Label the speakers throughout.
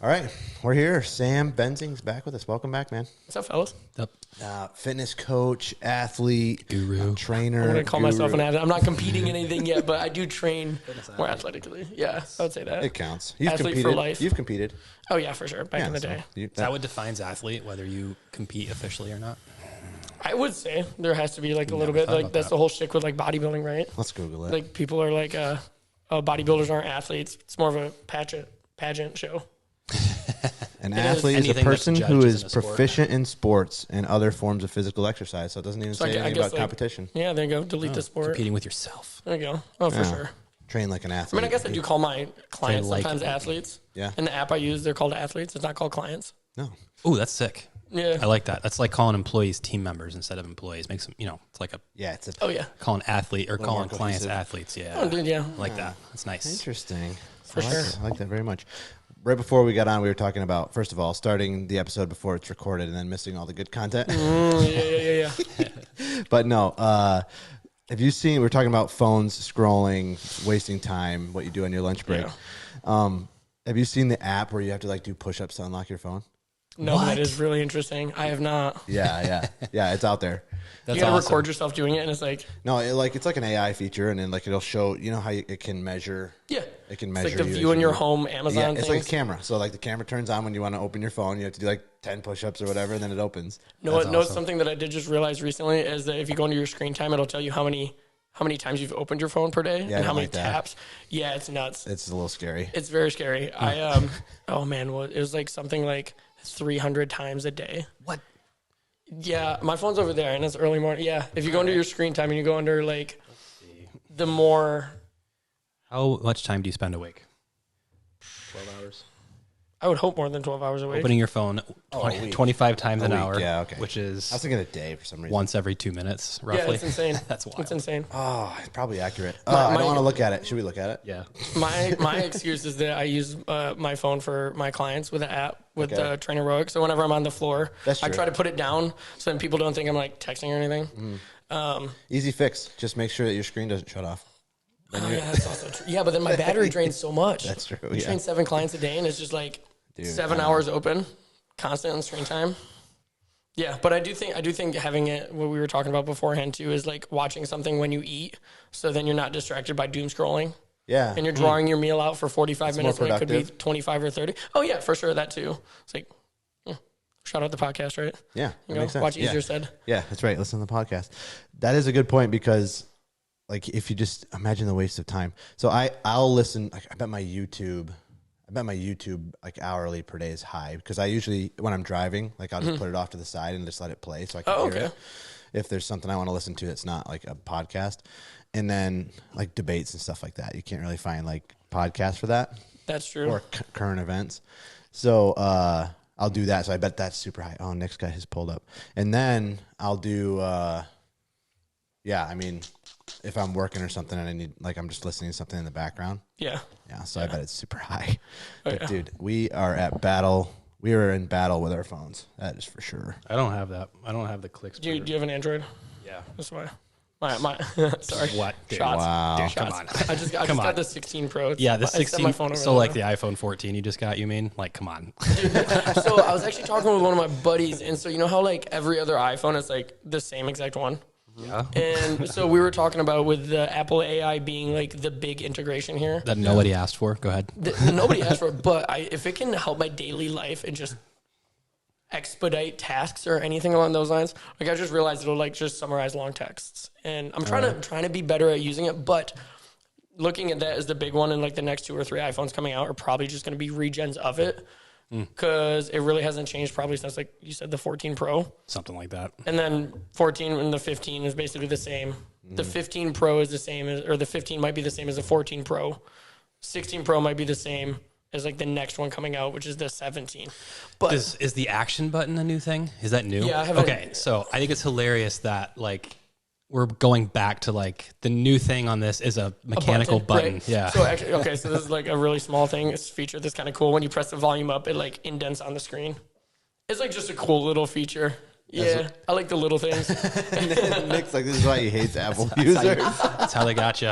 Speaker 1: All right, we're here. Sam Benzing's back with us. Welcome back, man.
Speaker 2: What's up, fellas?
Speaker 1: Fitness coach, athlete,
Speaker 3: Guru,
Speaker 1: trainer.
Speaker 2: I'm going to call myself an athlete. I'm not competing in anything yet, but I do train more athletically. Yeah, I would say that.
Speaker 1: It counts. You've
Speaker 2: Athlete
Speaker 1: competed.
Speaker 2: for life.
Speaker 1: You've competed.
Speaker 2: Oh, yeah, for sure. Back in the day.
Speaker 3: Is that what defines athlete, whether you compete officially or not?
Speaker 2: I would say there has to be like a little bit. Like that's the whole shtick with like bodybuilding, right?
Speaker 1: Let's Google it.
Speaker 2: Like people are like, oh, bodybuilders aren't athletes. It's more of a pageant show.
Speaker 1: An athlete is a
Speaker 3: Anything
Speaker 1: person
Speaker 3: that's
Speaker 1: who
Speaker 3: judged
Speaker 1: is
Speaker 3: in a sport.
Speaker 1: proficient in sports and other forms of physical exercise. So it doesn't even say
Speaker 2: I
Speaker 1: anything
Speaker 2: guess,
Speaker 1: about
Speaker 2: like,
Speaker 1: competition.
Speaker 2: Yeah, there you go. Delete the sport.
Speaker 3: Competing with yourself.
Speaker 2: There you go. Oh, for
Speaker 1: Yeah.
Speaker 2: sure.
Speaker 1: Train like an
Speaker 2: I
Speaker 1: athlete.
Speaker 2: mean, I guess I do call my clients
Speaker 3: like
Speaker 2: sometimes
Speaker 3: it.
Speaker 2: athletes.
Speaker 1: Yeah.
Speaker 2: In the app I use, they're called athletes. It's not called clients.
Speaker 1: No.
Speaker 3: Ooh, that's sick.
Speaker 2: Yeah.
Speaker 3: I like that. That's like calling employees team members instead of employees. Makes them, it's like a
Speaker 1: Yeah, it's a
Speaker 2: Oh, yeah.
Speaker 3: calling athlete or calling
Speaker 1: more
Speaker 3: clients
Speaker 1: cohesive.
Speaker 3: athletes. Yeah.
Speaker 2: Oh, dude, yeah.
Speaker 3: I like that. That's nice.
Speaker 1: interesting.
Speaker 2: For
Speaker 1: I like
Speaker 2: sure.
Speaker 1: it. I like that very much. Right before we got on, we were talking about, first of all, starting the episode before it's recorded and then missing all the good content.
Speaker 2: Yeah.
Speaker 1: But no, have you seen, we're talking about phones, scrolling, wasting time, what you do on your lunch break.
Speaker 2: Yeah.
Speaker 1: Have you seen the app where you have to like do push-ups to unlock your phone?
Speaker 2: No,
Speaker 3: What?
Speaker 2: that is really interesting. I have not.
Speaker 1: Yeah. It's out there.
Speaker 3: That's
Speaker 2: You gotta
Speaker 3: awesome.
Speaker 2: record yourself doing it, and it's like,
Speaker 1: No, it's like an AI feature, and then like it'll show, how it can measure.
Speaker 2: yeah.
Speaker 1: It can
Speaker 2: It's
Speaker 1: measure
Speaker 2: like the
Speaker 1: you as
Speaker 2: view in
Speaker 1: you
Speaker 2: your
Speaker 1: move.
Speaker 2: home Amazon
Speaker 1: Yeah, it's like
Speaker 2: things.
Speaker 1: a camera. So like the camera turns on when you want to open your phone. You have to do like 10 push-ups or whatever, and then it opens.
Speaker 2: No, something that I did just realize recently is that if you go into your screen time, it'll tell you how many times you've opened your phone per day
Speaker 1: I
Speaker 2: and
Speaker 1: don't
Speaker 2: how many
Speaker 1: like that.
Speaker 2: taps. Yeah, it's nuts.
Speaker 1: It's a little scary.
Speaker 2: It's very scary. Oh man, it was like something like 300 times a day.
Speaker 3: What?
Speaker 2: Yeah, my phone's over there, and it's early morning. Yeah, if you go into your screen time and you go under like the more,
Speaker 3: How much time do you spend awake? 12 hours.
Speaker 2: I would hope more than 12 hours a week.
Speaker 3: Opening your phone
Speaker 1: a week.
Speaker 3: 25 times an
Speaker 1: week,
Speaker 3: hour.
Speaker 1: yeah, okay.
Speaker 3: Which
Speaker 1: I
Speaker 3: is
Speaker 1: was thinking a day for some reason.
Speaker 3: once every 2 minutes,
Speaker 2: Yeah,
Speaker 3: roughly.
Speaker 2: it's insane.
Speaker 3: That's wild.
Speaker 2: It's insane.
Speaker 1: Oh, it's probably accurate. I
Speaker 2: my-
Speaker 1: don't want to look at it. Should we look at it?
Speaker 3: Yeah.
Speaker 2: My excuse is that I use my phone for my clients with an app with
Speaker 1: Okay.
Speaker 2: the Trainer Roic. So whenever I'm on the floor,
Speaker 1: That's
Speaker 2: I
Speaker 1: true.
Speaker 2: try to put it down so then people don't think I'm like texting or anything.
Speaker 1: Easy fix. Just make sure that your screen doesn't shut off.
Speaker 2: Oh, yeah, that's also true. Yeah, but then my battery drains so much.
Speaker 1: That's true,
Speaker 2: I
Speaker 1: yeah.
Speaker 2: train 7 clients a day, and it's just like
Speaker 1: Dude,
Speaker 2: 7 hours open, constant on screen time. Yeah, but I do think having it, what we were talking about beforehand too, is like watching something when you eat, so then you're not distracted by doom scrolling.
Speaker 1: Yeah.
Speaker 2: And you're drawing your meal out for 45
Speaker 1: It's
Speaker 2: minutes
Speaker 1: more
Speaker 2: when it could be
Speaker 1: productive.
Speaker 2: 25 or 30. Oh, yeah, for sure. That too. It's like, shout out the podcast, right?
Speaker 1: Yeah.
Speaker 2: You
Speaker 1: that
Speaker 2: know,
Speaker 1: makes sense.
Speaker 2: watch
Speaker 1: Yeah.
Speaker 2: Easier Said.
Speaker 1: Yeah, that's right. Listen to the podcast. That is a good point because, like, if you just imagine the waste of time. So I'll listen. Like, I bet my YouTube like hourly per day is high because I usually when I'm driving, like I'll just put it off to the side and just let it play so I can hear
Speaker 2: okay.
Speaker 1: it. If there's something I want to listen to that's not like a podcast, and then like debates and stuff like that, you can't really find like podcasts for that
Speaker 2: That's true.
Speaker 1: or current events. So I'll do that. So I bet that's super high. Oh, Nick's got his pulled up. And then I'll do, I mean, if I'm working or something and I need, like, I'm just listening to something in the background.
Speaker 2: Yeah.
Speaker 1: Yeah. So I bet it's super high. But
Speaker 2: yeah.
Speaker 1: dude, we are at battle. We are in battle with our phones. That is for sure.
Speaker 3: I don't have that. I don't have the clicks.
Speaker 2: Do you have an Android?
Speaker 3: Yeah.
Speaker 2: That's why. My sorry.
Speaker 3: What? Dude,
Speaker 2: Shots.
Speaker 1: Wow.
Speaker 3: Dude,
Speaker 2: Shots.
Speaker 3: come on.
Speaker 2: I just
Speaker 3: Come on.
Speaker 2: got the 16 Pro.
Speaker 3: Yeah, the
Speaker 2: I set
Speaker 3: 16.
Speaker 2: my phone over
Speaker 3: So
Speaker 2: there.
Speaker 3: like the iPhone 14 you just got, you mean? Like, come on.
Speaker 2: So I was actually talking with one of my buddies, and so you know how like every other iPhone is like the same exact one?
Speaker 3: Yeah.
Speaker 2: And so we were talking about with the Apple AI being like the big integration here.
Speaker 3: That nobody asked for. Go ahead.
Speaker 2: Nobody asked for it, but if it can help my daily life and just expedite tasks or anything along those lines, like I just realized it'll like just summarize long texts, and I'm trying to be better at using it. But looking at that as the big one, and like the next 2 or 3 iPhones coming out are probably just going to be regens of it because it really hasn't changed probably since like you said the 14 Pro,
Speaker 3: Something like that.
Speaker 2: and then 14 and the 15 is basically the same. The 15 Pro is the same as, or the 15 might be the same as the 14 Pro. 16 Pro might be the same as like the next one coming out, which is the 17. But
Speaker 3: Is the action button a new thing? Is that new?
Speaker 2: Yeah, I haven't-
Speaker 3: Okay, so I think it's hilarious that like we're going back to like the new thing on this is a mechanical button.
Speaker 2: right?
Speaker 3: Yeah.
Speaker 2: So actually, okay, so this is like a really small thing. It's a feature that's kind of cool. When you press the volume up, it like indents on the screen. It's like just a cool little feature. Yeah, I like the little things.
Speaker 1: Nick's like, this is why he hates Apple users.
Speaker 3: That's how they got you.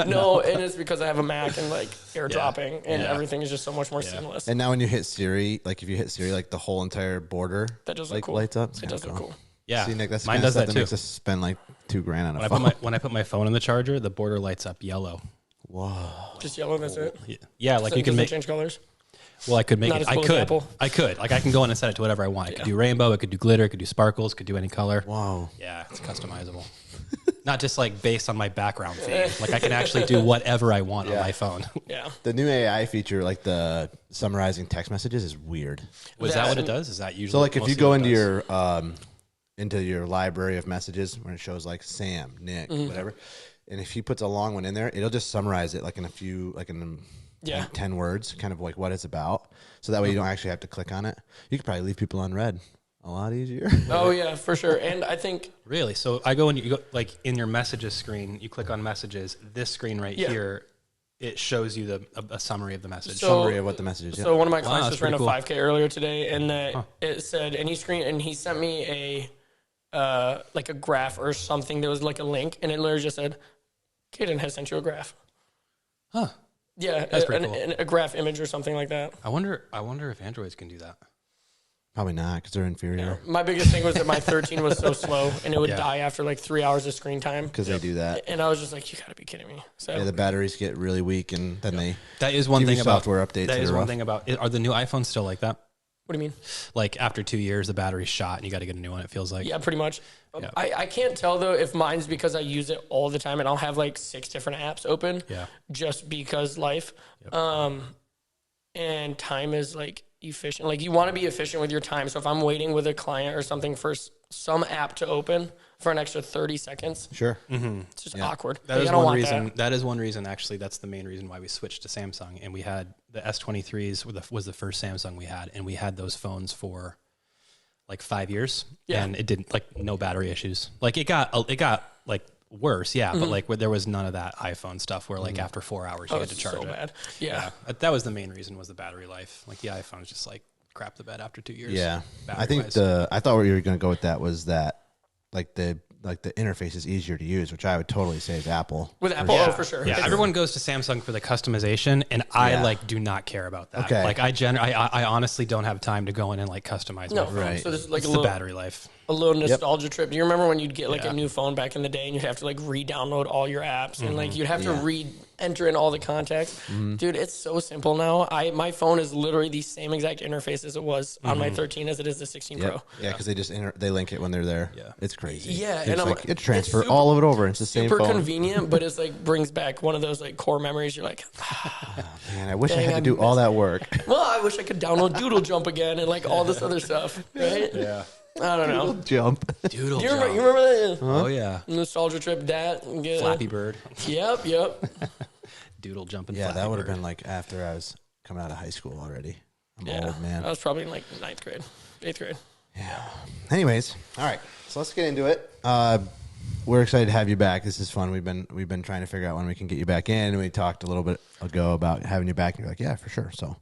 Speaker 2: No, and it's because I have a Mac and like airdropping and everything is just so much more seamless.
Speaker 1: And now when you hit Siri, like if you hit Siri, like the whole entire border
Speaker 2: That does look
Speaker 1: like
Speaker 2: cool.
Speaker 1: lights up.
Speaker 2: It does look cool.
Speaker 3: Yeah.
Speaker 1: See, Nick, that's the
Speaker 3: Mine
Speaker 1: kind of
Speaker 3: does
Speaker 1: stuff
Speaker 3: that
Speaker 1: that makes
Speaker 3: too.
Speaker 1: us spend like $2,000 on a phone.
Speaker 3: When I put my phone in the charger, the border lights up yellow.
Speaker 1: Whoa.
Speaker 2: Just yellow, that's it.
Speaker 3: Yeah, like you can
Speaker 2: Doesn't
Speaker 3: make.
Speaker 2: change colors.
Speaker 3: Well, I could make
Speaker 2: Not
Speaker 3: it.
Speaker 2: as cool as Apple.
Speaker 3: I could. Like I can go in and set it to whatever I want. It could do rainbow. It could do glitter. It could do sparkles. Could do any color.
Speaker 1: Wow.
Speaker 3: Yeah, it's customizable. Not just like based on my background feed. Like I can actually do whatever I want on my phone.
Speaker 2: Yeah.
Speaker 1: The new AI feature, like the summarizing text messages, is weird.
Speaker 3: Was that what it does? Is that usually?
Speaker 1: So like if you
Speaker 3: mostly
Speaker 1: go
Speaker 3: what it
Speaker 1: into
Speaker 3: does?
Speaker 1: into your library of messages when it shows like Sam, Nick, whatever, and if he puts a long one in there, it'll just summarize it like in a few, like in like 10 words, kind of like what it's about. So that way you don't actually have to click on it. You could probably leave people unread a lot easier.
Speaker 2: Oh yeah, for sure. And I think
Speaker 3: Really? So I go and you go like in your messages screen, you click on messages. This screen right here, it shows you a summary of the message.
Speaker 1: Summary of what the message is.
Speaker 2: So one of my
Speaker 3: Wow,
Speaker 2: clients
Speaker 3: that's
Speaker 2: just ran a
Speaker 3: pretty cool.
Speaker 2: 5K earlier today, and that it said any screen, and he sent me like a graph or something that was like a link, and it literally just said, "Kaden has sent you a graph."
Speaker 3: Huh.
Speaker 2: Yeah,
Speaker 3: That's pretty cool.
Speaker 2: a graph image or something like that.
Speaker 3: I wonder if Androids can do that.
Speaker 1: Probably not because they're inferior.
Speaker 2: My biggest thing was that my 13 was so slow, and it would
Speaker 3: Yeah.
Speaker 2: die after like 3 hours of screen time.
Speaker 1: Because they do that.
Speaker 2: And I was just like, "You got to be kidding me!" So
Speaker 1: Yeah, the batteries get really weak, and then they
Speaker 3: That is one
Speaker 1: give you
Speaker 3: thing about
Speaker 1: software updates.
Speaker 3: That
Speaker 1: that
Speaker 3: is
Speaker 1: are
Speaker 3: one
Speaker 1: rough.
Speaker 3: thing about. Are the new iPhones still like that?
Speaker 2: what do you mean?
Speaker 3: Like after 2 years, the battery's shot and you got to get a new one. It feels like.
Speaker 2: Yeah, pretty much. I can't tell though if mine's because I use it all the time, and I'll have like 6 different apps open.
Speaker 3: Yeah.
Speaker 2: Just because life, and time is like efficient. Like you want to be efficient with your time. So if I'm waiting with a client or something for some app to open for an extra 30 seconds,
Speaker 1: Sure.
Speaker 2: it's just awkward.
Speaker 3: That
Speaker 2: Like,
Speaker 3: is
Speaker 2: I don't
Speaker 3: one
Speaker 2: want
Speaker 3: reason. That is one reason. Actually, that's the main reason why we switched to Samsung. And we had the S23s was the first Samsung we had, and we had those phones for like 5 years, and it didn't like no battery issues. Like it got like worse, but like there was none of that iPhone stuff where like after 4 hours you had to charge
Speaker 2: so
Speaker 3: it.
Speaker 2: bad. Yeah.
Speaker 3: That was the main reason was the battery life. Like the iPhone's just like crap the bed after 2 years.
Speaker 1: Yeah. I
Speaker 3: battery-wise.
Speaker 1: think I thought where you were going to go with that was that like the interface is easier to use, which I would totally say is Apple.
Speaker 2: With Apple, oh, for sure.
Speaker 3: Yeah, everyone goes to Samsung for the customization, and I like do not care about that.
Speaker 1: Okay.
Speaker 3: Like I honestly don't have time to go in and like customize my phone.
Speaker 1: Right.
Speaker 2: So this is like
Speaker 3: It's
Speaker 2: a
Speaker 3: the
Speaker 2: little
Speaker 3: battery life.
Speaker 2: a little nostalgia trip. Do you remember when you'd get like
Speaker 3: Yeah.
Speaker 2: a new phone back in the day and you'd have to like re-download all your apps and like you'd have to re-enter in all the contacts? Dude, it's so simple now. My phone is literally the same exact interface as it was on my 13 as it is the 16 Pro.
Speaker 1: Yeah, because they just they link it when they're there.
Speaker 3: Yeah.
Speaker 1: It's crazy.
Speaker 2: Yeah,
Speaker 1: it's
Speaker 2: and I'm
Speaker 1: like
Speaker 2: like,
Speaker 1: it transfer
Speaker 2: it's super-
Speaker 1: all of it over. It's the same
Speaker 2: Super
Speaker 1: phone.
Speaker 2: convenient, but it's like brings back one of those like core memories. You're like,
Speaker 1: Man, I wish I
Speaker 2: Dang,
Speaker 1: had to
Speaker 2: I
Speaker 1: do all that work.
Speaker 2: well, I wish I could download Doodle Jump again and like all this other stuff, right?
Speaker 3: Yeah.
Speaker 2: I don't know.
Speaker 1: Jump.
Speaker 3: Doodle
Speaker 2: You remember that?
Speaker 3: Oh yeah.
Speaker 2: Nostalgia trip, that. Get,
Speaker 3: Flappy Bird.
Speaker 2: Yep.
Speaker 3: Doodle jumping.
Speaker 1: Yeah,
Speaker 3: Flappy
Speaker 1: that would have
Speaker 3: Bird.
Speaker 1: been like after I was coming out of high school already. I'm
Speaker 2: Yeah.
Speaker 1: old, man.
Speaker 2: I was probably in like 9th grade, 8th grade.
Speaker 1: Anyways, all right. So let's get into it. We're excited to have you back. This is fun. We've been trying to figure out when we can get you back in. We talked a little bit ago about having you back, and you're like, yeah, for sure. So,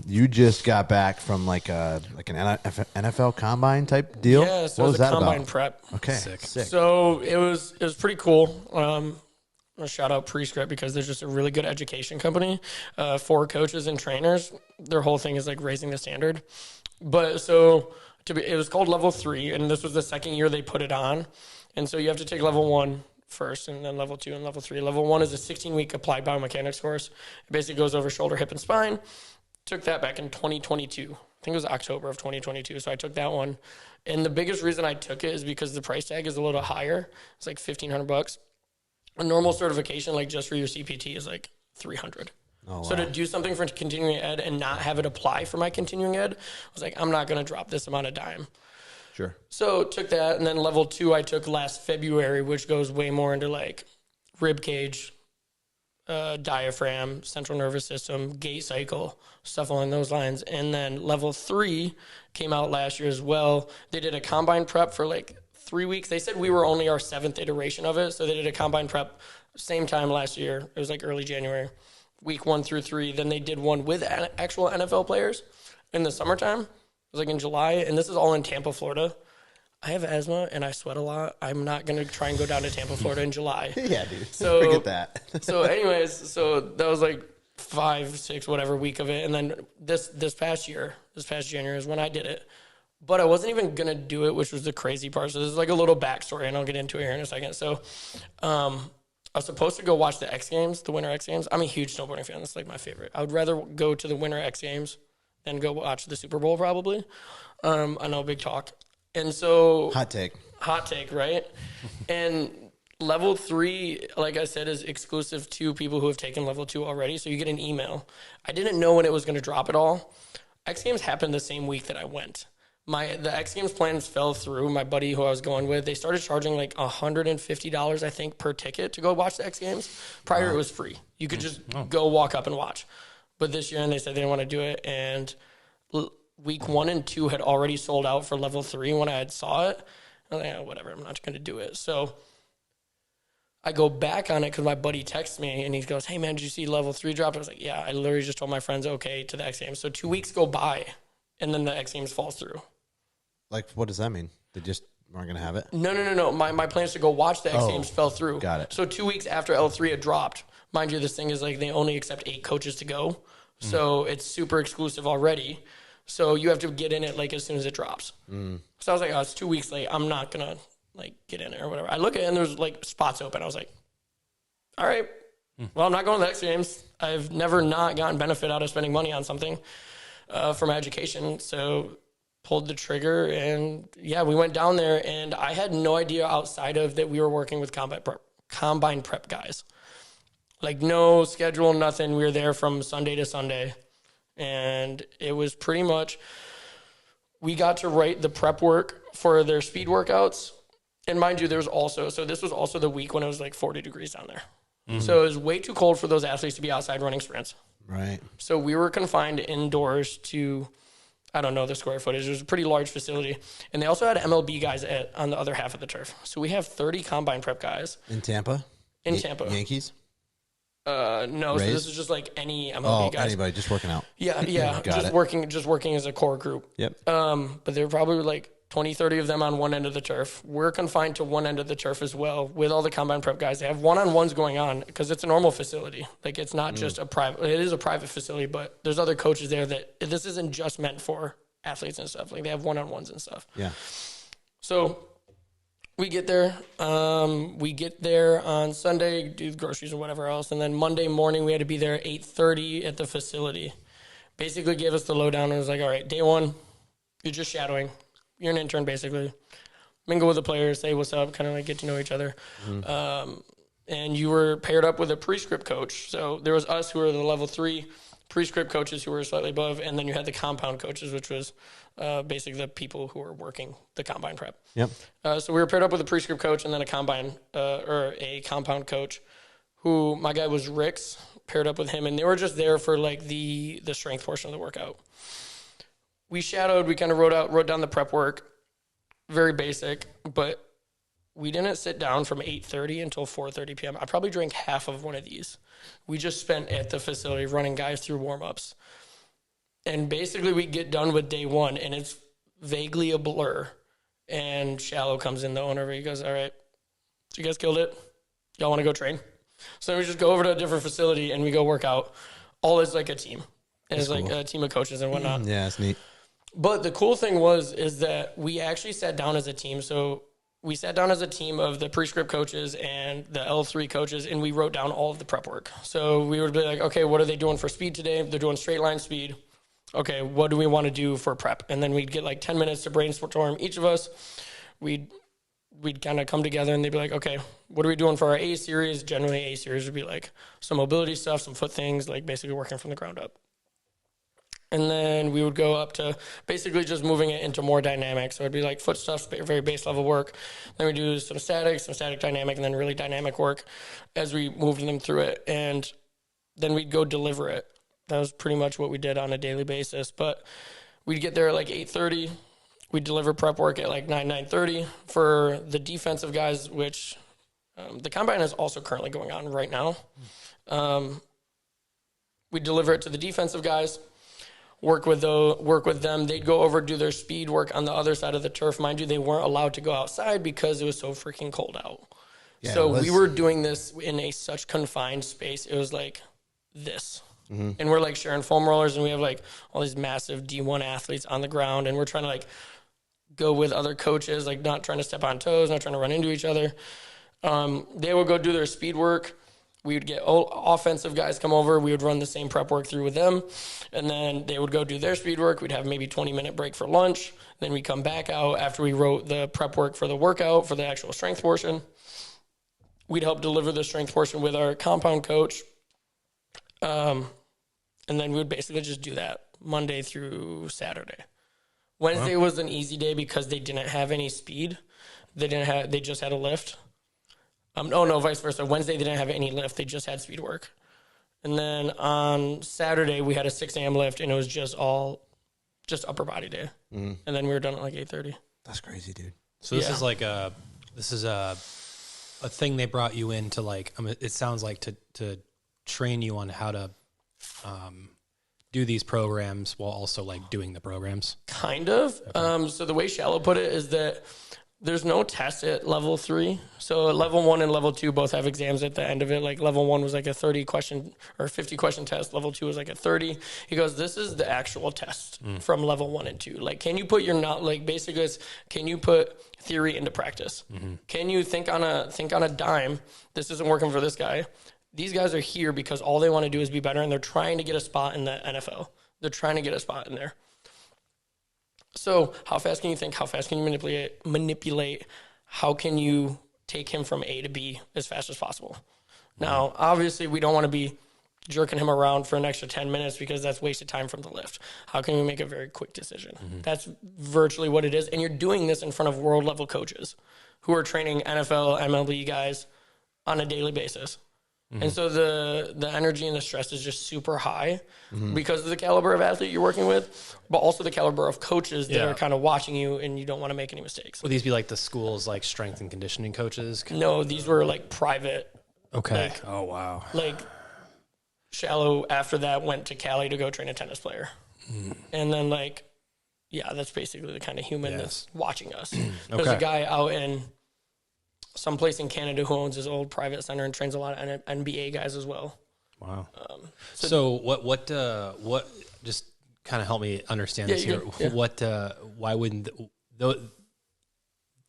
Speaker 1: you just got back from like an NFL combine type deal.
Speaker 2: Yeah, so
Speaker 1: what
Speaker 2: it was
Speaker 1: was
Speaker 2: a
Speaker 1: that
Speaker 2: combine
Speaker 1: about?
Speaker 2: prep.
Speaker 1: Okay,
Speaker 3: Sick.
Speaker 2: So it was pretty cool. I'm gonna shout out Prescript because they're just a really good education company for coaches and trainers. Their whole thing is like raising the standard. But so it was called Level 3, and this was the second year they put it on. And so you have to take Level 1 first, and then Level 2 and Level 3. Level 1 is a 16-week applied biomechanics course. It basically goes over shoulder, hip, and spine. Took that back in 2022. I think it was October of 2022. So I took that one. And the biggest reason I took it is because the price tag is a little higher. It's like $1,500. A normal certification, like just for your CPT, is like $300.
Speaker 1: Oh,
Speaker 2: So to do something for continuing ed and not have it apply for my continuing ed, I was like, I'm not going to drop this amount of dime.
Speaker 1: Sure.
Speaker 2: So took that, and then Level 2 I took last February, which goes way more into like rib cage, diaphragm, central nervous system, gait cycle, stuff along those lines. And then Level 3 came out last year as well. They did a combine prep for like 3 weeks. They said we were only our 7th iteration of it, so they did a combine prep same time last year. It was like early January, week 1 through 3. Then they did one with actual NFL players in the summertime. It was like in July, and this is all in Tampa, Florida. I have asthma and I sweat a lot. I'm not going to try and go down to Tampa, Florida in July.
Speaker 1: Yeah, dude.
Speaker 2: So
Speaker 1: forget that.
Speaker 2: So anyways, so that was like 5, 6, whatever week of it. And then this past January is when I did it. But I wasn't even going to do it, which was the crazy part. So this is like a little backstory, and I'll get into it here in a second. So I was supposed to go watch the X Games, the Winter X Games. I'm a huge snowboarding fan. That's like my favorite. I would rather go to the Winter X Games than go watch the Super Bowl probably. I know, big talk. And so...
Speaker 1: Hot take,
Speaker 2: right? And level 3, like I said, is exclusive to people who have taken level 2 already. So you get an email. I didn't know when it was going to drop at all. X Games happened the same week that I went. The X Games plans fell through. My buddy who I was going with, they started charging like $150, I think, per ticket to go watch the X Games. Prior, it was free. You could just go walk up and watch. But this year, and they said they didn't want to do it. And week 1 and 2 had already sold out for level 3 when I had saw it. I was like, oh, whatever, I'm not going to do it. So I go back on it because my buddy texts me and he goes, hey, man, did you see level 3 drop? I was like, yeah, I literally just told my friends, okay, to the X Games. So 2 weeks go by and then the X Games falls through.
Speaker 1: Like, what does that mean? They just aren't going to have it?
Speaker 2: No. My plans to go watch the X Games fell through.
Speaker 1: Got it.
Speaker 2: So 2 weeks after L3 had dropped, mind you, this thing is like they only accept 8 coaches to go. So it's super exclusive already. So you have to get in it like as soon as it drops. So I was like, oh, it's 2 weeks late. I'm not going to like get in it or whatever. I look at it and there's like spots open. I was like, all right, well, I'm not going to the X Games. I've never not gotten benefit out of spending money on something for my education. So pulled the trigger and yeah, we went down there and I had no idea outside of that we were working with combine prep guys. Like no schedule, nothing. We were there from Sunday to Sunday. And it was pretty much, we got to write the prep work for their speed workouts. And mind you, this was also the week when it was like 40 degrees down there. So it was way too cold for those athletes to be outside running sprints.
Speaker 1: Right.
Speaker 2: So we were confined indoors to, I don't know the square footage. It was a pretty large facility. And they also had MLB guys on the other half of the turf. So we have 30 combine prep guys.
Speaker 1: In Tampa?
Speaker 2: Tampa.
Speaker 1: Yankees?
Speaker 2: No,
Speaker 1: Rays?
Speaker 2: so this is just like any MLB guys.
Speaker 1: Anybody just working out.
Speaker 2: Yeah, just working as a core group.
Speaker 1: Yep.
Speaker 2: But there were probably like 20, 30 of them on one end of the turf. We're confined to one end of the turf as well with all the combine prep guys. They have one-on-ones going on because it's a normal facility. Like it's not just a private, it is a private facility, but there's other coaches there that this isn't just meant for athletes and stuff. Like they have one-on-ones and stuff.
Speaker 1: Yeah.
Speaker 2: So we get there. We get there on Sunday, do the groceries or whatever else. And then Monday morning, we had to be there at 8:30 at the facility. Basically gave us the lowdown and was like, all right, day 1, you're just shadowing. You're an intern, basically. Mingle with the players, say what's up, kind of like get to know each other. And you were paired up with a pre-script coach. So there was us who were the level 3 pre-script coaches who were slightly above, and then you had the compound coaches, which was basically the people who were working the combine prep.
Speaker 1: Yep.
Speaker 2: So we were paired up with a pre-script coach and then a combine or a compound coach who my guy was Rick's, paired up with him, and they were just there for like the strength portion of the workout. We shadowed, we kind of wrote down the prep work, very basic, but we didn't sit down from 8:30 until 4:30 p.m. I probably drank half of one of these. We just spent at the facility running guys through warm-ups. And basically we get done with day 1 and it's vaguely a blur. And Shallow comes in, the owner, he goes, all right, so you guys killed it. Y'all want to go train? So we just go over to a different facility and we go work out, all as like a team. And it's like a team of coaches and whatnot.
Speaker 1: Yeah, it's neat.
Speaker 2: But the cool thing is that we actually sat down as a team. So we sat down as a team of the pre-script coaches and the L3 coaches, and we wrote down all of the prep work. So we would be like, okay, what are they doing for speed today? They're doing straight line speed. Okay, what do we want to do for prep? And then we'd get like 10 minutes to brainstorm each of us. We'd kind of come together and they'd be like, okay, what are we doing for our A series? Generally, A series would be like some mobility stuff, some foot things, like basically working from the ground up. And then we would go up to basically just moving it into more dynamic. So it'd be like foot stuff, very base level work. Then we do some static dynamic, and then really dynamic work as we moved them through it. And then we'd go deliver it. That was pretty much what we did on a daily basis. But we'd get there at like 8:30. We'd deliver prep work at like 9:30 for the defensive guys, which the combine is also currently going on right now. We deliver it to the defensive guys. work with them. They'd go over, do their speed work on the other side of the turf. Mind you, they weren't allowed to go outside because it was so freaking cold out. Yeah, so we were doing this in such confined space. It was like this. Mm-hmm. And we're like sharing foam rollers, and we have like all these massive D1 athletes on the ground, and we're trying to like go with other coaches, like not trying to step on toes, not trying to run into each other. They would go do their speed work. We would get offensive guys come over. We would run the same prep work through with them. And then they would go do their speed work. We'd have maybe 20-minute break for lunch. Then we come back out after we wrote the prep work for the workout for the actual strength portion. We'd help deliver the strength portion with our compound coach. And then we would basically just do that Monday through Saturday. Wednesday was an easy day because they didn't have any speed. They just had a lift. Vice versa. Wednesday, they didn't have any lift. They just had speed work. And then on Saturday, we had a 6 a.m. lift, and it was just upper body day. Mm-hmm. And then we were done at like 8:30.
Speaker 1: That's crazy, dude.
Speaker 3: So this is like a thing they brought you in to like, it sounds like to train you on how to do these programs while also like doing the programs.
Speaker 2: Kind of. Okay. So the way Shallow put it is that there's no test at level 3. So level 1 and level 2 both have exams at the end of it. Like level 1 was like a 30 question or 50 question test. Level 2 was like a 30. He goes, this is the actual test from level 1 and 2. Like, can you put basically it's, can you put theory into practice? Mm-hmm. Can you think on a dime? This isn't working for this guy. These guys are here because all they want to do is be better, and they're trying to get a spot in the NFL. They're trying to get a spot in there. So how fast can you think? How fast can you manipulate? How can you take him from A to B as fast as possible? Now, obviously, we don't want to be jerking him around for an extra 10 minutes because that's wasted time from the lift. How can we make a very quick decision? Mm-hmm. That's virtually what it is. And you're doing this in front of world-level coaches who are training NFL, MLB guys on a daily basis. Mm-hmm. And so the energy and the stress is just super high because of the caliber of athlete you're working with, but also the caliber of coaches that are kind of watching you, and you don't want to make any mistakes.
Speaker 3: Would these be like the school's like strength and conditioning coaches?
Speaker 2: No, these were like private.
Speaker 3: Okay. Oh, wow.
Speaker 2: Like Shallow after that went to Cali to go train a tennis player. Mm. And then that's basically the kind of human that's watching us. There's a guy out in someplace in Canada who owns his old private center and trains a lot of NBA guys as well. Wow.
Speaker 3: So what just kind of help me understand this here. Yeah. Why wouldn't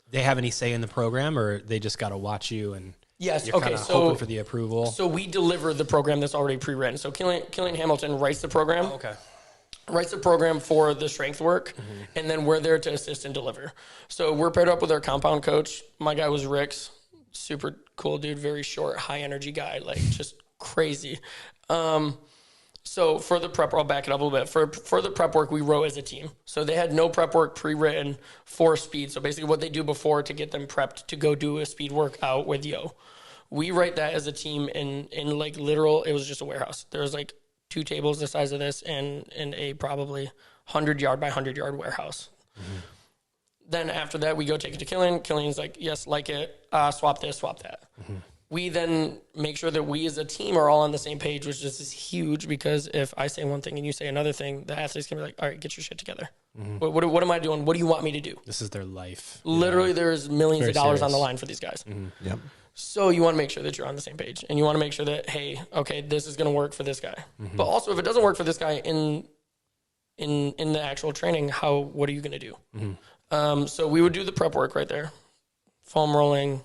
Speaker 3: they have any say in the program, or they just got to watch you and you're kind of hoping for the approval?
Speaker 2: So we deliver the program that's already pre-written. So Killian Hamilton writes the program.
Speaker 3: Oh, okay.
Speaker 2: Writes the program for the strength work, and then we're there to assist and deliver. So we're paired up with our compound coach. My guy was Rick's, super cool dude, very short, high energy guy, like just crazy. So for the prep, I'll back it up a little bit. For the prep work, we wrote as a team. So they had no prep work pre-written for speed. So basically what they do before to get them prepped to go do a speed workout with Yo. We write that as a team in like literal, it was just a warehouse. There was like 2 tables the size of this and a probably 100-yard by 100-yard warehouse. Mm-hmm. Then after that, we go take it to Killian. Killian's like, yes, like it, swap this, swap that. Mm-hmm. We then make sure that we as a team are all on the same page, which is huge because if I say one thing and you say another thing, the athlete's going to be like, all right, get your shit together. Mm-hmm. What am I doing? What do you want me to do?
Speaker 3: This is their life.
Speaker 2: Literally, there's millions of dollars on the line for these guys.
Speaker 3: Mm-hmm. Yep.
Speaker 2: So you want to make sure that you're on the same page, and you want to make sure that, hey, okay, this is going to work for this guy. Mm-hmm. But also, if it doesn't work for this guy in the actual training, what are you going to do? Mm-hmm. So we would do the prep work right there, foam rolling,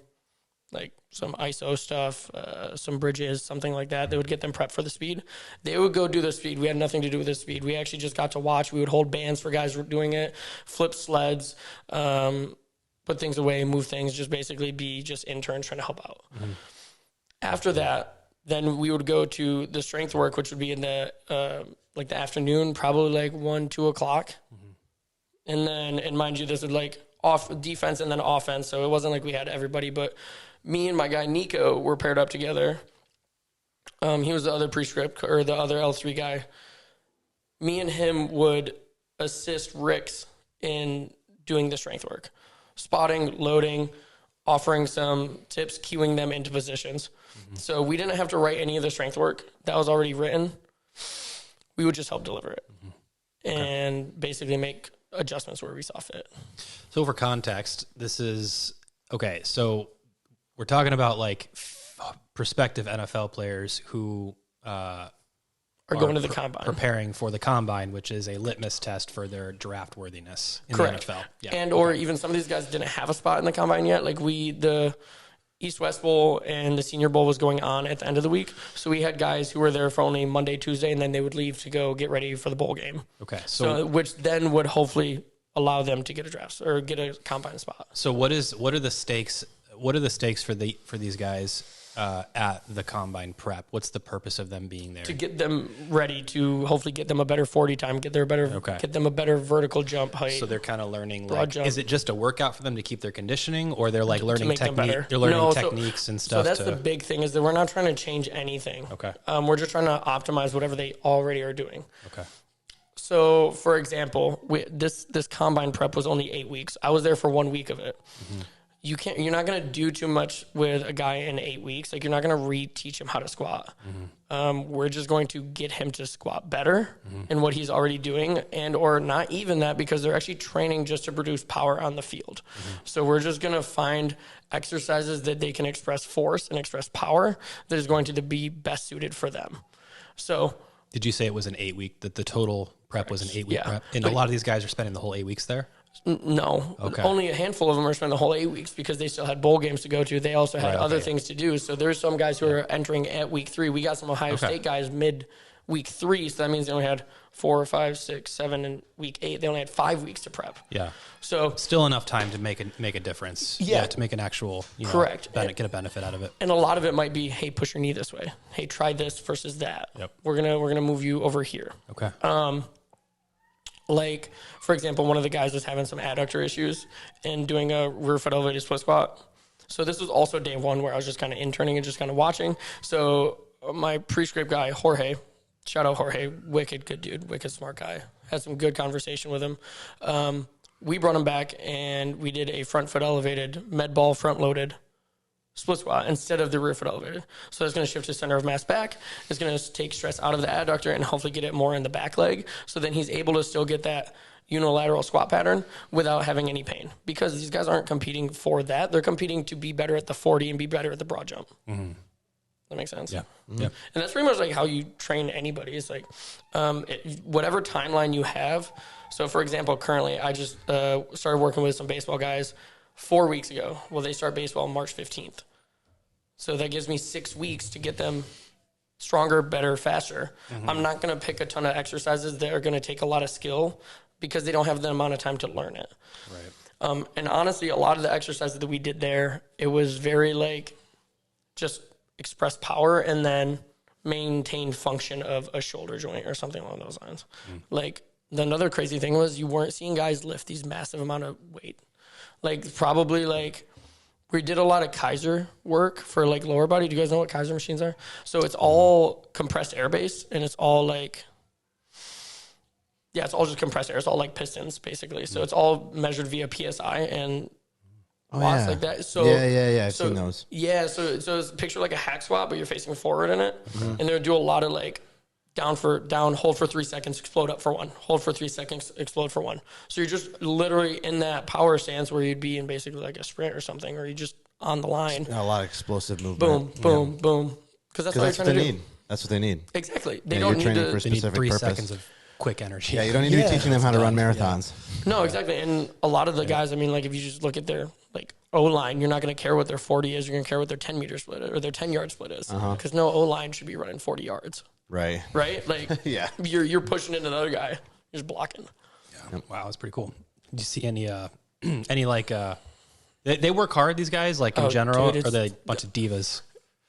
Speaker 2: like some ISO stuff, some bridges, something like that. They would get them prepped for the speed. They would go do the speed. We had nothing to do with the speed. We actually just got to watch. We would hold bands for guys doing it, flip sleds, put things away, move things, just basically be just interns trying to help out. Mm-hmm. After that, then we would go to the strength work, which would be in the the afternoon, probably like 1, 2 o'clock. Mm-hmm. And mind you, this is like off defense and then offense. So it wasn't like we had everybody, but me and my guy Nico were paired up together. He was the other prescript or the other L3 guy. Me and him would assist Rick's in doing the strength work. Spotting, loading, offering some tips, cueing them into positions. Mm-hmm. So we didn't have to write any of the strength work. That was already written. We would just help deliver it. Mm-hmm. and basically make adjustments where we saw fit.
Speaker 3: So for context, this is okay. So we're talking about like prospective NFL players who
Speaker 2: are going to the combine,
Speaker 3: preparing for the combine, which is a litmus test for their draft worthiness in
Speaker 2: Correct.
Speaker 3: the NFL. Yeah.
Speaker 2: And or even some of these guys didn't have a spot in the combine yet. Like the East-West Bowl and the Senior Bowl was going on at the end of the week. So we had guys who were there for only Monday, Tuesday, and then they would leave to go get ready for the bowl game.
Speaker 3: Okay.
Speaker 2: So which then would hopefully allow them to get a draft or get a combine spot.
Speaker 3: So what are the stakes? What are the stakes for these guys at the combine prep? What's the purpose of them being there?
Speaker 2: To get them ready to hopefully get them a better 40 time, get them a better vertical jump height.
Speaker 3: So they're kind of learning.
Speaker 2: Broad jump.
Speaker 3: Is it just a workout for them to keep their conditioning, or they're like learning technique? They're learning techniques and stuff.
Speaker 2: So that's the big thing, is that we're not trying to change anything.
Speaker 3: Okay.
Speaker 2: We're just trying to optimize whatever they already are doing.
Speaker 3: Okay.
Speaker 2: So, for example, this combine prep was only 8 weeks. I was there for 1 week of it. Mm-hmm. You're not going to do too much with a guy in 8 weeks. Like, you're not going to reteach him how to squat. Mm-hmm. We're just going to get him to squat better in what he's already doing, and or not even that, because they're actually training just to produce power on the field. Mm-hmm. So we're just going to find exercises that they can express force and express power that is going to be best suited for them. So,
Speaker 3: did you say it was an 8 week, that the total prep was an 8 week prep? And a lot of these guys are spending the whole 8 weeks there?
Speaker 2: No.
Speaker 3: Okay.
Speaker 2: Only a handful of them are spending the whole 8 weeks because they still had bowl games to go to. They also had other things to do. So there's some guys who are entering at week 3. We got some Ohio State guys mid week 3. So that means they only had 4, 5, 6, 7, and week 8. They only had 5 weeks to prep.
Speaker 3: Yeah.
Speaker 2: So
Speaker 3: still enough time to make a difference.
Speaker 2: Yeah.
Speaker 3: To make an actual,
Speaker 2: Correct.
Speaker 3: Get a benefit out of it.
Speaker 2: And a lot of it might be, hey, push your knee this way. Hey, try this versus that.
Speaker 3: Yep.
Speaker 2: We're gonna move you over here.
Speaker 3: Okay.
Speaker 2: Like, for example, one of the guys was having some adductor issues and doing a rear foot elevated split squat. So this was also day 1 where I was just kind of interning and just kind of watching. So my pre-script guy, Jorge, shout out Jorge, wicked good dude, wicked smart guy. Had some good conversation with him. We brought him back and we did a front foot elevated med ball front loaded split squat instead of the rear foot elevated. So it's going to shift his center of mass back. It's going to take stress out of the adductor and hopefully get it more in the back leg. So then he's able to still get that unilateral squat pattern without having any pain, because these guys aren't competing for that. They're competing to be better at the 40 and be better at the broad jump. Mm-hmm. That makes sense?
Speaker 3: Yeah.
Speaker 2: Mm-hmm. Yeah. And that's pretty much like how you train anybody. It's like whatever timeline you have. So for example, currently I just started working with some baseball guys 4 weeks ago. Well, they start baseball March 15th. So that gives me 6 weeks to get them stronger, better, faster. Mm-hmm. I'm not going to pick a ton of exercises that are going to take a lot of skill because they don't have the amount of time to learn it.
Speaker 3: Right.
Speaker 2: And honestly, a lot of the exercises that we did there, it was very like just express power and then maintain function of a shoulder joint or something along those lines. Like, another crazy thing was you weren't seeing guys lift these massive amount of weight. Like, probably like we did a lot of Kaiser work for like lower body. Do you guys know what Kaiser machines are? So it's all compressed air based, and it's all like, it's all just compressed air. It's all like pistons basically. So it's all measured via PSI and watts like that. So
Speaker 1: I've seen those.
Speaker 2: Yeah, so it's picture like a hack squat, but you're facing forward in it, and they'll do a lot of like down, hold for 3 seconds, explode up for 1, hold for 3 seconds, explode for 1. So you're just literally in that power stance where you'd be in basically like a sprint or something, or you're just on the line.
Speaker 1: A lot of explosive movement.
Speaker 2: Boom, boom, boom. Because that's what
Speaker 1: they need. That's what they need.
Speaker 2: Exactly. They don't need to.
Speaker 3: They need 3 seconds of quick energy.
Speaker 1: Yeah, you don't need to be teaching them how to run marathons.
Speaker 2: No, exactly. And a lot of the guys, I mean, like if you just look at their like O-line, you're not going to care what their 40 is. You're going to care what their 10-meter split is, or their 10-yard split is. Because no O-line should be running 40 yards.
Speaker 1: Right.
Speaker 2: Like, you're pushing into the other guy. You're just blocking.
Speaker 3: Yeah. Wow, that's pretty cool. Did you see any like, they work hard, these guys, like in general, dude, or are they a bunch of divas?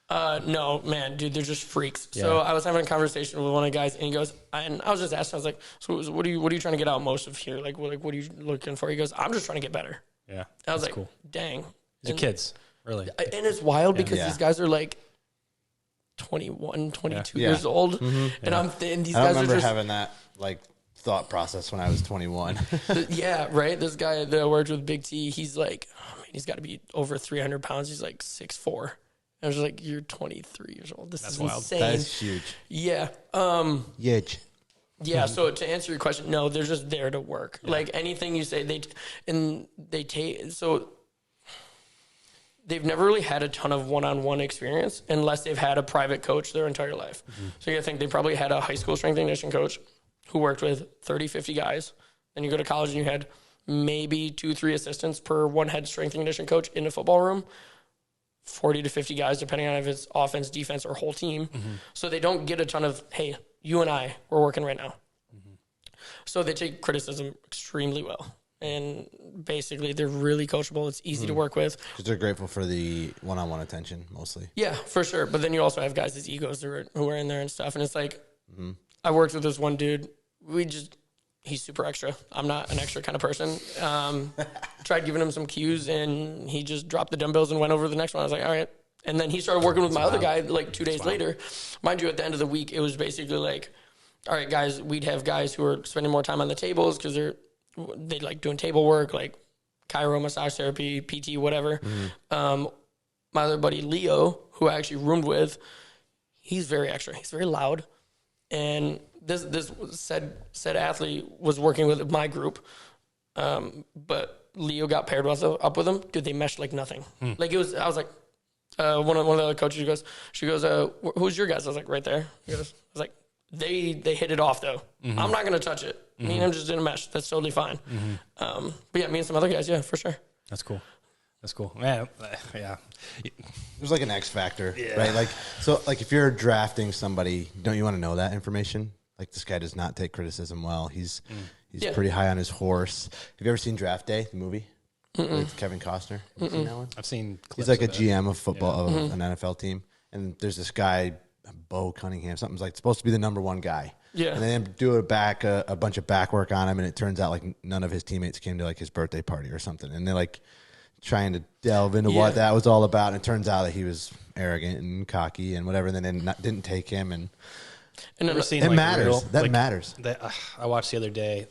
Speaker 2: No, man, dude, they're just freaks. Yeah. So I was having a conversation with one of the guys, and he goes, and I was just asking, I was like, so what are you trying to get out most of here? Like, what are you looking for? He goes, I'm just trying to get better.
Speaker 3: Yeah.
Speaker 2: I was like, cool. Dang.
Speaker 3: These are kids, really.
Speaker 2: And it's wild because these guys are like 21, 22 years old. Mm-hmm. And these guys are just
Speaker 1: having that like thought process when I was 21.
Speaker 2: Yeah, right. This guy that I worked with, Big T, he's like, he's got to be over 300 pounds. He's like 6'4". I was like, you're 23 years old. This is wild. Insane.
Speaker 1: That's huge.
Speaker 2: Yeah.
Speaker 1: Huge.
Speaker 2: Yeah. So to answer your question, no, they're just there to work. Yeah. Like anything you say, they take, so they've never really had a ton of one-on-one experience unless they've had a private coach their entire life. So you think they probably had a high school strength and conditioning coach who worked with 30, 50 guys. Then you go to college and you had maybe 2-3 assistants per one head strength and conditioning coach in the football room, 40 to 50 guys, depending on if it's offense, defense, or whole team. So they don't get a ton of, hey, you and I, we're working right now. So they take criticism extremely well. And basically, they're really coachable. It's easy to work with.
Speaker 1: Because they're grateful for the one-on-one attention, mostly.
Speaker 2: Yeah, for sure. But then you also have guys' egos who are in there and stuff. And it's like, I worked with this one dude. He's super extra. I'm not an extra kind of person. Tried giving him some cues, and he just dropped the dumbbells and went over to the next one. I was like, all right. And then he started working with my other guy like 2 days later. Mind you, at the end of the week, it was basically like, all right, guys, we'd have guys who are spending more time on the tables because they like doing table work, like chiro, massage therapy, PT, whatever. My other buddy, Leo, who I actually roomed with, he's very extra. He's very loud. And this said athlete was working with my group, but Leo got paired up with him. Dude, they meshed like nothing. Like I was like, one of the other coaches, she goes, who's your guys? I was like, right there. I was like, they hit it off though. I'm not gonna touch it. Me and him just didn't mesh. That's totally fine. But yeah, me and some other guys, yeah, for sure.
Speaker 3: That's cool. Man, yeah.
Speaker 1: There's like an X factor, right? Like, so like if you're drafting somebody, don't you want to know that information? Like, this guy does not take criticism well. He's pretty high on his horse. Have you ever seen Draft Day, the movie with Kevin Costner? Have you seen that one?
Speaker 3: I've seen clips.
Speaker 1: He's like a GM of football of an NFL team, and there's this guy, Bo Cunningham, something's like supposed to be the number one guy. Yeah. And then do a bunch of back work on him, and it turns out like none of his teammates came to like his birthday party or something, and they're like trying to delve into what that was all about, and it turns out that he was arrogant and cocky and whatever, and then didn't take him, and it matters. That matters.
Speaker 3: I watched the other day,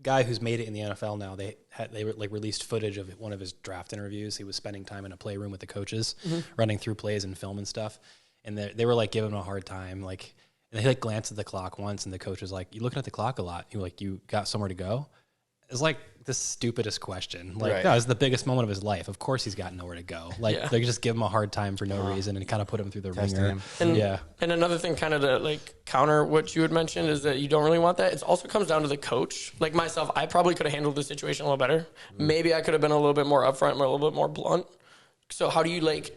Speaker 3: guy who's made it in the NFL now. They released footage of one of his draft interviews. He was spending time in a playroom with the coaches, running through plays and film and stuff, and they were like giving him a hard time, like. And he like glanced at the clock once, and the coach was like, "You looking at the clock a lot? You got somewhere to go?" It's like the stupidest question. Like, no, it's the biggest moment of his life. Of course, he's got nowhere to go. Like, they just give him a hard time for no reason and kind of put him through the ringer.
Speaker 2: And another thing, kind of to like counter what you had mentioned, is that you don't really want that. It also comes down to the coach. Like myself, I probably could have handled the situation a little better. Maybe I could have been a little bit more upfront, a little bit more blunt. So how do you like,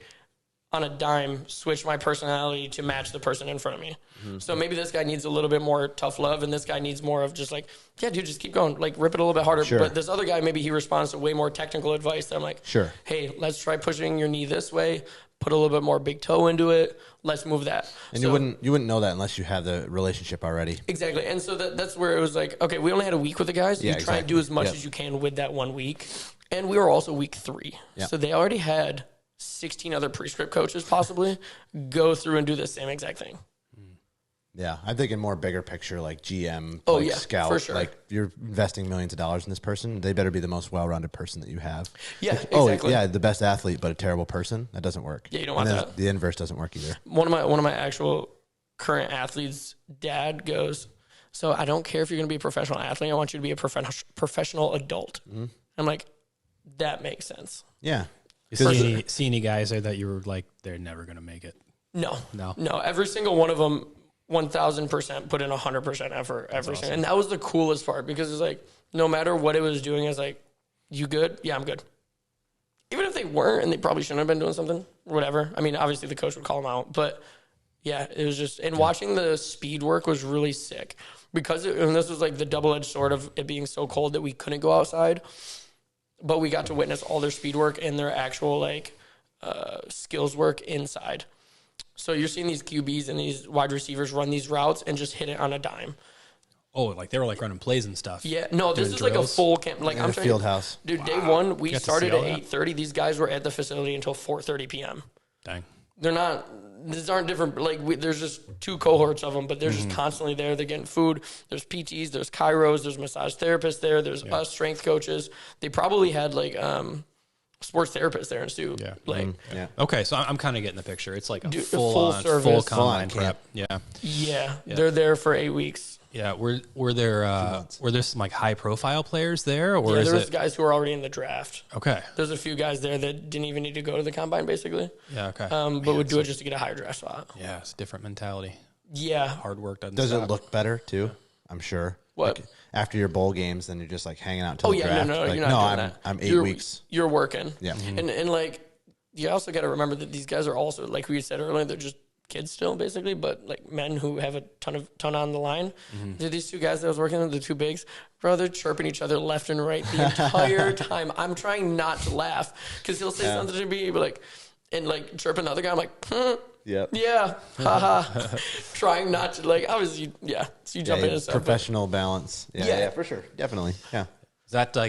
Speaker 2: on a dime, switch my personality to match the person in front of me? So maybe this guy needs a little bit more tough love, and this guy needs more of just like, yeah, dude, just keep going, like rip it a little bit harder. But this other guy, maybe he responds to way more technical advice. That I'm like, hey, let's try pushing your knee this way, put a little bit more big toe into it. Let's move that.
Speaker 1: And so, you wouldn't know that unless you have the relationship already.
Speaker 2: Exactly. And so that's where it was like, okay, we only had a week with the guys. You try and do as much as you can with that 1 week. And we were also week 3. So they already had 16 other prescript coaches possibly go through and do the same exact thing.
Speaker 1: Yeah, I'm thinking more bigger picture, like GM, scout.
Speaker 2: For sure.
Speaker 1: Like, you're investing millions of dollars in this person. They better be the most well-rounded person that you have.
Speaker 2: Yeah, exactly.
Speaker 1: The best athlete, but a terrible person. That doesn't work.
Speaker 2: Yeah, you don't want that.
Speaker 1: The inverse doesn't work either.
Speaker 2: One of my actual current athletes' dad goes, so I don't care if you're going to be a professional athlete. I want you to be a professional adult. I'm like, that makes sense.
Speaker 1: Yeah.
Speaker 3: You see any guys there that you were like, they're never going to make it?
Speaker 2: No. Every single one of them, 1,000% put in 100% effort every single, and that was the coolest part, because it's like, no matter what it was doing, it's like, you good? Yeah, I'm good. Even if they weren't, and they probably shouldn't have been doing something, or whatever. I mean, obviously the coach would call them out, but yeah, it was just, and watching the speed work was really sick, because and this was like the double-edged sword of it being so cold that we couldn't go outside, but we got to witness all their speed work and their actual like skills work inside. So you're seeing these QBs and these wide receivers run these routes and just hit it on a dime.
Speaker 3: Oh, like they were like running plays and stuff.
Speaker 2: Yeah, no, this is like a full camp. Like I'm trying
Speaker 1: field house.
Speaker 2: Dude, day one we started at 8:30. These guys were at the facility until 4:30 p.m.
Speaker 3: Dang.
Speaker 2: They're not. These aren't different. Like there's just 2 cohorts of them, but they're just constantly there. They're getting food. There's PTs. There's chiros. There's massage therapists there. There's us strength coaches. They probably had like sports therapists there too.
Speaker 3: Yeah.
Speaker 2: Like,
Speaker 1: Yeah.
Speaker 3: Okay, so I'm kind of getting the picture. It's like a
Speaker 2: full
Speaker 3: full
Speaker 2: service.
Speaker 3: combine
Speaker 1: Full on
Speaker 3: prep. Yeah.
Speaker 2: yeah, they're there for 8 weeks.
Speaker 3: Yeah. Were there some like high profile players there, or
Speaker 2: Yeah,
Speaker 3: is
Speaker 2: there's
Speaker 3: it
Speaker 2: guys who are already in the draft.
Speaker 3: okay?
Speaker 2: There's a few guys there that didn't even need to go to the combine, basically.
Speaker 3: Yeah. Okay.
Speaker 2: But would do it just to get a higher draft spot.
Speaker 3: Yeah, it's a different mentality.
Speaker 2: Yeah.
Speaker 3: Hard work doesn't.
Speaker 1: Does
Speaker 3: stop.
Speaker 1: it look better too? I'm sure.
Speaker 2: What?
Speaker 1: Like, after your bowl games, then you're just like hanging out till
Speaker 2: Oh
Speaker 1: the
Speaker 2: yeah,
Speaker 1: draft.
Speaker 2: no,
Speaker 1: Like,
Speaker 2: you're not doing
Speaker 1: I'm,
Speaker 2: that.
Speaker 1: I'm 8
Speaker 2: You're-
Speaker 1: weeks.
Speaker 2: You're working.
Speaker 1: Yeah.
Speaker 2: And like, you also got to remember that these guys are also, like we said earlier, they're just kids still, basically, but like men who have a ton on the line. These two guys that I was working with, the two bigs, bro, they're chirping each other left and right the entire time. I'm trying not to laugh because he'll say something to me, but like, and like chirping the other guy, I'm like,
Speaker 1: Yep.
Speaker 2: yeah, haha. Trying not to, like, obviously, yeah. So you jump in and stuff. but-
Speaker 1: Professional balance. Yeah,
Speaker 2: Yeah.
Speaker 1: yeah, for sure. Definitely. Yeah.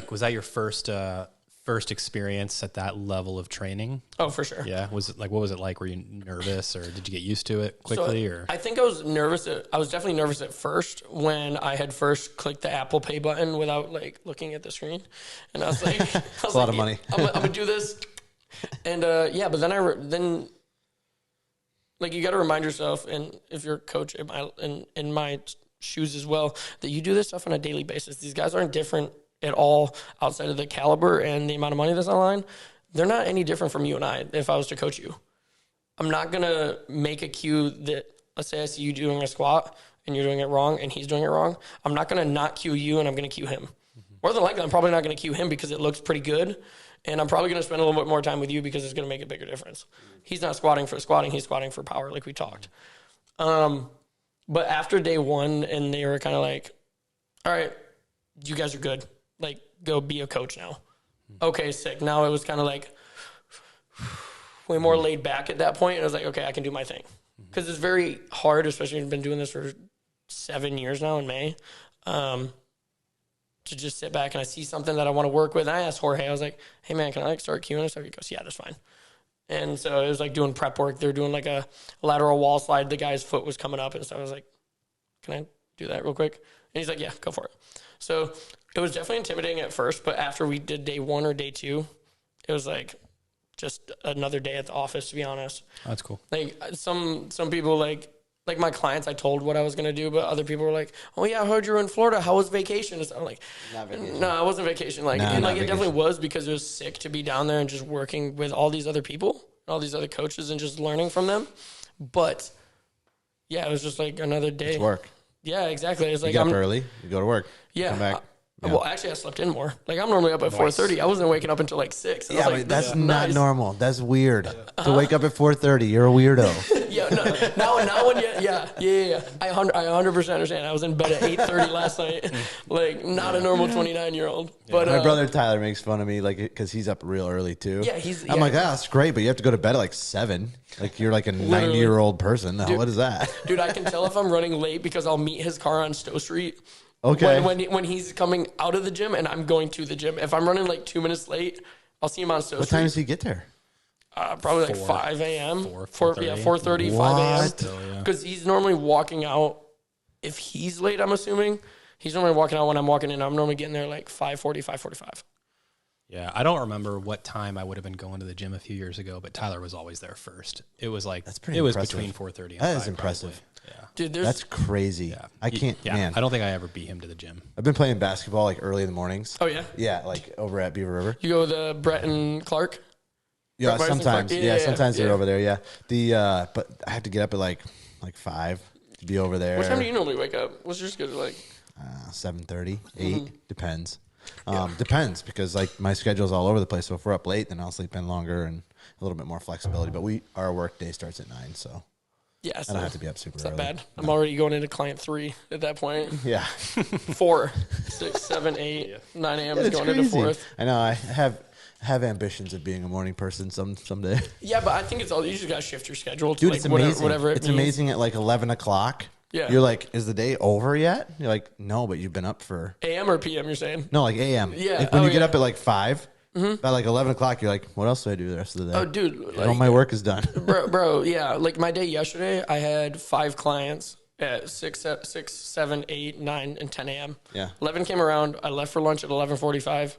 Speaker 3: Was that your first experience at that level of training?
Speaker 2: Oh, for sure.
Speaker 3: Yeah. Was it like, what was it like? Were you nervous, or did you get used to it quickly?
Speaker 2: So
Speaker 3: or
Speaker 2: I think I was nervous. I was definitely nervous at first when I had first clicked the Apple Pay button without like looking at the screen, and I was like,
Speaker 1: a lot of money.
Speaker 2: I'm gonna do this, and yeah. But then like you got to remind yourself, and if you're a coach in my shoes as well, that you do this stuff on a daily basis. These guys aren't different at all outside of the caliber and the amount of money that's online. They're not any different from you and I if I was to coach you. I'm not going to make a cue that, let's say I see you doing a squat and you're doing it wrong and he's doing it wrong. I'm not going to not cue you and I'm going to cue him. More than likely, I'm probably not going to cue him because it looks pretty good. And I'm probably going to spend a little bit more time with you because it's going to make a bigger difference. He's not squatting for squatting. He's squatting for power like we talked. But after day one, and they were kind of like, all right, you guys are good. Like, go be a coach now. Okay, sick. Now it was kind of like way more laid back at that point. And I was like, okay, I can do my thing. Because it's very hard, especially when I've been doing this for 7 years now in May, to just sit back and I see something that I want to work with. And I asked Jorge, I was like, hey, man, can I like start queuing and stuff? He goes, yeah, that's fine. And so it was like doing prep work. They're doing like a lateral wall slide. The guy's foot was coming up and stuff. I was like, can I do that real quick? And he's like, yeah, go for it. So it was definitely intimidating at first, but after we did day one or day two, it was like just another day at the office, to be honest.
Speaker 3: Oh, that's cool.
Speaker 2: Like some people like my clients, I told what I was going to do, but other people were like, oh yeah, I heard you were in Florida. How was vacation? And so I'm like,
Speaker 1: Not vacation.
Speaker 2: no, it wasn't vacation. Like,
Speaker 1: No,
Speaker 2: and
Speaker 1: not
Speaker 2: like it
Speaker 1: vacation.
Speaker 2: definitely was because it was sick to be down there and just working with all these other people, all these other coaches and just learning from them. But yeah, it was just like another day.
Speaker 1: It's work.
Speaker 2: Yeah, exactly. It's
Speaker 1: You
Speaker 2: like
Speaker 1: get up early. You go to work.
Speaker 2: yeah.
Speaker 1: Come back. Yeah.
Speaker 2: Well, actually, I slept in more. Like, I'm normally up at 4:30. I wasn't waking up until like 6. And I
Speaker 1: Yeah,
Speaker 2: was like,
Speaker 1: but that's
Speaker 2: this is
Speaker 1: not
Speaker 2: nice.
Speaker 1: normal. That's weird. To wake up at 4:30, you're a weirdo.
Speaker 2: Yeah, no, now when yeah. I 100% understand. I was in bed at 8:30 last night. Like, not a normal 29-year-old. But
Speaker 1: My brother Tyler makes fun of me, like, because he's up real early too.
Speaker 2: Yeah,
Speaker 1: I'm like, that's great, but you have to go to bed at like 7. Like, you're like a 90-year-old person. Now, what is that?
Speaker 2: dude, I can tell if I'm running late because I'll meet his car on Stowe Street.
Speaker 1: Okay.
Speaker 2: When he's coming out of the gym and I'm going to the gym. If I'm running like 2 minutes late, I'll see him on Stowe
Speaker 1: What
Speaker 2: Street.
Speaker 1: time does he get there?
Speaker 2: Probably like
Speaker 3: 4,
Speaker 2: 5 a.m.
Speaker 3: 4:30.
Speaker 2: 4:30, 5 a.m.
Speaker 1: What?
Speaker 3: Still, yeah.
Speaker 2: Because he's normally walking out. If he's late, I'm assuming he's normally walking out when I'm walking in. I'm normally getting there like 5:40, 5:45.
Speaker 3: Yeah, I don't remember what time I would have been going to the gym a few years ago, but Tyler was always there first. It was like
Speaker 1: pretty
Speaker 3: it was
Speaker 1: impressive.
Speaker 3: between 4:30 and
Speaker 1: That
Speaker 3: 5,
Speaker 1: is impressive.
Speaker 3: probably. Yeah.
Speaker 2: Dude, there's
Speaker 1: That's crazy. I can't,
Speaker 3: Yeah,
Speaker 1: man.
Speaker 3: I don't think I ever beat him to the gym.
Speaker 1: I've been playing basketball like early in the mornings.
Speaker 2: oh yeah,
Speaker 1: Yeah, like over at Beaver River.
Speaker 2: you go with Brett and Clark.
Speaker 1: Yeah,
Speaker 2: Brett Bison
Speaker 1: sometimes.
Speaker 2: Clark?
Speaker 1: Yeah,
Speaker 2: Yeah,
Speaker 1: sometimes they're
Speaker 2: yeah.
Speaker 1: over there. Yeah. But I have to get up at like 5 to be over there.
Speaker 2: What time do you normally wake up? What's your schedule like?
Speaker 1: 7:30, 8 depends. Depends because like my schedule's all over the place. So if we're up late, then I'll sleep in longer and a little bit more flexibility. But our work day starts at 9, so
Speaker 2: Yeah,
Speaker 1: I don't have to be up super
Speaker 2: It's not
Speaker 1: early.
Speaker 2: bad. I'm already going into client 3 at that point.
Speaker 1: Yeah,
Speaker 2: 4, 6, 7, 8, 9 a.m. is
Speaker 1: it's
Speaker 2: going into
Speaker 1: crazy.
Speaker 2: 4th.
Speaker 1: I know. I have ambitions of being a morning person someday.
Speaker 2: Yeah, but I think it's all you just gotta shift your schedule to
Speaker 1: Dude,
Speaker 2: like
Speaker 1: it's amazing.
Speaker 2: whatever it
Speaker 1: It's
Speaker 2: means.
Speaker 1: amazing at like 11 o'clock.
Speaker 2: Yeah.
Speaker 1: You're like, is the day over yet? You're like, no, but you've been up for
Speaker 2: AM or PM, you're saying?
Speaker 1: no, like AM.
Speaker 2: Yeah.
Speaker 1: Like when
Speaker 2: Oh,
Speaker 1: you get
Speaker 2: yeah.
Speaker 1: up at like 5, by like 11 o'clock, you're like, what else do I do the rest of the day?
Speaker 2: Oh, dude.
Speaker 1: All
Speaker 2: Like,
Speaker 1: my work is done.
Speaker 2: bro, yeah. Like my day yesterday, I had 5 clients at 6, 7, 8, 9, and 10 a.m.
Speaker 1: Yeah.
Speaker 2: 11 came around. I left for lunch at 11:45,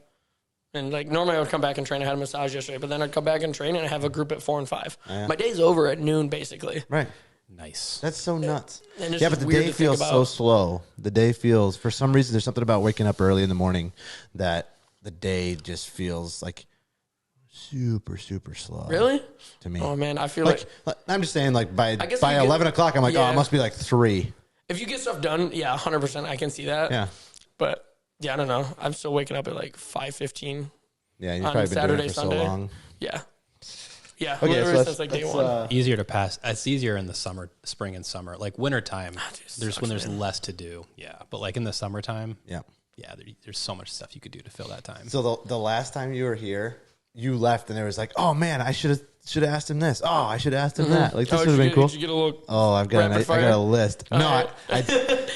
Speaker 2: And like normally I would come back and train. I had a massage yesterday, but then I'd come back and train and I have a group at 4 and 5. My day's over at noon, basically.
Speaker 1: Right.
Speaker 3: Nice.
Speaker 1: That's so nuts.
Speaker 2: And it's
Speaker 1: Yeah,
Speaker 2: just
Speaker 1: but the
Speaker 2: weird
Speaker 1: day
Speaker 2: to think
Speaker 1: feels
Speaker 2: about.
Speaker 1: so slow. The day feels, for some reason, there's something about waking up early in the morning that the day just feels like super, super slow.
Speaker 2: Really?
Speaker 1: To me.
Speaker 2: Oh man, I feel
Speaker 1: like I'm just saying, like by
Speaker 2: guess
Speaker 1: by
Speaker 2: you get-
Speaker 1: 11 o'clock, I'm like, oh,
Speaker 2: yeah.
Speaker 1: it must be like 3.
Speaker 2: if you get stuff done, yeah, 100%, I can see that.
Speaker 1: Yeah.
Speaker 2: But yeah, I don't know. I'm still waking up at like 5:15.
Speaker 1: Yeah, you've
Speaker 2: On
Speaker 1: probably been
Speaker 2: Saturday,
Speaker 1: doing it for
Speaker 2: Sunday.
Speaker 1: so long.
Speaker 2: Yeah. Yeah,
Speaker 1: Okay,
Speaker 2: literally
Speaker 1: so
Speaker 2: since like day one.
Speaker 3: Easier to pass. It's easier in the summer, spring and summer. Like wintertime,
Speaker 2: dude,
Speaker 3: when there's
Speaker 2: sucks, man.
Speaker 3: less to do. Yeah. But like in the summertime,
Speaker 1: Yeah.
Speaker 3: there's so much stuff you could do to fill that time.
Speaker 1: So the last time you were here, you left and there was like, oh man, I should have asked him this. Oh, I should have asked him that. Like this would have been cool.
Speaker 2: Did you get a little
Speaker 1: Oh, I've got
Speaker 2: rapid
Speaker 1: I
Speaker 2: fire?
Speaker 1: got a list. No,
Speaker 2: right.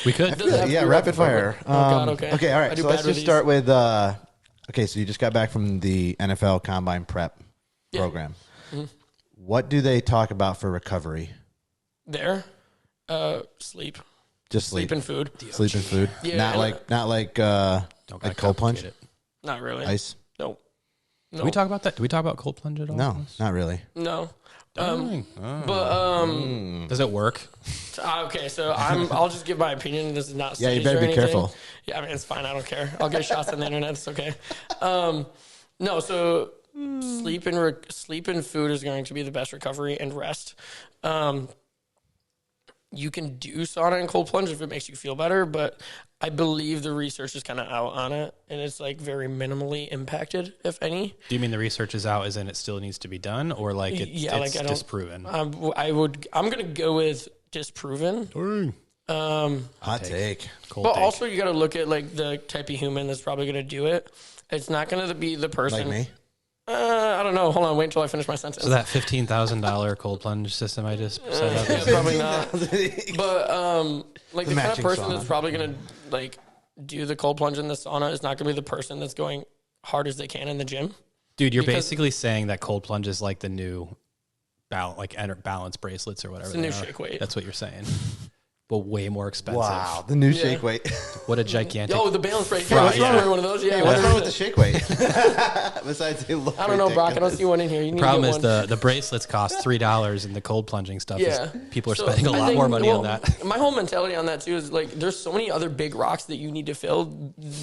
Speaker 3: We could.
Speaker 2: Doesn't have to
Speaker 1: yeah,
Speaker 2: be
Speaker 1: rapid fire.
Speaker 2: Oh God, okay.
Speaker 1: Okay, all
Speaker 2: I
Speaker 1: right.
Speaker 2: do
Speaker 1: So let's
Speaker 2: bad with
Speaker 1: just start with. Okay, so you just got back from the NFL Combine Prep program. What do they talk about for recovery?
Speaker 2: There, sleep,
Speaker 1: Just
Speaker 2: sleep and food.
Speaker 1: sleep and food.
Speaker 2: Yeah,
Speaker 1: not
Speaker 2: and,
Speaker 1: like
Speaker 3: Don't
Speaker 1: like cold plunge,
Speaker 3: complicate it.
Speaker 2: Not really.
Speaker 1: ice.
Speaker 2: Nope.
Speaker 3: Did we talk about that? Do we talk about cold plunge at all?
Speaker 1: No, not really.
Speaker 2: No.
Speaker 3: Dang.
Speaker 2: But
Speaker 3: Does it work?
Speaker 2: okay, so I'll just give my opinion. This is not
Speaker 1: Yeah, you
Speaker 2: staged
Speaker 1: better
Speaker 2: or
Speaker 1: be
Speaker 2: anything.
Speaker 1: careful.
Speaker 2: Yeah, I mean it's fine. I don't care. I'll get shots on the internet. It's okay. No, so sleep and food is going to be the best recovery and rest. You can do sauna and cold plunge if it makes you feel better, but I believe the research is kind of out on it, and it's like very minimally impacted, if any.
Speaker 3: Do you mean the research is out as in it still needs to be done, or like it's
Speaker 2: I don't-
Speaker 3: disproven?
Speaker 2: I'm gonna go with disproven.
Speaker 1: Hot take.
Speaker 3: Cold
Speaker 2: But
Speaker 3: take.
Speaker 2: also you got to look at like the type of human that's probably going to do it. It's not going to be the person.
Speaker 1: Like me.
Speaker 2: I don't know. Hold on. Wait until I finish my sentence.
Speaker 3: So that $15,000 cold plunge system I just set up.
Speaker 2: Yeah, probably not. But like the kind of
Speaker 1: matching
Speaker 2: person
Speaker 1: sauna.
Speaker 2: that's probably going to like do the cold plunge in the sauna is not going to be the person that's going hard as they can in the gym.
Speaker 3: Dude, you're
Speaker 2: Because-
Speaker 3: basically saying that cold plunge is like the new balance bracelets or whatever.
Speaker 2: It's the new
Speaker 3: they are.
Speaker 2: shake weight.
Speaker 3: That's what you're saying. But way more expensive.
Speaker 1: Wow, the new shake weight.
Speaker 3: What a gigantic.
Speaker 2: Oh, the balance break.
Speaker 3: Right,
Speaker 2: What's wrong
Speaker 3: yeah.
Speaker 2: with one of those? Yeah.
Speaker 1: What's
Speaker 2: what
Speaker 1: wrong
Speaker 2: is
Speaker 1: with the
Speaker 2: it?
Speaker 1: shake weight? Besides, they look
Speaker 2: I don't know, Brock. I don't
Speaker 1: ridiculous.
Speaker 2: see one in here. You need
Speaker 3: Problem
Speaker 2: to
Speaker 3: is
Speaker 2: get one.
Speaker 3: the bracelets cost $3 and the cold plunging stuff
Speaker 2: Yeah.
Speaker 3: is people are
Speaker 2: So,
Speaker 3: spending a
Speaker 2: I
Speaker 3: lot
Speaker 2: think-
Speaker 3: more money on
Speaker 2: well,
Speaker 3: that.
Speaker 2: My whole mentality on that too is like there's so many other big rocks that you need to fill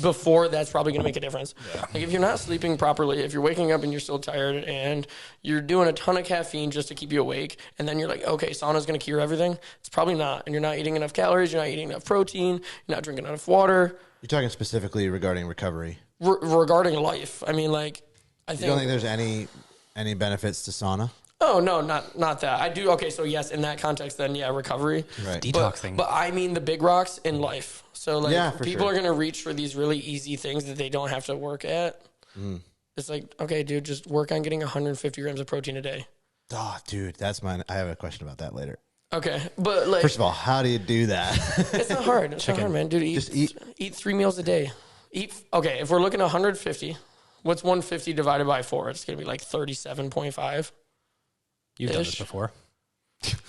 Speaker 2: before that's probably going to make a difference. Like if you're not sleeping properly, if you're waking up and you're still tired and you're doing a ton of caffeine just to keep you awake, and then you're like, okay, sauna's going to cure everything. It's probably not. And you're not eating enough calories. You're not eating enough protein. You're not drinking enough water.
Speaker 1: You're talking specifically regarding recovery.
Speaker 2: Regarding life, I mean, like, I
Speaker 1: You don't
Speaker 2: think.
Speaker 1: think there's any benefits to sauna?
Speaker 2: Oh no, not that. I do. Okay, so yes, in that context, then yeah, recovery.
Speaker 1: Right.
Speaker 3: Detoxing.
Speaker 2: But I mean the big rocks in life. So like
Speaker 1: Yeah, for
Speaker 2: people
Speaker 1: sure.
Speaker 2: are gonna reach for these really easy things that they don't have to work at.
Speaker 1: Mm.
Speaker 2: It's like, okay, dude, just work on getting 150 grams of protein a day.
Speaker 1: Oh, dude, that's mine. I have a question about that later.
Speaker 2: Okay, but like,
Speaker 1: First of all, how do you do that?
Speaker 2: it's not hard. It's not hard, man, dude.
Speaker 1: Just
Speaker 2: eat 3 meals a day. Okay. If we're looking at 150, what's 150 divided by 4? It's gonna be like 37.5.
Speaker 3: You've done this
Speaker 2: ish.
Speaker 3: before.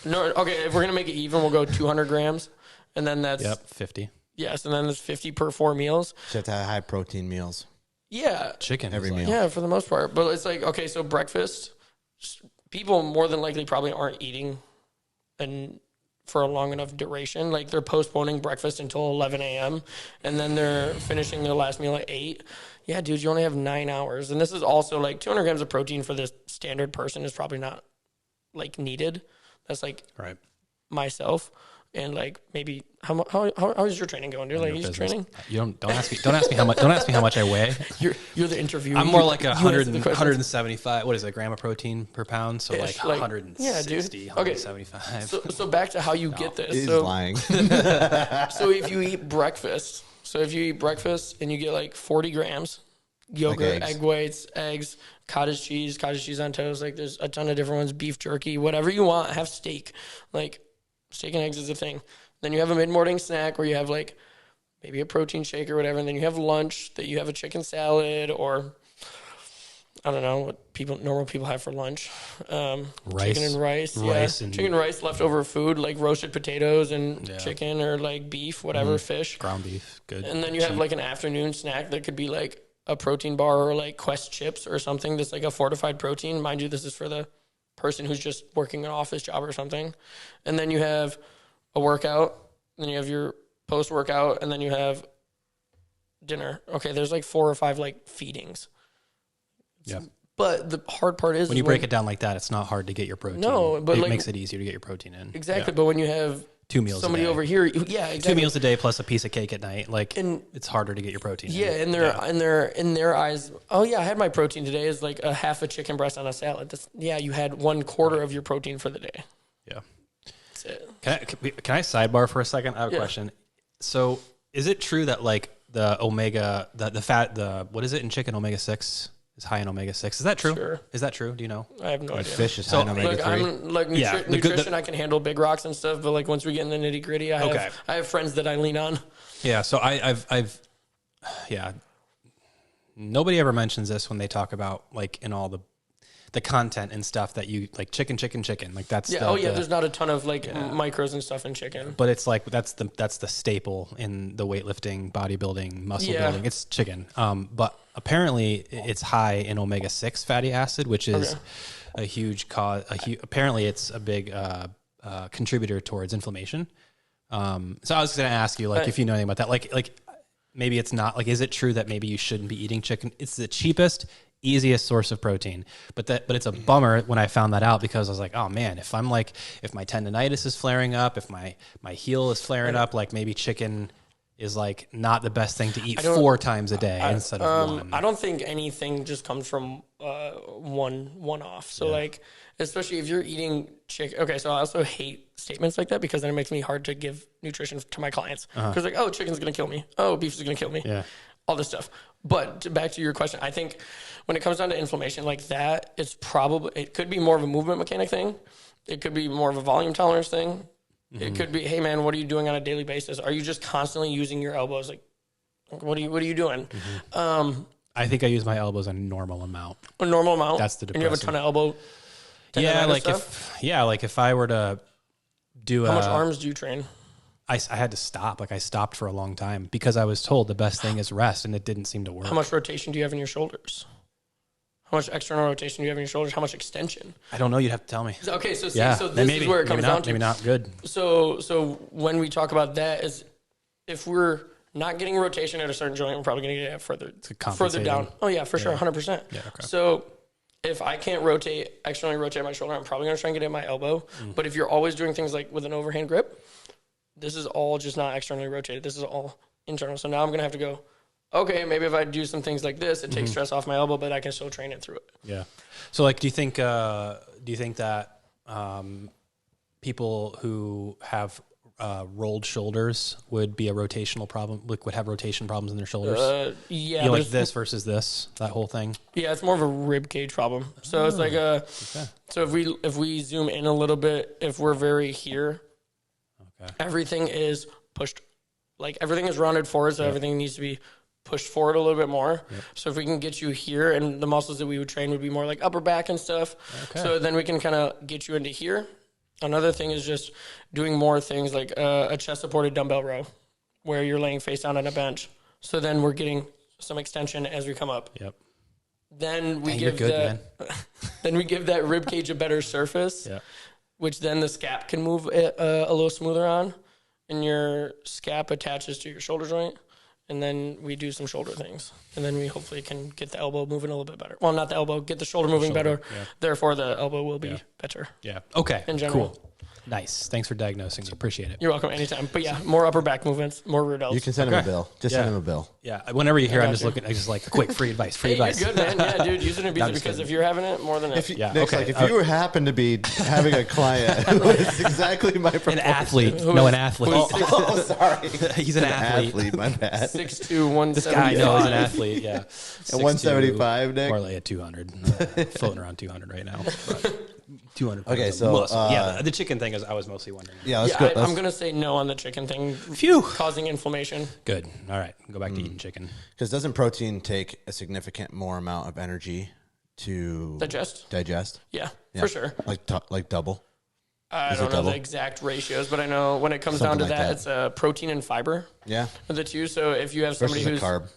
Speaker 2: No, okay. If we're gonna make it even, we'll go 200 grams, and then that's
Speaker 3: Yep, 50.
Speaker 2: yes, and then there's 50 per 4 meals.
Speaker 1: You have to have high protein meals.
Speaker 2: Yeah,
Speaker 3: Chicken.
Speaker 1: Every
Speaker 3: is like-
Speaker 1: meal.
Speaker 2: yeah, for the most part. But it's like, okay, so breakfast, people more than likely probably aren't eating and for a long enough duration. Like they're postponing breakfast until 11 a.m. and then they're finishing their last meal at 8. Yeah, dude, you only have 9 hours. And this is also like 200 grams of protein for this standard person is probably not like needed. That's like
Speaker 3: Right.
Speaker 2: myself. And like maybe how is your training going, dude? Like
Speaker 3: Your
Speaker 2: he's
Speaker 3: business.
Speaker 2: training.
Speaker 3: You don't ask me how much I weigh.
Speaker 2: You're the interviewer.
Speaker 3: I'm more like
Speaker 2: You
Speaker 3: 100
Speaker 2: answer the questions.
Speaker 3: 175. What is it? A gram of protein per pound? So like
Speaker 2: Ish, like,
Speaker 3: 160,
Speaker 2: yeah, dude. Okay.
Speaker 3: 175.
Speaker 2: So back to how you get this.
Speaker 1: He's
Speaker 2: So,
Speaker 1: lying.
Speaker 2: so if you eat breakfast, and you get like 40 grams, yogurt,
Speaker 1: eggs.
Speaker 2: egg whites, eggs, cottage cheese on toast, like there's a ton of different ones, beef jerky, whatever you want, have steak. Like steak and eggs is a thing. Then you have a mid-morning snack where you have like maybe a protein shake or whatever, and then you have lunch that you have a chicken salad or I don't know what normal people have for lunch.
Speaker 3: Rice.
Speaker 2: Chicken and rice.
Speaker 3: Rice
Speaker 2: yeah.
Speaker 3: and-
Speaker 2: Chicken and rice, leftover food like roasted potatoes and
Speaker 3: Yeah.
Speaker 2: chicken or like beef, whatever, fish.
Speaker 3: Ground beef. Good.
Speaker 2: And then you have
Speaker 3: cheap.
Speaker 2: like an afternoon snack that could be like a protein bar or like Quest chips or something that's like a fortified protein. Mind you, this is for the person who's just working an office job or something. And then you have a workout, then you have your post-workout, and then you have dinner. Okay, there's like 4 or 5 like feedings.
Speaker 3: Yeah.
Speaker 2: But the hard part is
Speaker 3: when you break it down like that, it's not hard to get your protein.
Speaker 2: No, but
Speaker 3: it makes it easier to get your protein in.
Speaker 2: Exactly, but when you have
Speaker 3: 2 meals
Speaker 2: somebody
Speaker 3: a day.
Speaker 2: over here, yeah, exactly.
Speaker 3: 2 meals a day plus a piece of cake at night, like it's harder to get your protein in.
Speaker 2: In their eyes, oh yeah, I had my protein today is like a half a chicken breast on a salad. You had 1/4 of your protein for the day.
Speaker 3: Yeah.
Speaker 2: That's it.
Speaker 3: Can I sidebar for a second? I have a question. So is it true that like the omega, the fat, what is it in chicken, omega-6 is high in omega-6? Is that true?
Speaker 2: Sure.
Speaker 3: Is that true? Do you know?
Speaker 2: I have no idea.
Speaker 1: Fish is high in omega-3.
Speaker 2: I'm like nutrition, I can handle big rocks and stuff, but like once we get in the nitty gritty, I have friends that I lean on.
Speaker 3: Yeah. So I've nobody ever mentions this when they talk about like in all the content and stuff that you like chicken like that's
Speaker 2: there's not a ton of like micros and stuff in chicken,
Speaker 3: but it's like that's the staple in the weightlifting, bodybuilding, muscle building. It's chicken, but apparently it's high in omega-6 fatty acid, which is a huge cause. Apparently it's a big contributor towards inflammation. So I was going to ask you like if you know anything about that, like maybe it's not like, is it true that maybe you shouldn't be eating chicken? It's the cheapest, easiest source of protein, but it's a bummer when I found that out, because I was like, oh man, if my tendonitis is flaring up, if my heel is flaring up, like maybe chicken is like not the best thing to eat 4 times a day instead of 1.
Speaker 2: I don't think anything just comes from one off. So like, especially if you're eating chicken. Okay, so I also hate statements like that, because then it makes me hard to give nutrition to my clients. Because like, oh, chicken's gonna kill me. Oh, beef is gonna kill me.
Speaker 3: Yeah.
Speaker 2: All this stuff. But back to your question, I think when it comes down to inflammation like that, it could be more of a movement mechanic thing. It could be more of a volume tolerance thing. Mm-hmm. It could be, hey man, what are you doing on a daily basis? Are you just constantly using your elbows? Like what are you doing?
Speaker 3: Mm-hmm. I think I use my elbows a normal amount.
Speaker 2: A normal amount?
Speaker 3: That's the depressing.
Speaker 2: And you have a ton of elbow?
Speaker 3: If I were to do
Speaker 2: How much arms do you train?
Speaker 3: I had to stop. Like I stopped for a long time because I was told the best thing is rest, and it didn't seem to work.
Speaker 2: How much rotation do you have in your shoulders? How much external rotation do you have in your shoulders? How much extension?
Speaker 3: I don't know. You'd have to tell me.
Speaker 2: Okay, so this is where it comes down to.
Speaker 3: Maybe not good.
Speaker 2: So when we talk about that, is if we're not getting rotation at a certain joint, we're probably going to get it further down. Oh yeah, for sure, 100%.
Speaker 3: Yeah, okay.
Speaker 2: So if I can't externally rotate my shoulder, I'm probably going to try and get it in my elbow. But if you're always doing things like with an overhand grip, this is all just not externally rotated. This is all internal. So now I'm going to have to go, okay, maybe if I do some things like this, it takes stress off my elbow, but I can still train it through it.
Speaker 3: Yeah. So like, do you think that people who have rolled shoulders would be a rotational problem, would have rotation problems in their shoulders?
Speaker 2: Yeah.
Speaker 3: You like this versus this, that whole thing?
Speaker 2: Yeah, it's more of a rib cage problem. So it's like so if we zoom in a little bit, if we're very here, everything is pushed, like everything is rounded forward, so everything needs to be pushed forward a little bit more. Yep. So if we can get you here, and the muscles that we would train would be more like upper back and stuff. Okay. So then we can kind of get you into here. Another thing is just doing more things like a chest supported dumbbell row where you're laying face down on a bench. So then we're getting some extension as we come up.
Speaker 3: Yep.
Speaker 2: Then we give that rib cage a better surface. Yeah. Which then the scap can move a little smoother on, and your scap attaches to your shoulder joint, and then we do some shoulder things, and then we hopefully can get the elbow moving a little bit better. Well, not the elbow, get the shoulder moving better. Yeah. Therefore, the elbow will be better.
Speaker 3: Yeah. Okay.
Speaker 2: In general.
Speaker 3: Cool. Nice. Thanks for diagnosing. Appreciate it.
Speaker 2: You're welcome. Anytime. But yeah, more upper back movements, more root L's.
Speaker 1: You can send him a bill. Just send him a bill.
Speaker 3: Yeah. Whenever you're here, I'm just like quick free advice. Free advice.
Speaker 2: You're good, man. Yeah, dude. Use it in business because if you're having it, more than it.
Speaker 1: If you happen to be having a client who is exactly my proposal.
Speaker 3: An athlete. An athlete.
Speaker 1: Oh, sorry.
Speaker 3: He's an athlete.
Speaker 1: My bad.
Speaker 2: 6'2", 175.
Speaker 3: This guy, he's an athlete. Yeah.
Speaker 1: At 175, Nick.
Speaker 3: Or like at 200. Floating around 200 right now. 200.
Speaker 1: Okay, so
Speaker 3: the chicken thing is I was mostly wondering.
Speaker 1: Yeah, let's go.
Speaker 2: I'm gonna say no on the chicken thing. Causing inflammation.
Speaker 3: Good. All right, go back to eating chicken.
Speaker 1: Because doesn't protein take a significant more amount of energy to digest?
Speaker 2: Yeah, for sure.
Speaker 1: Like double.
Speaker 2: I don't know the exact ratios, but I know when it comes down to that, it's protein and fiber.
Speaker 1: Yeah,
Speaker 2: the two. So if you have somebody who's
Speaker 1: carb.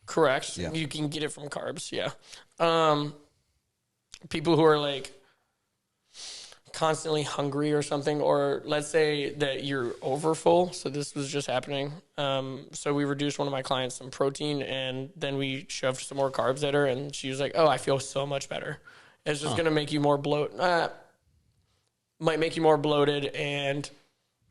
Speaker 2: Correct.
Speaker 1: Yeah.
Speaker 2: You can get it from carbs. Yeah. People who are like constantly hungry or something, or let's say that you're overfull. So this was just happening. So we reduced one of my clients some protein, and then we shoved some more carbs at her, and she was like, "Oh, I feel so much better." It's just gonna make you more might make you more bloated, and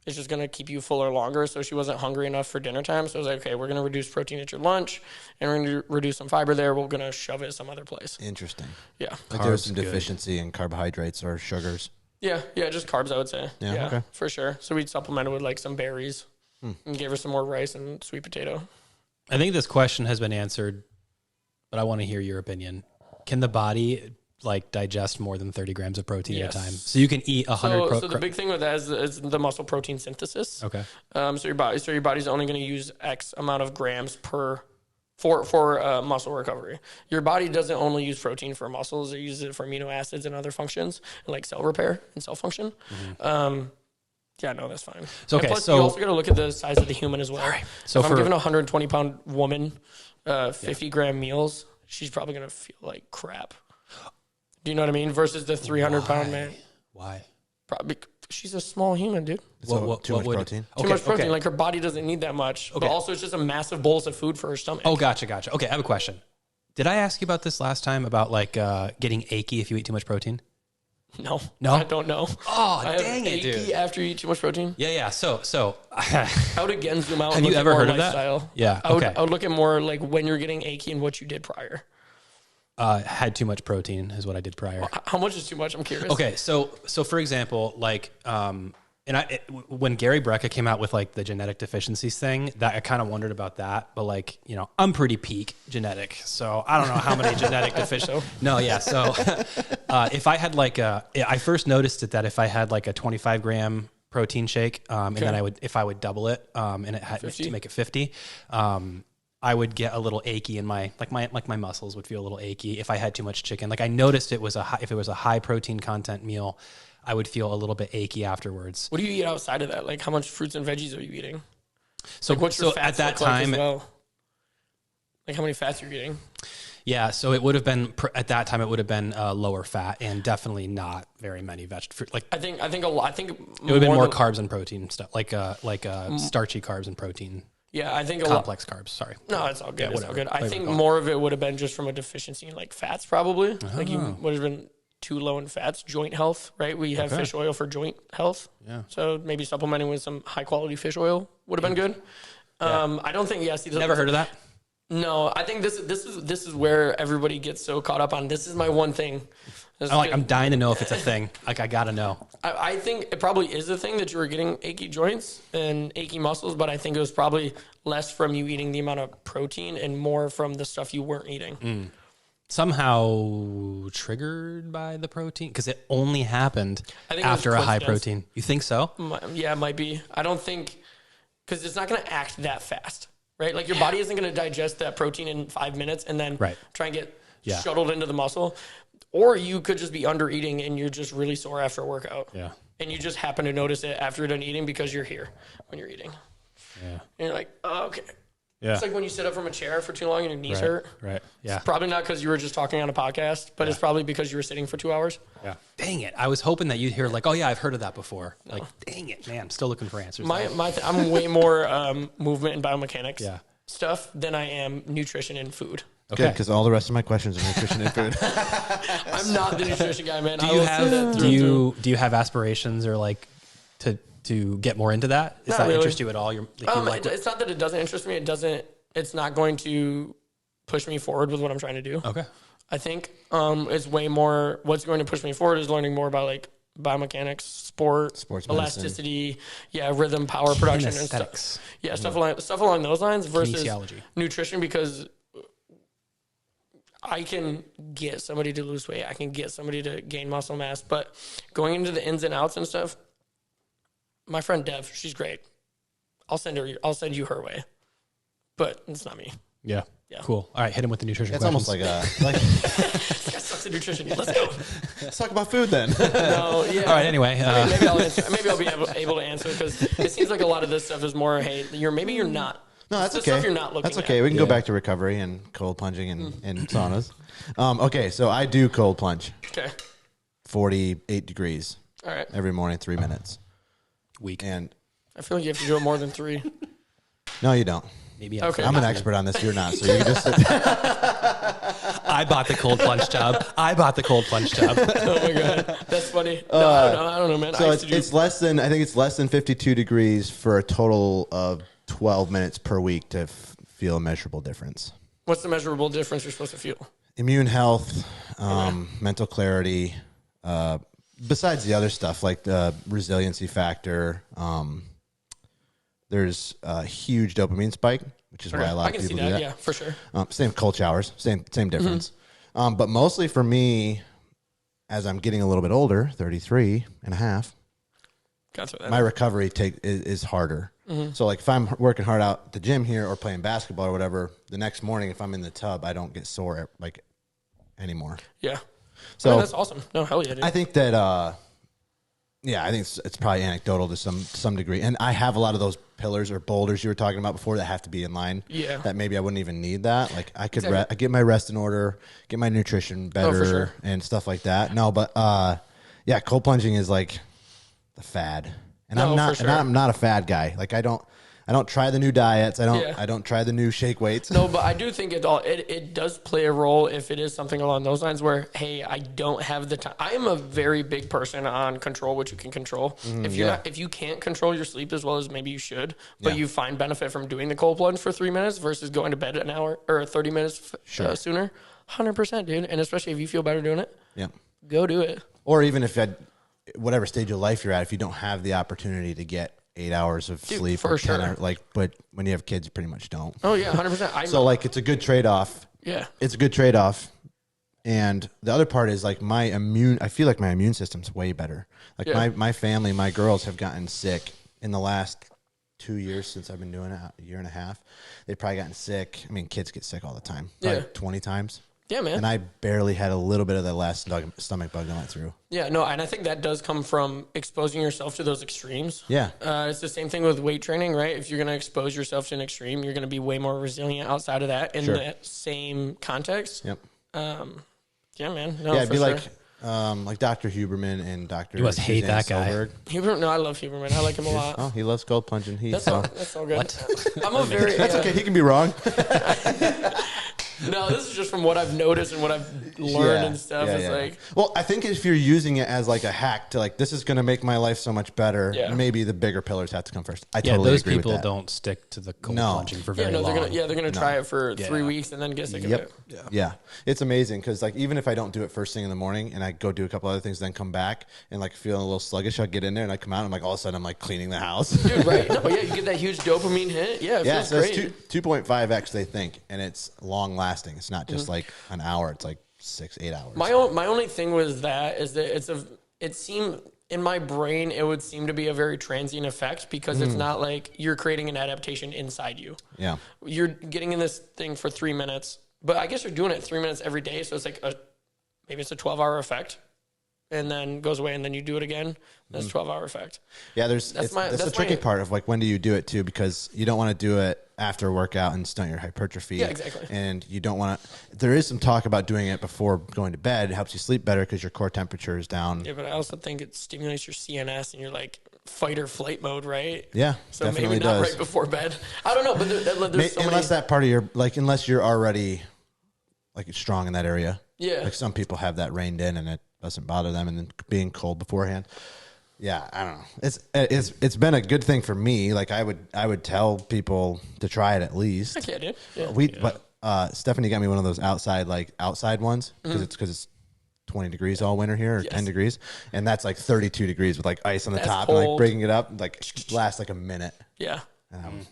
Speaker 2: it's just gonna keep you fuller longer. So she wasn't hungry enough for dinner time. So I was like, "Okay, we're gonna reduce protein at your lunch, and we're gonna reduce some fiber there. We're gonna shove it some other place."
Speaker 1: Interesting.
Speaker 2: Yeah.
Speaker 1: Like there was some deficiency in carbohydrates or sugars.
Speaker 2: Yeah, just carbs, I would say.
Speaker 1: Yeah, okay.
Speaker 2: For sure. So we'd supplement it with like some berries and gave her some more rice and sweet potato.
Speaker 3: I think this question has been answered, but I want to hear your opinion. Can the body like digest more than 30 grams of protein at a time? So you can eat 100.
Speaker 2: So the big thing with that is the muscle protein synthesis.
Speaker 3: Okay.
Speaker 2: So your body's only going to use X amount of grams for muscle recovery. Your body doesn't only use protein for muscles; it uses it for amino acids and other functions, like cell repair and cell function. Yeah, no, that's fine.
Speaker 3: So, okay,
Speaker 2: and plus,
Speaker 3: so
Speaker 2: you also got to look at the size of the human as well.
Speaker 3: So
Speaker 2: if I'm giving a 120-pound woman 50-gram meals, she's probably going to feel like crap. Do you know what I mean? Versus the 300-pound man.
Speaker 3: Why?
Speaker 2: Probably she's a small human, dude.
Speaker 1: So too much protein?
Speaker 2: Too much protein. Like her body doesn't need that much. But also it's just a massive bolus of food for her stomach.
Speaker 3: Oh, gotcha. Okay, I have a question. Did I ask you about this last time about like getting achy if you eat too much protein?
Speaker 2: No.
Speaker 3: No?
Speaker 2: I don't know.
Speaker 3: Oh,
Speaker 2: I
Speaker 3: dang
Speaker 2: have
Speaker 3: it, dude.
Speaker 2: achy after you eat too much protein?
Speaker 3: Yeah. So
Speaker 2: I would again zoom out.
Speaker 3: Have
Speaker 2: and
Speaker 3: you
Speaker 2: look
Speaker 3: ever
Speaker 2: at more
Speaker 3: heard of that?
Speaker 2: lifestyle.
Speaker 3: Yeah,
Speaker 2: I
Speaker 3: okay.
Speaker 2: would look at more like when you're getting achy and what you did prior.
Speaker 3: had too much protein is what I did prior.
Speaker 2: How much is too much? I'm curious.
Speaker 3: Okay, so for example, like when Gary Brecka came out with like the genetic deficiencies thing, that I kind of wondered about that. But like, you know, I'm pretty peak genetic, so I don't know how many genetic deficiencies. No, yeah. So if I had like I first noticed it that if I had like a 25 gram protein shake, and then if I would double it, and it had
Speaker 2: 50?
Speaker 3: to make it 50, I would get a little achy in my muscles would feel a little achy if I had too much chicken. Like I noticed if it was a high protein content meal, I would feel a little bit achy afterwards.
Speaker 2: What do you eat outside of that? Like how much fruits and veggies are you eating?
Speaker 3: So,
Speaker 2: like what's your
Speaker 3: at
Speaker 2: fats
Speaker 3: that time,
Speaker 2: like as well? Like how many fats you're eating?
Speaker 3: Yeah, so it would have been at that time. It would have been lower fat and definitely not very many vegetables. Like
Speaker 2: I think a lot. I think
Speaker 3: it would have been more carbs and protein stuff, like starchy carbs and protein.
Speaker 2: Yeah, I think
Speaker 3: complex carbs. Sorry.
Speaker 2: No, it's all good.
Speaker 3: Yeah,
Speaker 2: it's all good. I think more of it would have been just from a deficiency in like fats, probably. Like you would have been too low in fats. Joint health, right? We have fish oil for joint health.
Speaker 3: Yeah.
Speaker 2: So maybe supplementing with some high quality fish oil would have been good. I don't think
Speaker 3: Never heard of that.
Speaker 2: No, I think this is where everybody gets so caught up on. This is my one thing.
Speaker 3: I'm dying to know if it's a thing. Like I gotta know.
Speaker 2: I think it probably is a thing that you were getting achy joints and achy muscles, but I think it was probably less from you eating the amount of protein and more from the stuff you weren't eating.
Speaker 3: Somehow triggered by the protein because it only happened after a high protein. You think so?
Speaker 2: Yeah, it might be. I don't think because it's not going to act that fast, right? Like your body isn't going to digest that protein in 5 minutes and then try and get shuttled into the muscle. Or you could just be under eating and you're just really sore after a workout. Yeah. And you just happen to notice it after you're done eating because you're here when you're eating. Yeah. And you're like, oh, okay. Yeah. It's like when you sit up from a chair for too long and your knees hurt.
Speaker 3: Right. Yeah.
Speaker 2: It's probably not because you were just talking on a podcast, but it's probably because you were sitting for 2 hours.
Speaker 3: Yeah. Dang it. I was hoping that you'd hear like, oh yeah, I've heard of that before. No. Like, dang it, man. I'm still looking for answers.
Speaker 2: I'm way more movement and biomechanics stuff than I am nutrition and food.
Speaker 1: Okay, because all the rest of my questions are nutrition and food.
Speaker 2: I'm not the nutrition guy, man.
Speaker 3: Do you have aspirations or like to get more into that? Does that interest you at all?
Speaker 2: It's not that it doesn't interest me. It's not going to push me forward with what I'm trying to do. Okay. I think it's way more. What's going to push me forward is learning more about like biomechanics, sports elasticity, rhythm, power production, and stuff. Yeah, stuff along those lines versus nutrition because I can get somebody to lose weight. I can get somebody to gain muscle mass. But going into the ins and outs and stuff, my friend Dev, she's great. I'll send you her way. But it's not me. Yeah.
Speaker 3: Cool. All right, hit him with the nutrition.
Speaker 1: It's almost like
Speaker 2: this guy sucks at nutrition. Let's go.
Speaker 1: Let's talk about food then.
Speaker 3: No, yeah. All right. Anyway,
Speaker 2: maybe I'll be able to answer because it seems like a lot of this stuff is more, hey, maybe you're not
Speaker 1: No, that's
Speaker 2: the
Speaker 1: okay.
Speaker 2: stuff you're not looking
Speaker 1: That's okay.
Speaker 2: at.
Speaker 1: We can go back to recovery and cold plunging and saunas. Okay, so I do cold plunge.
Speaker 2: Okay.
Speaker 1: 48 degrees.
Speaker 2: All right.
Speaker 1: Every morning, 3 minutes.
Speaker 3: Week.
Speaker 1: And
Speaker 2: I feel like you have to do it more than 3.
Speaker 1: no, you don't.
Speaker 3: Maybe
Speaker 2: Okay.
Speaker 1: I'm an expert on this. You're not. So you can just sit
Speaker 3: I bought the cold plunge tub.
Speaker 2: Oh my god, that's funny. No, I don't know, man.
Speaker 1: So it's less than, I think it's less than 52 degrees for a total of 12 minutes per week to feel a measurable difference.
Speaker 2: What's the measurable difference you're supposed to feel?
Speaker 1: Immune health, mental clarity, besides the other stuff like the resiliency factor. There's a huge dopamine spike, which is why a lot of people do that.
Speaker 2: Yeah, for sure.
Speaker 1: Same cold showers, same difference. But mostly for me, as I'm getting a little bit older, 33 and a half, my recovery is harder. So like if I'm working hard out at the gym here or playing basketball or whatever, the next morning if I'm in the tub, I don't get sore like anymore.
Speaker 2: Yeah.
Speaker 1: So
Speaker 2: that's awesome. No, hell yeah, dude.
Speaker 1: I think that I think it's probably anecdotal to some degree. And I have a lot of those pillars or boulders you were talking about before that have to be in line.
Speaker 2: Yeah.
Speaker 1: That maybe I wouldn't even need that. Like I could I get my rest in order, get my nutrition better and stuff like that. No, but cold plunging is like the fad. And I'm not a fad guy. Like I don't try the new diets. I don't try the new shake weights.
Speaker 2: No, but I do think it does play a role if it is something along those lines where, hey, I don't have the time. I am a very big person on control what you can control. If you can't control your sleep as well as maybe you should, but you find benefit from doing the cold plunge for 3 minutes versus going to bed an hour or 30 minutes sooner, 100%, dude. And especially if you feel better doing it, go do it.
Speaker 1: Or even if at whatever stage of life you're at, if you don't have the opportunity to get 8 hours of sleep
Speaker 2: for
Speaker 1: or 10
Speaker 2: sure.
Speaker 1: but when you have kids, you pretty much don't.
Speaker 2: Oh yeah, 100%.
Speaker 1: So like it's a good trade-off.
Speaker 2: Yeah.
Speaker 1: It's a good trade-off. And the other part is like I feel like my immune system's way better. Like my family, my girls have gotten sick in the last 2 years since I've been doing it, a year and a half. They've probably gotten sick. I mean, kids get sick all the time. Probably 20 times.
Speaker 2: Yeah, man.
Speaker 1: And I barely had a little bit of the last stomach bug I went through.
Speaker 2: Yeah, no, and I think that does come from exposing yourself to those extremes.
Speaker 1: Yeah.
Speaker 2: It's the same thing with weight training, right? If you're going to expose yourself to an extreme, you're going to be way more resilient outside of that in that same context.
Speaker 1: Yep.
Speaker 2: Yeah, man. No,
Speaker 1: it'd be like Dr. Huberman and Dr.
Speaker 3: You must hate that guy.
Speaker 2: Huberman, no, I love Huberman. I like him a lot.
Speaker 1: Oh, he loves cold plunging.
Speaker 2: That's all good. What? I'm a very...
Speaker 1: That's okay. He can be wrong.
Speaker 2: No, this is just from what I've noticed and what I've learned and stuff. Like,
Speaker 1: well, I think if you're using it as like a hack to like, this is going to make my life so much better, maybe the bigger pillars have to come first. I totally
Speaker 3: those
Speaker 1: agree with
Speaker 3: people
Speaker 1: that.
Speaker 3: don't stick to the cold plunging for very long.
Speaker 2: They're going to try it for 3 weeks and then get sick of it.
Speaker 1: Yeah. It's amazing because like even if I don't do it first thing in the morning and I go do a couple other things, then come back and like feeling a little sluggish, I'll get in there and I come out and I'm like all of a sudden I'm like cleaning the house.
Speaker 2: Dude, right. No, you get that huge dopamine hit. Yeah, it feels great.
Speaker 1: It's 2.5x they think, and it's long lasting. It's not just like an hour. It's like 6-8 hours.
Speaker 2: My only thing with that is that it seemed in my brain it would seem to be a very transient effect because it's not like you're creating an adaptation inside you.
Speaker 1: Yeah,
Speaker 2: you're getting in this thing for 3 minutes, but I guess you're doing it 3 minutes every day, so it's like maybe it's a 12-hour effect. And then goes away, and then you do it again. That's 12-hour effect. Yeah, that's
Speaker 1: the tricky part of like when do you do it too, because you don't want to do it after a workout and stunt your hypertrophy.
Speaker 2: Yeah, exactly.
Speaker 1: And you don't want to. There is some talk about doing it before going to bed. It helps you sleep better because your core temperature is down.
Speaker 2: Yeah, but I also think it stimulates your CNS and you're like fight or flight mode, right?
Speaker 1: Yeah,
Speaker 2: so maybe not right before bed. I don't know, but there's
Speaker 1: unless that part of your unless you're already like strong in that area.
Speaker 2: Yeah,
Speaker 1: like some people have that reined in and it doesn't bother them, and then being cold beforehand. Yeah, I don't know. It's been a good thing for me. Like I would tell people to try it at least.
Speaker 2: Heck yeah, dude. Yeah.
Speaker 1: But Stephanie got me one of those outside ones because it's 20 degrees all winter here or 10 degrees, and that's like 32 degrees with like ice on the top cold. And like breaking it up like lasts like a minute.
Speaker 2: Yeah.
Speaker 1: And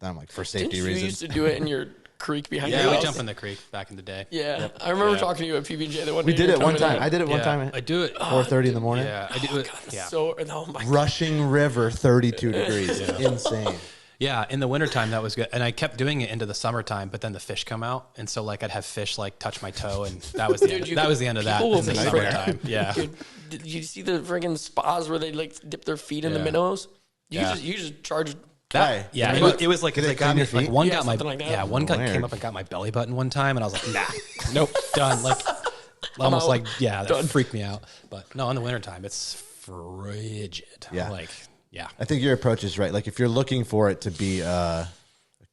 Speaker 1: I'm like for safety reasons.
Speaker 2: You used to do it in your creek behind your
Speaker 3: house?
Speaker 2: house?
Speaker 3: We jump in the creek back in the day.
Speaker 2: Yeah. Yep. I remember talking to you at PBJ the one day.
Speaker 1: We did it one time. I did it one time.
Speaker 3: I do it
Speaker 1: 4:30 in the morning.
Speaker 3: Yeah, I do it.
Speaker 2: God.
Speaker 1: Rushing river, 32 degrees. Insane.
Speaker 3: Yeah, in the wintertime, that was good. And I kept doing it into the summertime, but then the fish come out. And so, like, I'd have fish, like, touch my toe, and that was the, end of that in the summertime. Yeah.
Speaker 2: Dude, did you see the friggin' spas where they, like, dip their feet in the minnows? You just charge
Speaker 1: Why?
Speaker 3: Yeah,
Speaker 1: Did
Speaker 3: it was like
Speaker 1: Did
Speaker 3: they
Speaker 1: it
Speaker 3: got
Speaker 1: clean
Speaker 3: me.
Speaker 1: your feet?
Speaker 3: Like one
Speaker 2: Yeah,
Speaker 3: got my
Speaker 2: something like that.
Speaker 3: one guy
Speaker 1: Weird.
Speaker 3: came up and got my belly button one time, and I was like, nah, nope, done. Like almost
Speaker 2: out.
Speaker 3: like that
Speaker 2: Done.
Speaker 3: freaked me out. But no, in the wintertime, it's frigid.
Speaker 1: Yeah.
Speaker 3: Like yeah.
Speaker 1: I think your approach is right. Like if you're looking for it to be a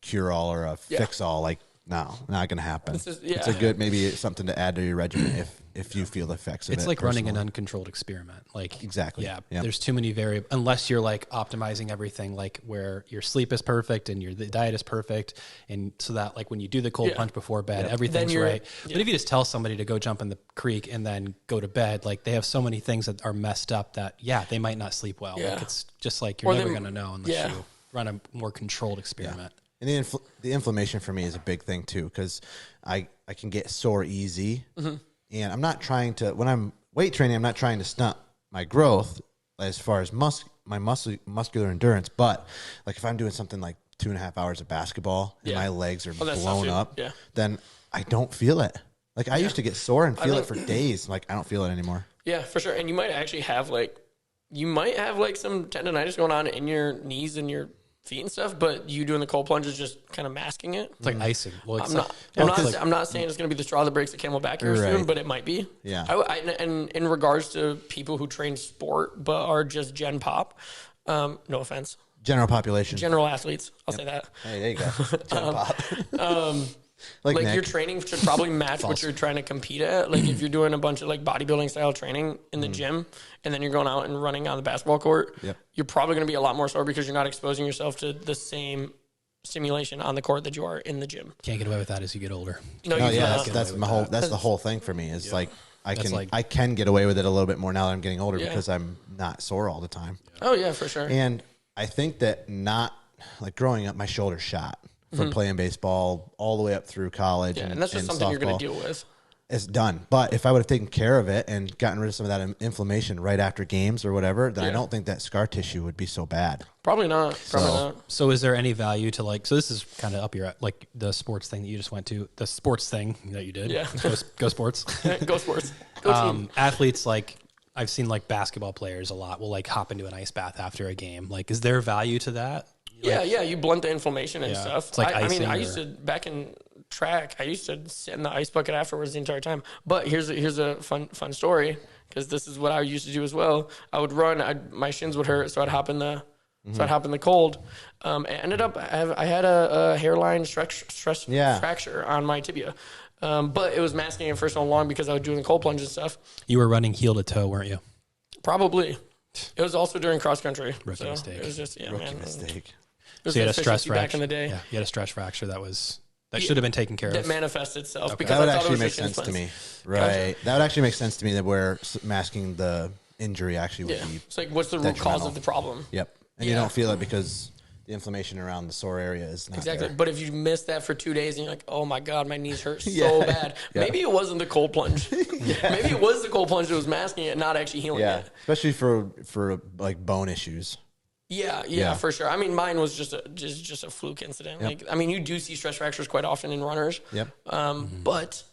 Speaker 1: cure-all or a fix-all, like no, not going to happen.
Speaker 2: It's just-
Speaker 1: It's a good, maybe something to add to your regimen if you feel the effects of it.
Speaker 3: It's like running an
Speaker 1: personally.
Speaker 3: uncontrolled experiment. Like
Speaker 1: Exactly.
Speaker 3: Yeah.
Speaker 1: Yep.
Speaker 3: There's too many variables unless you're like optimizing everything, like where your sleep is perfect and the diet is perfect, and so that like when you do the cold plunge before bed, everything's
Speaker 2: you're-
Speaker 3: right. But if you just tell somebody to go jump in the creek and then go to bed, like they have so many things that are messed up that they might not sleep well.
Speaker 2: Yeah.
Speaker 3: Like it's just like you're
Speaker 2: Or
Speaker 3: never
Speaker 2: they- going to
Speaker 3: know unless you run a more controlled experiment.
Speaker 1: And the inflammation for me is a big thing too, because I can get sore easy, and I'm not trying to, when I'm weight training, I'm not trying to stunt my growth as far as my muscular endurance. But like if I'm doing something like 2.5 hours of basketball and my legs are
Speaker 2: that's
Speaker 1: blown
Speaker 2: tough,
Speaker 1: up,
Speaker 2: yeah.
Speaker 1: then I don't feel it. Like I used to get sore and feel it for days. Like I don't feel it anymore.
Speaker 2: Yeah, for sure. And you might actually have like some tendonitis going on in your knees and your feet and stuff, but you doing the cold plunge is just kind of masking it.
Speaker 3: It's like icing. Well, it's
Speaker 2: I'm not saying it's going to be the straw that breaks the camel back here soon, but it might be.
Speaker 1: Yeah.
Speaker 2: And in regards to people who train sport but are just gen pop, no offense,
Speaker 1: General population.
Speaker 2: general athletes, I'll say that.
Speaker 1: Hey, there you go. Gen pop.
Speaker 2: Like
Speaker 1: Nick.
Speaker 2: your training should probably match what you're trying to compete at. Like if you're doing a bunch of like bodybuilding style training in the gym and then you're going out and running on the basketball court, you're probably going to be a lot more sore because you're not exposing yourself to the same stimulation on the court that you are in the gym.
Speaker 3: Can't get away with that as you get older.
Speaker 2: No,
Speaker 1: Oh
Speaker 2: you
Speaker 1: yeah,
Speaker 2: cannot.
Speaker 1: that's the whole thing for me. Is like
Speaker 3: like-
Speaker 1: I can get away with it a little bit more now that I'm getting older because I'm not sore all the time.
Speaker 2: Oh yeah, for sure.
Speaker 1: And I think that not like growing up, my shoulder shot from playing baseball all the way up through college.
Speaker 2: And that's just something you're going to
Speaker 1: softball.
Speaker 2: deal with.
Speaker 1: It's done. But if I would have taken care of it and gotten rid of some of that inflammation right after games or whatever, then I don't think that scar tissue would be so bad.
Speaker 2: Probably not. Probably not.
Speaker 3: So is there any value to like, so this is kind of up your, like the sports thing that you just went to, the sports thing that you did.
Speaker 2: Yeah.
Speaker 3: Go sports.
Speaker 2: Go sports. Go team.
Speaker 3: Athletes, like I've seen like basketball players a lot will like hop into an ice bath after a game. Like, is there value to that?
Speaker 2: Yeah, you blunt the inflammation and stuff.
Speaker 3: It's like
Speaker 2: I mean,
Speaker 3: icing
Speaker 2: I used to, back in track, I used to sit in the ice bucket afterwards the entire time. But here's a fun story, because this is what I used to do as well. I would run, my shins would hurt, so I'd hop in the cold. It ended up, I had a hairline stress fracture on my tibia. But it was masking it for so long because I was doing the cold plunge and stuff.
Speaker 3: You were running heel to toe, weren't you?
Speaker 2: Probably. It was also during cross country.
Speaker 3: Rookie mistake.
Speaker 2: It was just,
Speaker 1: Rookie mistake.
Speaker 2: It was
Speaker 3: So you had a stress
Speaker 2: efficiency
Speaker 3: fracture
Speaker 2: back in the day.
Speaker 3: Yeah, you had a stress fracture that should have been taken care
Speaker 2: That
Speaker 3: of.
Speaker 2: manifests itself because
Speaker 1: That would
Speaker 2: I thought
Speaker 1: actually
Speaker 2: it
Speaker 1: make
Speaker 2: was just
Speaker 1: sense to me.
Speaker 2: implants.
Speaker 1: Right. That would actually make sense to me that where masking the injury actually would
Speaker 2: Yeah.
Speaker 1: be.
Speaker 2: It's like, what's the root cause
Speaker 1: detrimental.
Speaker 2: of the problem?
Speaker 1: Yep. And you don't feel it because the inflation around the sore area is not
Speaker 2: Exactly.
Speaker 1: there.
Speaker 2: But if you miss that for 2 days and you're like, oh my God, my knees hurt so bad. Maybe it wasn't the cold plunge. Maybe it was the cold plunge that was masking it, not actually healing
Speaker 1: Yeah.
Speaker 2: it.
Speaker 1: Especially for like bone issues.
Speaker 2: Yeah, for sure. I mean, mine was just a fluke incident. Like, I mean, you do see stress fractures quite often in runners.
Speaker 1: Yep.
Speaker 2: But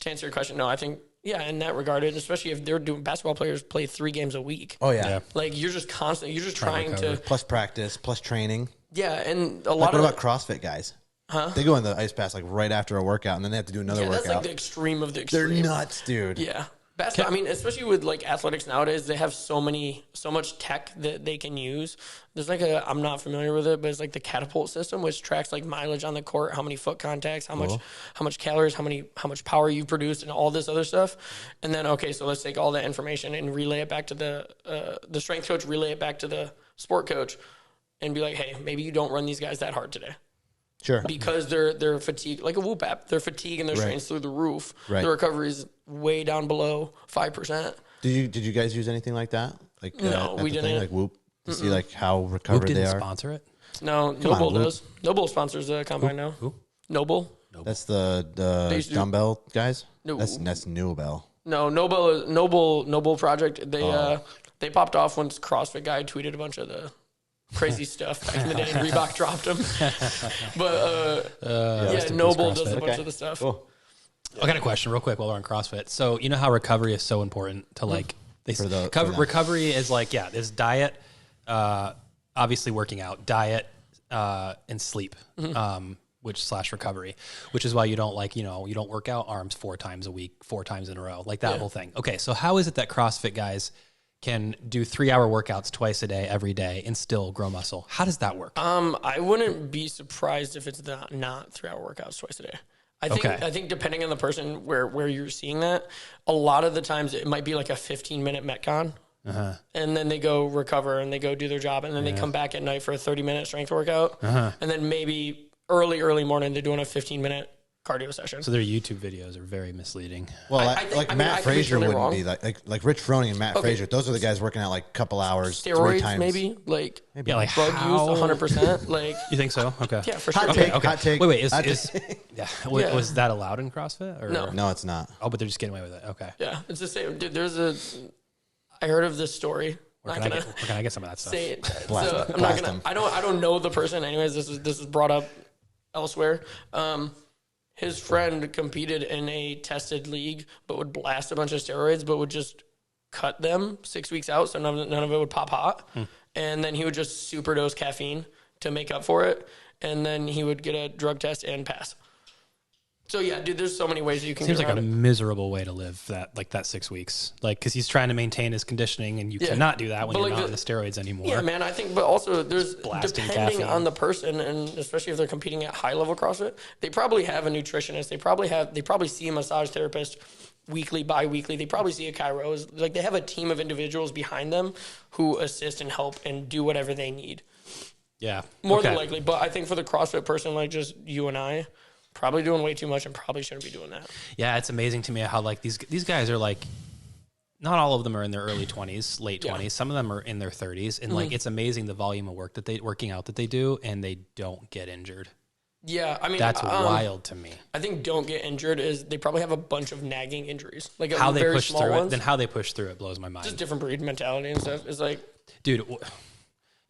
Speaker 2: to answer your question, no, I think, in that regard, and especially if they're doing, basketball players play 3 games a week.
Speaker 1: Oh yeah.
Speaker 2: Like, you're just constantly, you're just trying to,
Speaker 1: Plus practice, plus training.
Speaker 2: and a
Speaker 1: Like
Speaker 2: lot
Speaker 1: what
Speaker 2: of
Speaker 1: about CrossFit guys? Huh? They go in the ice bath like right after a workout, and then they have to do another
Speaker 2: that's
Speaker 1: workout.
Speaker 2: like the extreme of the
Speaker 1: They're
Speaker 2: extreme.
Speaker 1: nuts, dude.
Speaker 2: Yeah. Basketball, I mean, especially with like athletics nowadays, they have so much tech that they can use. There's like I'm not familiar with it, but it's like the catapult system, which tracks like mileage on the court, how many foot contacts, how much calories, how much power you've produced, and all this other stuff. And then, okay, so let's take all that information and relay it back to the strength coach, relay it back to the sport coach, and be like, hey, maybe you don't run these guys that hard today.
Speaker 1: Sure.
Speaker 2: Because they're fatigued, like a Whoop app. They're fatigued and their strain's through the roof.
Speaker 1: Right.
Speaker 2: The recovery is way down below 5%.
Speaker 1: Did you guys use anything like that? Like
Speaker 2: No,
Speaker 1: at
Speaker 2: we
Speaker 1: the
Speaker 2: didn't.
Speaker 1: thing, like Whoop to see like how
Speaker 3: Whoop
Speaker 1: recovered they
Speaker 3: didn't
Speaker 1: are.
Speaker 3: sponsor it.
Speaker 2: No,
Speaker 1: on,
Speaker 2: Noble
Speaker 1: Whoop.
Speaker 2: does. Noble sponsors the combine now.
Speaker 3: Who?
Speaker 2: Noble.
Speaker 1: That's the
Speaker 2: used to do-
Speaker 1: dumbbell guys.
Speaker 2: No.
Speaker 1: That's Newbell.
Speaker 2: No, Noble project. They popped off once CrossFit guy tweeted a bunch of the crazy stuff back in the day, and Reebok dropped him. But Noble does a bunch of the stuff.
Speaker 1: Cool.
Speaker 3: I got a question real quick while we're on CrossFit. So you know how recovery is so important to like recovery is like, there's diet, obviously working out, diet, and sleep. Which / recovery, which is why you don't you don't work out arms 4 times a week, 4 times in a row, like that whole thing. Okay. So how is it that CrossFit guys can do 3-hour workouts twice a day, every day, and still grow muscle? How does that work?
Speaker 2: I wouldn't be surprised if it's not 3-hour workouts twice a day. I think depending on the person where you're seeing that, a lot of the times it might be like a 15-minute Metcon. And then they go recover and they go do their job. And then they come back at night for a 30-minute strength workout. And then maybe early morning, they're doing a 15-minute cardio session.
Speaker 3: So their YouTube videos are very misleading.
Speaker 1: Well, Matt Frazier wouldn't be like Rich Froning and Matt Frazier. Those are the guys working out like a couple hours,
Speaker 2: steroids,
Speaker 1: 3 times.
Speaker 2: maybe like drug use, 100%. Like
Speaker 3: you think so? Okay.
Speaker 2: Yeah, for sure.
Speaker 1: Hot take.
Speaker 3: Wait. Was that allowed in CrossFit? Or?
Speaker 1: No, it's not.
Speaker 3: Oh, but they're just getting away with it. Okay.
Speaker 2: Yeah, it's the same. Dude, I heard of this story.
Speaker 3: Where can I get some of that stuff?
Speaker 2: Say it. So I'm not gonna. I don't know the person. Anyways, this is brought up elsewhere. His friend competed in a tested league, but would blast a bunch of steroids, but would just cut them 6 weeks out, so none of it would pop hot. And then he would just super dose caffeine to make up for it, and then he would get a drug test and pass. So yeah, dude, there's so many ways you can.
Speaker 3: Seems
Speaker 2: get
Speaker 3: like a
Speaker 2: it.
Speaker 3: miserable way to live that 6 weeks, because he's trying to maintain his conditioning, and you cannot do that when you're not on the steroids anymore.
Speaker 2: Yeah, man, I think, but also there's
Speaker 3: blasting
Speaker 2: depending
Speaker 3: caffeine.
Speaker 2: on the person, and especially if they're competing at high level CrossFit, they probably have a nutritionist. They probably see a massage therapist weekly, bi-weekly. They probably see a chiro. Like they have a team of individuals behind them who assist and help and do whatever they need.
Speaker 3: Yeah,
Speaker 2: more than likely. But I think for the CrossFit person, like just you and I, probably doing way too much and probably shouldn't be doing that.
Speaker 3: Yeah, it's amazing to me how these guys are not all of them are in their early 20s, late 20s. Some of them are in their 30s, and it's amazing the volume of working out that they do, and they don't get injured.
Speaker 2: Yeah, I mean
Speaker 3: that's wild to me.
Speaker 2: I think don't get injured is they probably have a bunch of nagging injuries, like
Speaker 3: how they
Speaker 2: very
Speaker 3: push
Speaker 2: small
Speaker 3: through
Speaker 2: ones.
Speaker 3: it. Then how they push through it blows my mind.
Speaker 2: Just different breed mentality and stuff. It's like,
Speaker 3: dude.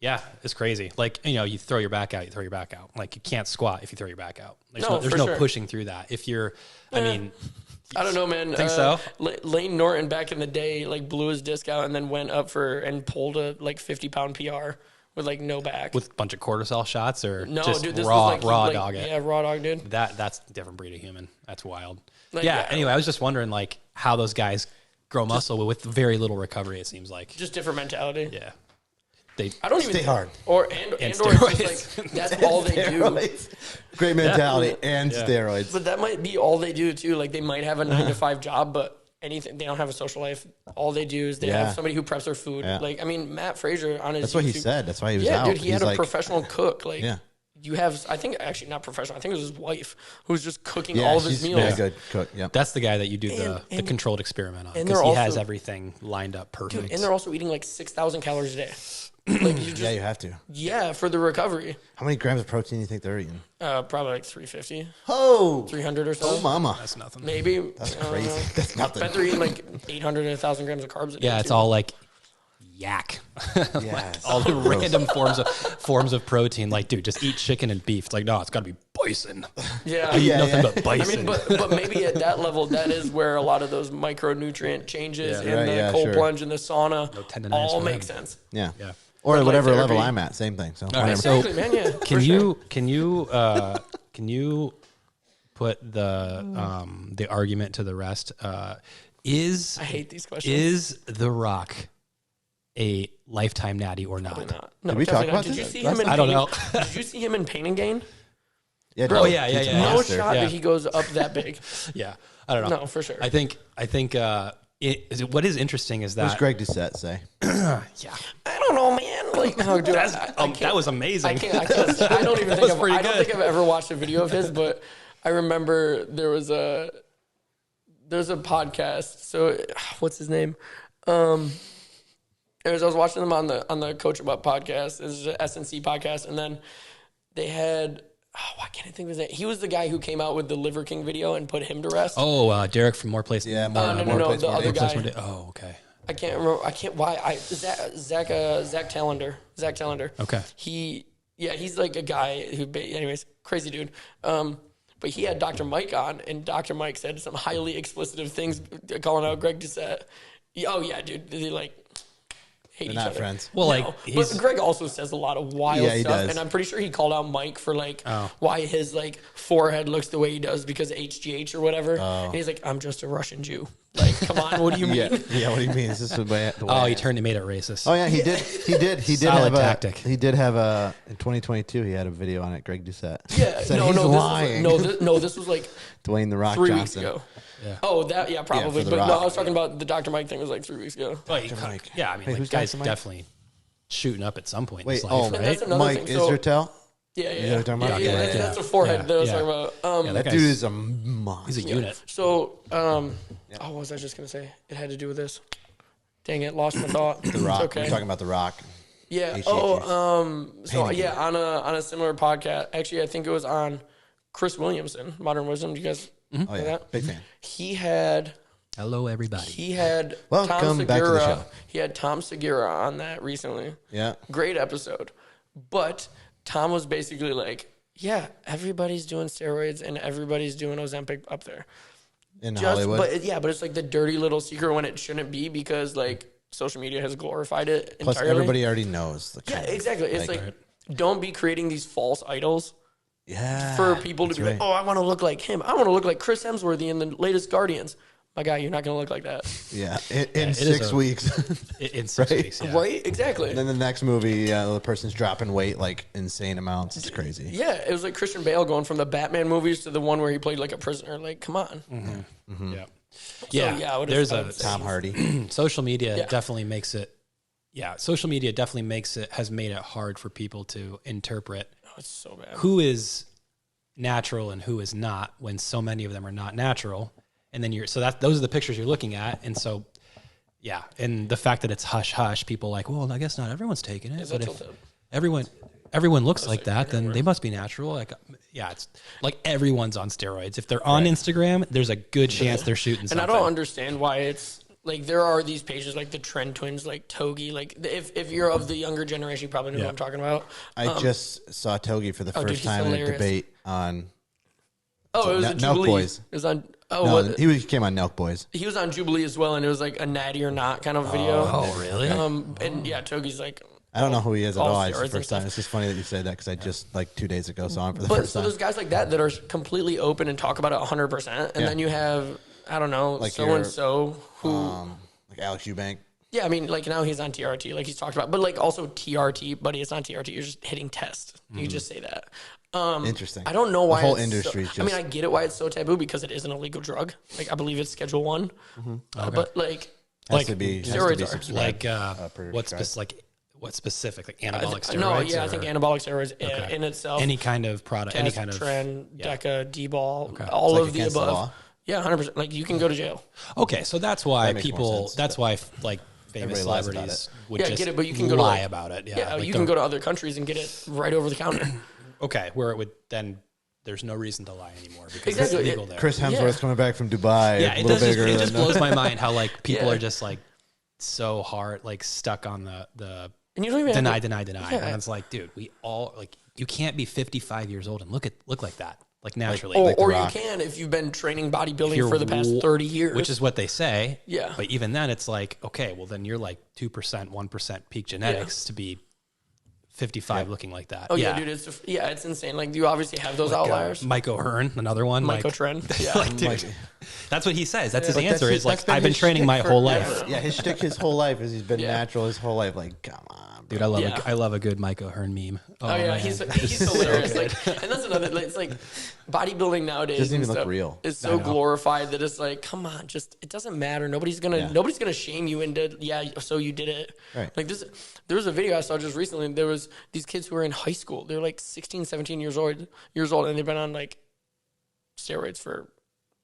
Speaker 3: Yeah, it's crazy. You throw your back out, Like you can't squat if you throw your back out. There's no pushing through that. If you're, I
Speaker 2: don't know, man.
Speaker 3: Think so?
Speaker 2: Lane Norton back in the day, blew his disc out and then went up and pulled a 50-pound PR with no back.
Speaker 3: With a bunch of cortisol shots or
Speaker 2: no,
Speaker 3: just
Speaker 2: dude, this
Speaker 3: raw
Speaker 2: was
Speaker 3: dog it?
Speaker 2: Yeah, raw dog, dude.
Speaker 3: That's a different breed of human. That's wild. Anyway, I was just wondering how those guys grow muscle with very little recovery, it seems like.
Speaker 2: Just different mentality.
Speaker 3: Yeah.
Speaker 1: I don't even stay hard.
Speaker 2: Or it's just that's all they do.
Speaker 1: Great mentality and steroids.
Speaker 2: But that might be all they do too. They might have a 9-to-5 job, but anything they don't have a social life. All they do is they have somebody who preps their food. Yeah. Matt Frazier on his.
Speaker 1: That's what he said. That's why he was out.
Speaker 2: Yeah, dude, he had a professional cook.
Speaker 1: Yeah.
Speaker 2: You have, I think, actually not professional. I think it was his wife who's just cooking all of his meals.
Speaker 1: Yeah, good cook. Yeah,
Speaker 3: that's the guy that you do the controlled experiment on because he has everything lined up perfect.
Speaker 2: Dude, and they're also eating 6,000 calories a day.
Speaker 1: You have to.
Speaker 2: Yeah, for the recovery.
Speaker 1: How many grams of protein do you think they're eating?
Speaker 2: Probably 350.
Speaker 1: Oh,
Speaker 2: 300 or so.
Speaker 1: Oh, mama,
Speaker 3: that's nothing.
Speaker 2: Maybe
Speaker 1: that's crazy. That's nothing.
Speaker 2: I bet they're eating 800 to 1,000 grams of carbs a day.
Speaker 3: Yeah, it's all yak. All the random forms of protein. Dude, just eat chicken and beef. It's no, it's got to be bison.
Speaker 2: Yeah,
Speaker 3: I eat nothing but bison.
Speaker 2: but maybe at that level, that is where a lot of those micronutrient changes in the cold plunge and the sauna all make sense.
Speaker 1: Yeah. Or whatever level I'm at, same thing. So,
Speaker 3: all right,
Speaker 2: exactly, man. Yeah.
Speaker 3: Can you put the argument to the rest?
Speaker 2: I hate these questions.
Speaker 3: Is The Rock a lifetime natty or not?
Speaker 2: Probably not. No,
Speaker 1: did we talk about
Speaker 2: this?
Speaker 1: Did
Speaker 2: you see him in
Speaker 3: I don't know.
Speaker 2: Did you see him in Pain and Gain?
Speaker 1: Yeah,
Speaker 3: bro. Yeah.
Speaker 2: No shot that he goes up that big.
Speaker 3: Yeah, I don't know.
Speaker 2: No, for sure.
Speaker 3: I think. What is interesting is that.
Speaker 1: What does Greg Doucette say?
Speaker 2: Yeah. I don't know, man. No, dude,
Speaker 3: that was amazing.
Speaker 2: I don't even think I've ever watched a video of his, but I remember there's a podcast. So what's his name? I was watching them on the Coach About podcast. It was an SNC podcast, and then they had. Why can't I think of his name? He was the guy who came out with the Liver King video and put him to rest.
Speaker 3: Oh, Derek from More Places.
Speaker 1: Yeah,
Speaker 2: no, the other guy.
Speaker 3: Oh, okay.
Speaker 2: I can't remember. Zach Tallender. Zach Tallender.
Speaker 3: Okay.
Speaker 2: He's a guy who, anyways, crazy dude. But he had Dr. Mike on, and Dr. Mike said some highly explicit things, calling out Greg Doucette. Oh yeah, dude. hate
Speaker 1: They're
Speaker 2: each
Speaker 1: not
Speaker 2: other.
Speaker 1: friends.
Speaker 3: Well,
Speaker 2: No, but Greg also says a lot of wild
Speaker 1: Yeah, he
Speaker 2: stuff,
Speaker 1: does.
Speaker 2: and I'm pretty sure he called out Mike for like why his like forehead looks the way he does because of HGH or whatever. And he's like, I'm just a Russian Jew. Like, come on, what do you mean?
Speaker 1: Yeah. What do you mean? Is this the way?
Speaker 3: He made it racist.
Speaker 1: Oh yeah, he did. He did
Speaker 3: Solid
Speaker 1: have
Speaker 3: tactic.
Speaker 1: He did have a in 2022. He had a video on it. Greg Doucette.
Speaker 2: Yeah,
Speaker 1: Said
Speaker 2: no,
Speaker 1: he's
Speaker 2: no,
Speaker 1: lying.
Speaker 2: this was like
Speaker 1: Dwayne the Rock
Speaker 2: 3 weeks
Speaker 1: Johnson.
Speaker 2: ago.
Speaker 3: Yeah.
Speaker 2: Oh, that probably.
Speaker 1: for The
Speaker 2: but
Speaker 1: Rock.
Speaker 2: no, I was talking about the Dr. Mike thing was like 3 weeks ago.
Speaker 1: Mike.
Speaker 3: Yeah, I mean,
Speaker 1: Wait,
Speaker 3: like,
Speaker 1: who's
Speaker 3: guy's
Speaker 1: Dr. Mike?
Speaker 3: definitely shooting up at some point in
Speaker 1: Wait,
Speaker 3: his life, right?
Speaker 2: that's another
Speaker 1: Mike
Speaker 2: thing. So-
Speaker 1: Israel.
Speaker 2: Yeah,
Speaker 1: You know what I'm talking about?
Speaker 2: yeah,
Speaker 1: Yeah,
Speaker 2: that's a forehead that I was
Speaker 3: yeah.
Speaker 2: talking about.
Speaker 3: Yeah,
Speaker 1: That
Speaker 3: guy's-
Speaker 1: dude is a monster.
Speaker 3: He's a unit.
Speaker 2: So, what was I just gonna say? It had to do with this. Dang it, lost my thought.
Speaker 1: The Rock.
Speaker 2: It's okay.
Speaker 1: We're talking about The Rock.
Speaker 2: Yeah.
Speaker 1: HGH.
Speaker 2: So
Speaker 1: Painting.
Speaker 2: yeah, on a similar podcast. Actually, I think it was on Chris Williamson, Modern Wisdom. Do you guys know
Speaker 1: Oh yeah,
Speaker 2: that?
Speaker 1: big fan.
Speaker 2: He had
Speaker 3: Hello, everybody.
Speaker 2: Tom
Speaker 1: Welcome back to the
Speaker 2: Segura.
Speaker 1: show.
Speaker 2: He had Tom Segura on that recently.
Speaker 1: Yeah.
Speaker 2: Great episode. But Tom was basically like, yeah, everybody's doing steroids and everybody's doing Ozempic up there.
Speaker 1: In Hollywood.
Speaker 2: But it's like the dirty little secret when it shouldn't be because like social media has glorified it
Speaker 1: Plus,
Speaker 2: entirely.
Speaker 1: everybody already knows. The
Speaker 2: Yeah,
Speaker 1: kind of-
Speaker 2: exactly. It's like don't be creating these false idols
Speaker 1: yeah,
Speaker 2: for people to
Speaker 1: that's
Speaker 2: be
Speaker 1: right.
Speaker 2: like, oh, I want to look like him. I want to look like Chris Hemsworth in the latest Guardians. My guy, you're not going to look like that.
Speaker 1: Yeah, in
Speaker 3: it is
Speaker 1: 6 weeks.
Speaker 3: In 6 weeks, yeah.
Speaker 2: Right? Exactly.
Speaker 1: And then the next movie, the person's dropping weight like insane amounts. It's crazy.
Speaker 2: Yeah, it was like Christian Bale going from the Batman movies to the one where he played like a prisoner. Like, come on.
Speaker 3: Yeah.
Speaker 2: yeah, what
Speaker 3: there's
Speaker 2: is-
Speaker 3: a
Speaker 1: Tom Hardy.
Speaker 3: social media
Speaker 2: Yeah.
Speaker 3: definitely makes it. Yeah, social media definitely has made it hard for people to interpret
Speaker 2: Oh, it's so bad.
Speaker 3: who is natural and who is not when so many of them are not natural. And then those are the pictures you're looking at. And so, yeah. And the fact that it's hush hush, people like, well, I guess not everyone's taking it. But if everyone looks like that, then they must be natural. Like, yeah, it's like everyone's on steroids. If they're on Instagram, there's a good chance they're shooting
Speaker 2: And
Speaker 3: something.
Speaker 2: I don't understand why it's like there are these pages like the Trend Twins, like Togi. Like if you're of the younger generation, you probably know what I'm talking about.
Speaker 1: I just saw Togi for the
Speaker 2: dude,
Speaker 1: first
Speaker 2: he's
Speaker 1: time in a
Speaker 2: hilarious.
Speaker 1: debate on.
Speaker 2: Oh, it was a
Speaker 1: Nelk
Speaker 2: Jubilee.
Speaker 1: Boys.
Speaker 2: It was on. Oh,
Speaker 1: No,
Speaker 2: what?
Speaker 1: he came on Nelk Boys.
Speaker 2: He was on Jubilee as well, and it was like a natty or not kind of video.
Speaker 3: Oh, really?
Speaker 2: And yeah, Togi's like.
Speaker 1: I don't know who he is at
Speaker 2: all
Speaker 1: all. It's the
Speaker 2: steroids and
Speaker 1: first time.
Speaker 2: stuff.
Speaker 1: It's just funny that you said that because I just like 2 days ago saw him for the
Speaker 2: But
Speaker 1: first
Speaker 2: so
Speaker 1: time.
Speaker 2: there's guys like that are completely open and talk about it 100%, and then you have I don't know
Speaker 1: Like
Speaker 2: so and so who.
Speaker 1: Like Alex Eubank.
Speaker 2: Yeah, I mean, like now he's on TRT, like he's talked about, but like also TRT, buddy, it's not TRT. You're just hitting test. You just say that.
Speaker 1: Interesting.
Speaker 2: I don't know why
Speaker 1: the whole
Speaker 2: it's
Speaker 1: industry.
Speaker 2: I mean, I get it why it's so taboo because it is an illegal drug. Like I believe it's Schedule 1, but like
Speaker 1: has to be
Speaker 2: steroids are.
Speaker 1: subscribed,
Speaker 3: like
Speaker 1: prescribed.
Speaker 3: What's specific? Like anabolic steroids?
Speaker 2: No, yeah, I
Speaker 3: or
Speaker 2: think anabolic steroids in itself.
Speaker 3: any kind of product, any kind of
Speaker 2: Tren, Deca, D-ball,
Speaker 1: It's
Speaker 2: all
Speaker 1: like
Speaker 2: of the
Speaker 1: against the
Speaker 2: above.
Speaker 1: law.
Speaker 2: Yeah, 100%. Like you can go to jail.
Speaker 3: Okay, so that's why
Speaker 1: That makes more
Speaker 3: people.
Speaker 1: sense.
Speaker 3: That's why like famous
Speaker 1: Everybody lies about
Speaker 3: celebrities would
Speaker 2: Yeah,
Speaker 3: just
Speaker 2: get it, but you can go to,
Speaker 3: lie
Speaker 2: like-
Speaker 3: about it. Yeah,
Speaker 2: Yeah,
Speaker 3: like,
Speaker 2: you can
Speaker 3: don't-
Speaker 2: go to other countries and get it right over the counter.
Speaker 3: Okay, where it would then there's no reason to lie anymore because
Speaker 2: Exactly.
Speaker 3: it's legal there.
Speaker 1: Chris Hemsworth's
Speaker 2: Yeah.
Speaker 1: coming back from Dubai.
Speaker 3: yeah,
Speaker 1: a
Speaker 3: it
Speaker 1: little
Speaker 3: does. Just,
Speaker 1: bigger
Speaker 3: it
Speaker 1: than
Speaker 3: just blows my mind how like people
Speaker 2: Yeah.
Speaker 3: are just like so hard, like stuck on the
Speaker 2: And you don't even
Speaker 3: deny,
Speaker 2: have to,
Speaker 3: deny,
Speaker 2: Yeah.
Speaker 3: and it's like, dude, we all like you can't be 55 years old and look like that, like naturally.
Speaker 2: or,
Speaker 1: like The
Speaker 2: or you
Speaker 1: Rock.
Speaker 2: can if you've been training bodybuilding
Speaker 3: You're
Speaker 2: for the past
Speaker 3: w-
Speaker 2: 30 years.
Speaker 3: which is what they say.
Speaker 2: Yeah.
Speaker 3: But even then, it's like, okay, well, then you're like 2%, 1% peak genetics to be 55 looking like that.
Speaker 2: oh yeah, dude, it's insane. Like you obviously have those outliers.
Speaker 3: Mike O'Hearn, another one.
Speaker 2: Mike
Speaker 3: like,
Speaker 2: O'Tren. Yeah.
Speaker 3: like, dude, that's what he says. That's his
Speaker 1: But
Speaker 3: answer.
Speaker 1: that's
Speaker 3: Is like,
Speaker 1: that's been
Speaker 3: I've been
Speaker 1: his
Speaker 3: training
Speaker 1: shtick
Speaker 3: my whole
Speaker 1: forever.
Speaker 3: life.
Speaker 1: Yeah, his shtick his whole life is he's been
Speaker 2: Yeah.
Speaker 1: natural his whole life. Like, come on, bro.
Speaker 3: Dude, I
Speaker 2: Yeah.
Speaker 3: love a good Mike O'Hearn meme.
Speaker 2: Oh yeah,
Speaker 3: man.
Speaker 2: he's hilarious. Like, and that's another. Like, it's like bodybuilding nowadays.
Speaker 1: Doesn't even
Speaker 2: and
Speaker 1: look
Speaker 2: stuff
Speaker 1: real.
Speaker 2: Is so glorified that it's like, come on, just it doesn't matter. Nobody's gonna shame you into so you did it.
Speaker 1: Right.
Speaker 2: Like this, there was a video I saw just recently. There was these kids who were in high school. They're like 16, 17 years old, and they've been on like steroids for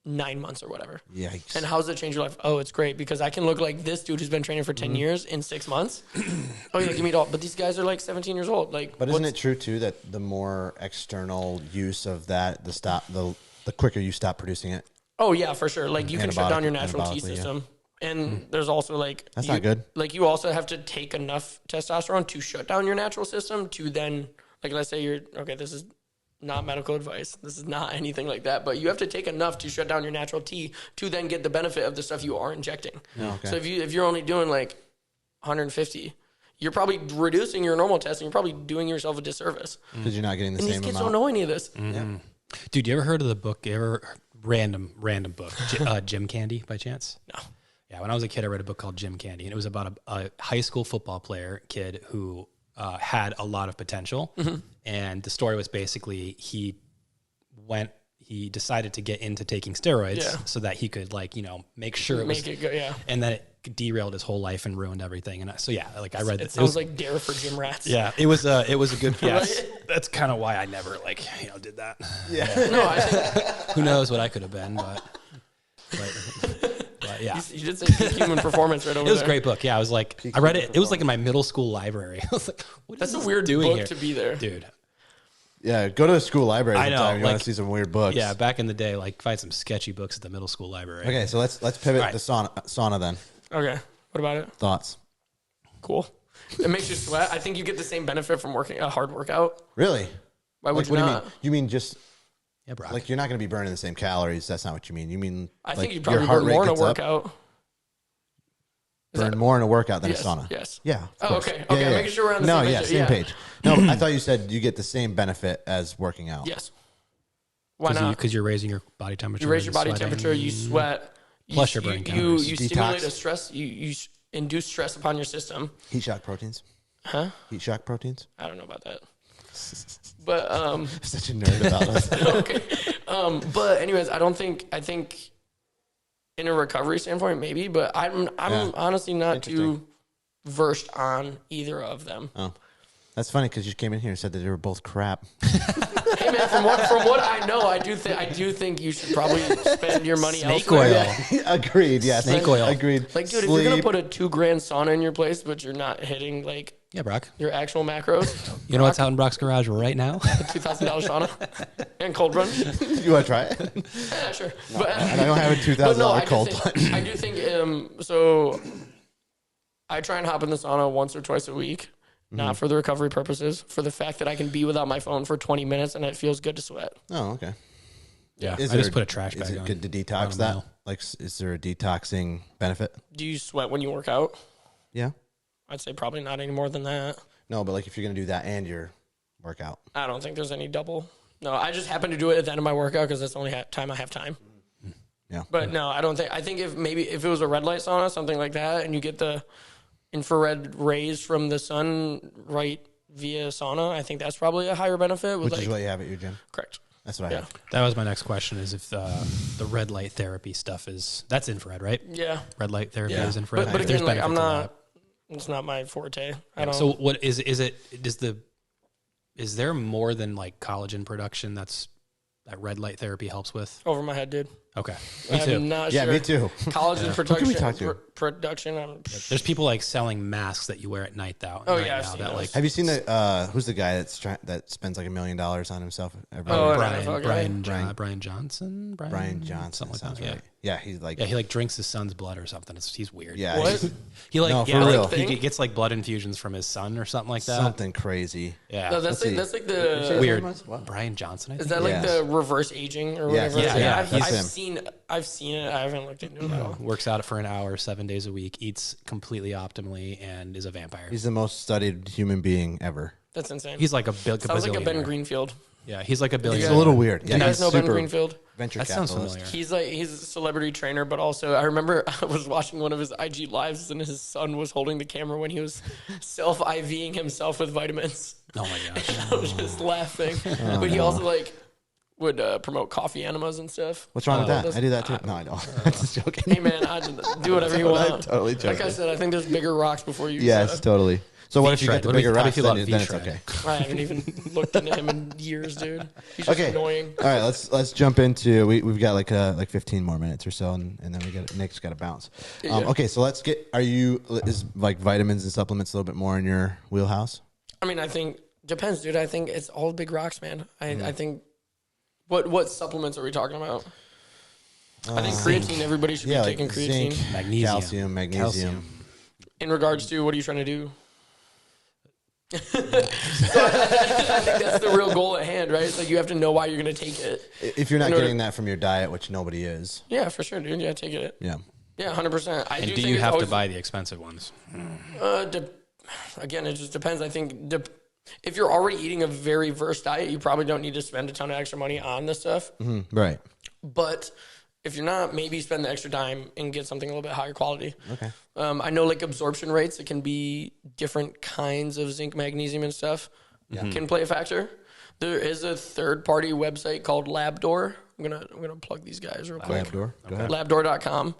Speaker 2: 9 months or whatever.
Speaker 1: Yikes.
Speaker 2: And how's that change your life? Oh, it's great because I can look like this dude who's been training for 10 years in 6 months. Oh, yeah, give me it all. But these guys are like 17 years old. Like,
Speaker 1: But isn't it true too that the more external use of that, the quicker you stop producing it?
Speaker 2: Oh yeah, for sure. Like you can shut down your
Speaker 1: Anabolic-
Speaker 2: natural T
Speaker 1: anabolically, yeah.
Speaker 2: system, and there's also like
Speaker 1: That's not good.
Speaker 2: Like you also have to take enough testosterone to shut down your natural system to then, like, let's say you're okay. This is not medical advice. This is not anything like that. But you have to take enough to shut down your natural T to then get the benefit of the stuff you are injecting.
Speaker 1: Okay.
Speaker 2: So if you're only doing like 150, you're probably reducing your normal testing. You're probably doing yourself a disservice.
Speaker 1: Because you're not getting the
Speaker 2: And
Speaker 1: same
Speaker 2: these kids
Speaker 1: amount.
Speaker 2: don't know any of this.
Speaker 1: Yeah.
Speaker 3: Dude, you ever heard of the book? Random book, Gym Candy by chance?
Speaker 2: No.
Speaker 3: Yeah, when I was a kid, I read a book called Gym Candy, and it was about a high school football kid who had a lot of potential. And the story was basically he decided to get into taking steroids so that he could make sure
Speaker 2: it go, yeah.
Speaker 3: And then it derailed his whole life and ruined everything. And I read
Speaker 2: It sounds like Dare for Gym Rats.
Speaker 3: Yeah, it was a good. Yes,
Speaker 2: Right?
Speaker 3: that's kind of why I never did that.
Speaker 1: Yeah.
Speaker 2: No, I think
Speaker 3: Who knows what I could have been, but yeah.
Speaker 2: you did say peak human performance right over there.
Speaker 3: It was a great book. Yeah, I was like, I read it. It was like in my middle school library. I was like, what
Speaker 2: That's
Speaker 3: is
Speaker 2: a
Speaker 3: this
Speaker 2: weird
Speaker 3: doing
Speaker 2: book
Speaker 3: here?
Speaker 2: to be there.
Speaker 3: Dude.
Speaker 1: Yeah, go to a school library
Speaker 3: I know,
Speaker 1: sometime. You want
Speaker 3: like-
Speaker 1: to see some weird books.
Speaker 3: Yeah, back in the day, find some sketchy books at the middle school library.
Speaker 1: Okay, so let's pivot
Speaker 3: All right.
Speaker 1: to sauna then.
Speaker 2: Okay. What about it?
Speaker 1: Thoughts?
Speaker 2: Cool. It makes you sweat. I think you get the same benefit from working a hard workout.
Speaker 1: Really?
Speaker 2: Why would
Speaker 1: Like,
Speaker 2: you
Speaker 1: what do you
Speaker 2: not?
Speaker 1: mean? You mean just
Speaker 3: Yeah, Brock.
Speaker 1: like you're not going to be burning the same calories? That's not what you mean. You mean
Speaker 2: I
Speaker 1: like
Speaker 2: think you
Speaker 1: your
Speaker 2: probably
Speaker 1: heart
Speaker 2: burn
Speaker 1: rate
Speaker 2: more in a
Speaker 1: gets up?
Speaker 2: workout.
Speaker 1: Burn more in a workout than
Speaker 2: Yes,
Speaker 1: a sauna.
Speaker 2: yes.
Speaker 1: Yeah. of
Speaker 2: Oh,
Speaker 1: course.
Speaker 2: okay. Okay, making sure we're on the
Speaker 1: no,
Speaker 2: same
Speaker 1: yeah,
Speaker 2: page.
Speaker 1: same
Speaker 2: Yeah.
Speaker 1: page. No, I thought you said you get the same benefit as working out.
Speaker 2: Yes. Why not?
Speaker 3: Because you're raising your body temperature.
Speaker 2: You raise your
Speaker 3: and
Speaker 2: body
Speaker 3: sweating.
Speaker 2: temperature, you sweat.
Speaker 3: Plus your brain
Speaker 2: you
Speaker 3: calories.
Speaker 2: stimulate
Speaker 1: Detox.
Speaker 2: a stress. You induce stress upon your system.
Speaker 1: Heat shock proteins.
Speaker 2: Huh?
Speaker 1: Heat shock proteins.
Speaker 2: I don't know about that. But
Speaker 1: Such a nerd about this.
Speaker 2: okay. But anyways, I think in a recovery standpoint, maybe, but I'm honestly not too versed on either of them.
Speaker 1: Oh, that's funny because you came in here and said that they were both crap.
Speaker 2: Hey man, from what I know, I do think you should probably spend your money
Speaker 3: Snake
Speaker 2: elsewhere.
Speaker 3: oil.
Speaker 1: Agreed. Yeah.
Speaker 3: Snake oil.
Speaker 1: Agreed.
Speaker 2: Like, dude, if you're gonna put a $2,000 sauna in your place, but you're not hitting like
Speaker 3: Yeah, Brock.
Speaker 2: your actual macros,
Speaker 3: You know what's out in Brock's garage right now?
Speaker 2: $2,000 sauna and cold run.
Speaker 1: You want to try it?
Speaker 2: Yeah, sure. But
Speaker 1: I don't have a $2,000
Speaker 2: but no,
Speaker 1: cold plunge.
Speaker 2: I do think so. I try and hop in the sauna once or twice a week, not for the recovery purposes, for the fact that I can be without my phone for 20 minutes and it feels good to sweat.
Speaker 1: Oh, okay.
Speaker 3: Yeah,
Speaker 1: Is
Speaker 3: I just
Speaker 1: there-
Speaker 3: put a trash bag
Speaker 1: Is it
Speaker 3: on.
Speaker 1: good to
Speaker 3: around
Speaker 1: detox
Speaker 3: a
Speaker 1: that?
Speaker 3: mile.
Speaker 1: Like, is there a detoxing benefit?
Speaker 2: Do you sweat when you work out?
Speaker 1: Yeah.
Speaker 2: I'd say probably not any more than that.
Speaker 1: No, but like if you're gonna do that and your workout.
Speaker 2: I don't think there's any double. No, I just happen to do it at the end of my workout because that's the only time I have time.
Speaker 1: Yeah.
Speaker 2: But no, I don't think. I think if it was a red light sauna, something like that, and you get the infrared rays from the sun right via sauna, I think that's probably a higher benefit. With
Speaker 1: Which is what you have at your gym.
Speaker 2: correct.
Speaker 1: That's what I
Speaker 2: Yeah.
Speaker 1: have.
Speaker 3: That was my next question: is if the red light therapy stuff that's infrared, right?
Speaker 2: Yeah,
Speaker 3: Red light therapy
Speaker 1: Yeah.
Speaker 3: is infrared.
Speaker 2: but
Speaker 3: If there's
Speaker 2: again, like I'm
Speaker 3: benefit to
Speaker 2: not. It's not my forte. I don't.
Speaker 3: So what is it? Is there more than like collagen production that red light therapy helps with?
Speaker 2: over my head, dude.
Speaker 3: Okay, me too.
Speaker 2: I'm not
Speaker 1: Yeah,
Speaker 2: sure.
Speaker 1: me too.
Speaker 2: Collagen
Speaker 1: Who can we talk to?
Speaker 2: production.
Speaker 3: There's people like selling masks that you wear at night now.
Speaker 2: Oh,
Speaker 3: right
Speaker 2: yeah, I've
Speaker 3: now
Speaker 2: seen
Speaker 3: that
Speaker 2: those.
Speaker 3: like
Speaker 1: Have you seen the who's the guy that spends like $1 million on himself every
Speaker 2: Oh,
Speaker 1: year?
Speaker 2: I know.
Speaker 3: Brian Johnson.
Speaker 1: Brian Johnson.
Speaker 3: Something like
Speaker 1: Sounds
Speaker 3: that.
Speaker 1: right. Yeah, he's like
Speaker 3: Yeah, he like drinks his son's blood or something. He's weird.
Speaker 1: yeah,
Speaker 2: What?
Speaker 1: he's
Speaker 3: He like
Speaker 1: No, for
Speaker 3: yeah,
Speaker 1: real.
Speaker 3: like, he
Speaker 2: Thing?
Speaker 3: gets like blood infusions from his son or something like that.
Speaker 1: something crazy.
Speaker 3: Yeah,
Speaker 2: No, that's
Speaker 1: Let's
Speaker 2: like
Speaker 1: see.
Speaker 2: the
Speaker 3: weird.
Speaker 1: What?
Speaker 3: Brian Johnson. I
Speaker 2: Is
Speaker 3: think?
Speaker 2: that like
Speaker 1: Yes.
Speaker 2: the reverse aging or
Speaker 1: Yes,
Speaker 2: whatever?
Speaker 3: yeah,
Speaker 2: I've
Speaker 1: that's him.
Speaker 2: seen it. I haven't looked into it at all.
Speaker 3: Works out for an hour, 7 days a week, eats completely optimally, and is a vampire.
Speaker 1: He's the most studied human being ever.
Speaker 2: That's insane.
Speaker 3: He's like a
Speaker 2: Sounds like a Ben
Speaker 3: bazillionaire.
Speaker 2: Greenfield.
Speaker 3: Yeah, he's like a
Speaker 1: It's
Speaker 3: billionaire.
Speaker 1: a little weird.
Speaker 2: Do you guys know Ben Greenfield?
Speaker 1: Venture
Speaker 3: That sounds
Speaker 1: capitalist.
Speaker 3: familiar.
Speaker 2: He's a celebrity trainer, but also I remember I was watching one of his IG lives and his son was holding the camera when he was self IVing himself with vitamins.
Speaker 3: Oh my gosh.
Speaker 2: I was just laughing. But he also like would promote coffee enemas and stuff.
Speaker 1: What's wrong with that?
Speaker 2: that's-
Speaker 1: I do that too. No, I don't. I'm just joking.
Speaker 2: Hey man, I do whatever you
Speaker 1: I'm
Speaker 2: want.
Speaker 1: totally
Speaker 2: Like
Speaker 1: joking.
Speaker 2: I said, I think there's bigger rocks before you.
Speaker 1: Yes, totally. So what if you
Speaker 3: V-Shred.
Speaker 1: get the
Speaker 3: What do you-
Speaker 1: bigger
Speaker 3: how do you
Speaker 1: rocks?
Speaker 3: feel
Speaker 1: Then,
Speaker 3: about
Speaker 1: then it's
Speaker 3: V-Shred?
Speaker 1: okay.
Speaker 2: I haven't even looked into him in years, dude. He's just
Speaker 1: Okay.
Speaker 2: annoying.
Speaker 1: All right, let's jump into we've got like 15 more minutes or so, and then Nick's got to bounce.
Speaker 2: Yeah.
Speaker 1: Okay, so let's get. Is like vitamins and supplements a little bit more in your wheelhouse?
Speaker 2: I mean, I think depends, dude. I think it's all big rocks, man. I think what supplements are we talking about? I think creatine. Everybody should be
Speaker 1: like
Speaker 2: taking creatine.
Speaker 1: zinc,
Speaker 3: Magnesium.
Speaker 1: calcium, magnesium.
Speaker 2: In regards to what are you trying to do? So I think that's the real goal at hand, right? It's like you have to know why you're going to take it.
Speaker 1: If you're not
Speaker 2: In order-
Speaker 1: getting that from your diet, which nobody is,
Speaker 2: Yeah, for sure, dude. Yeah, take it.
Speaker 1: yeah.
Speaker 2: Yeah, 100%.
Speaker 3: And do you have to buy the expensive ones?
Speaker 2: again, it just depends. I think if you're already eating a very versed diet, you probably don't need to spend a ton of extra money on this stuff.
Speaker 1: Mm-hmm. Right.
Speaker 2: But if you're not, maybe spend the extra time and get something a little bit higher quality.
Speaker 1: Okay.
Speaker 2: I know like absorption rates, it can be different kinds of zinc, magnesium, and stuff can play a factor. There is a third-party website called Labdoor. I'm gonna plug these guys real quick.
Speaker 1: Labdoor. Go ahead.
Speaker 2: Labdoor.com.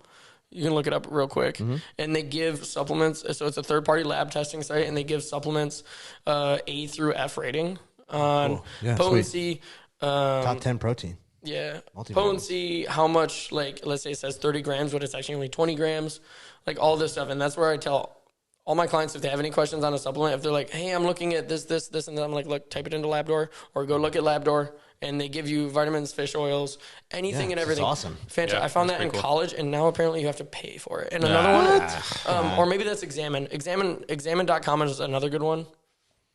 Speaker 2: You can look it up real quick. And they give supplements. So it's a third-party lab testing site, and they give supplements A through F rating on potency.
Speaker 1: Top 10 protein.
Speaker 2: Yeah. Potency, how much, like, let's say it says 30 grams, but it's actually only 20 grams. Like, all this stuff. And that's where I tell all my clients, if they have any questions on a supplement, if they're like, hey, I'm looking at this, and then I'm like, look, type it into Labdoor or go look at Labdoor. And they give you vitamins, fish oils, anything and everything.
Speaker 1: That's awesome.
Speaker 2: Fantastic. I found that in college, and now apparently you have to pay for it. And another one, or maybe that's Examine. Examine.com is another good one.